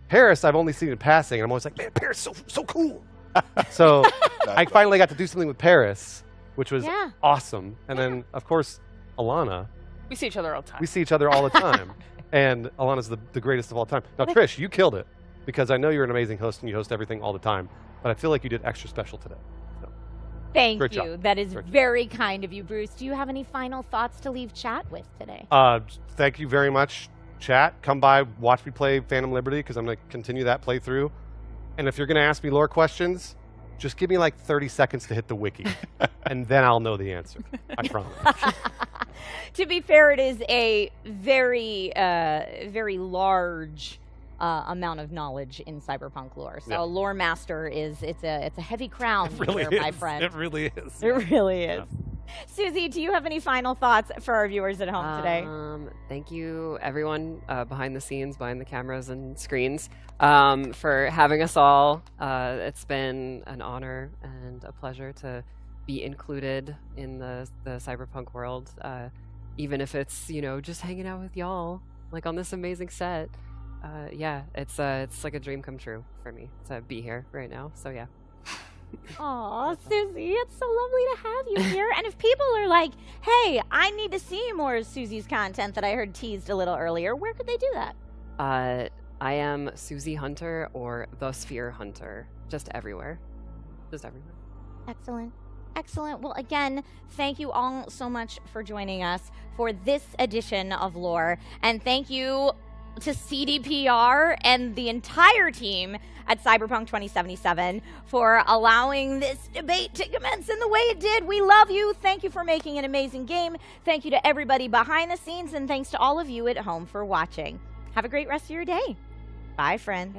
Parris, I've only seen in passing, and I'm always like, man, Parris, so cool. So I finally got to do something with Parris, which was awesome. And then, of course, Alannah. We see each other all the time. We see each other all the time. And Alannah's the greatest of all time. Now, Trish, you killed it, because I know you're an amazing host and you host everything all the time, but I feel like you did extra special today. So, Thank great you. job. That is very kind of you, Bruce. Do you have any final thoughts to leave chat with today? Thank you very much, chat. Come by, watch me play Phantom Liberty, because I'm going to continue that playthrough. And if you're going to ask me lore questions, just give me like 30 seconds to hit the wiki, and then I'll know the answer. I promise. To be fair, it is a very, very large amount of knowledge in Cyberpunk lore. So lore master it's a heavy crown there, my friend. It really is. It really is. Suzi, do you have any final thoughts for our viewers at home today? Thank you, everyone behind the scenes, behind the cameras and screens, for having us all. It's been an honor and a pleasure to be included in the Cyberpunk world, even if it's, just hanging out with y'all, like on this amazing set. Yeah, it's like a dream come true for me to be here right now. So yeah. Aw, Suzi, it's so lovely to have you here. And if people are like, hey, I need to see more of Suzi's content that I heard teased a little earlier, where could they do that? I am Suzi Hunter or the Sphere Hunter. Just everywhere. Just everywhere. Excellent. Excellent. Well, again, thank you all so much for joining us for this edition of Lore. And thank you to CDPR and the entire team at Cyberpunk 2077 for allowing this debate to commence in the way it did. We love you. Thank you for making an amazing game. Thank you to everybody behind the scenes, and thanks to all of you at home for watching. Have a great rest of your day. Bye, friend.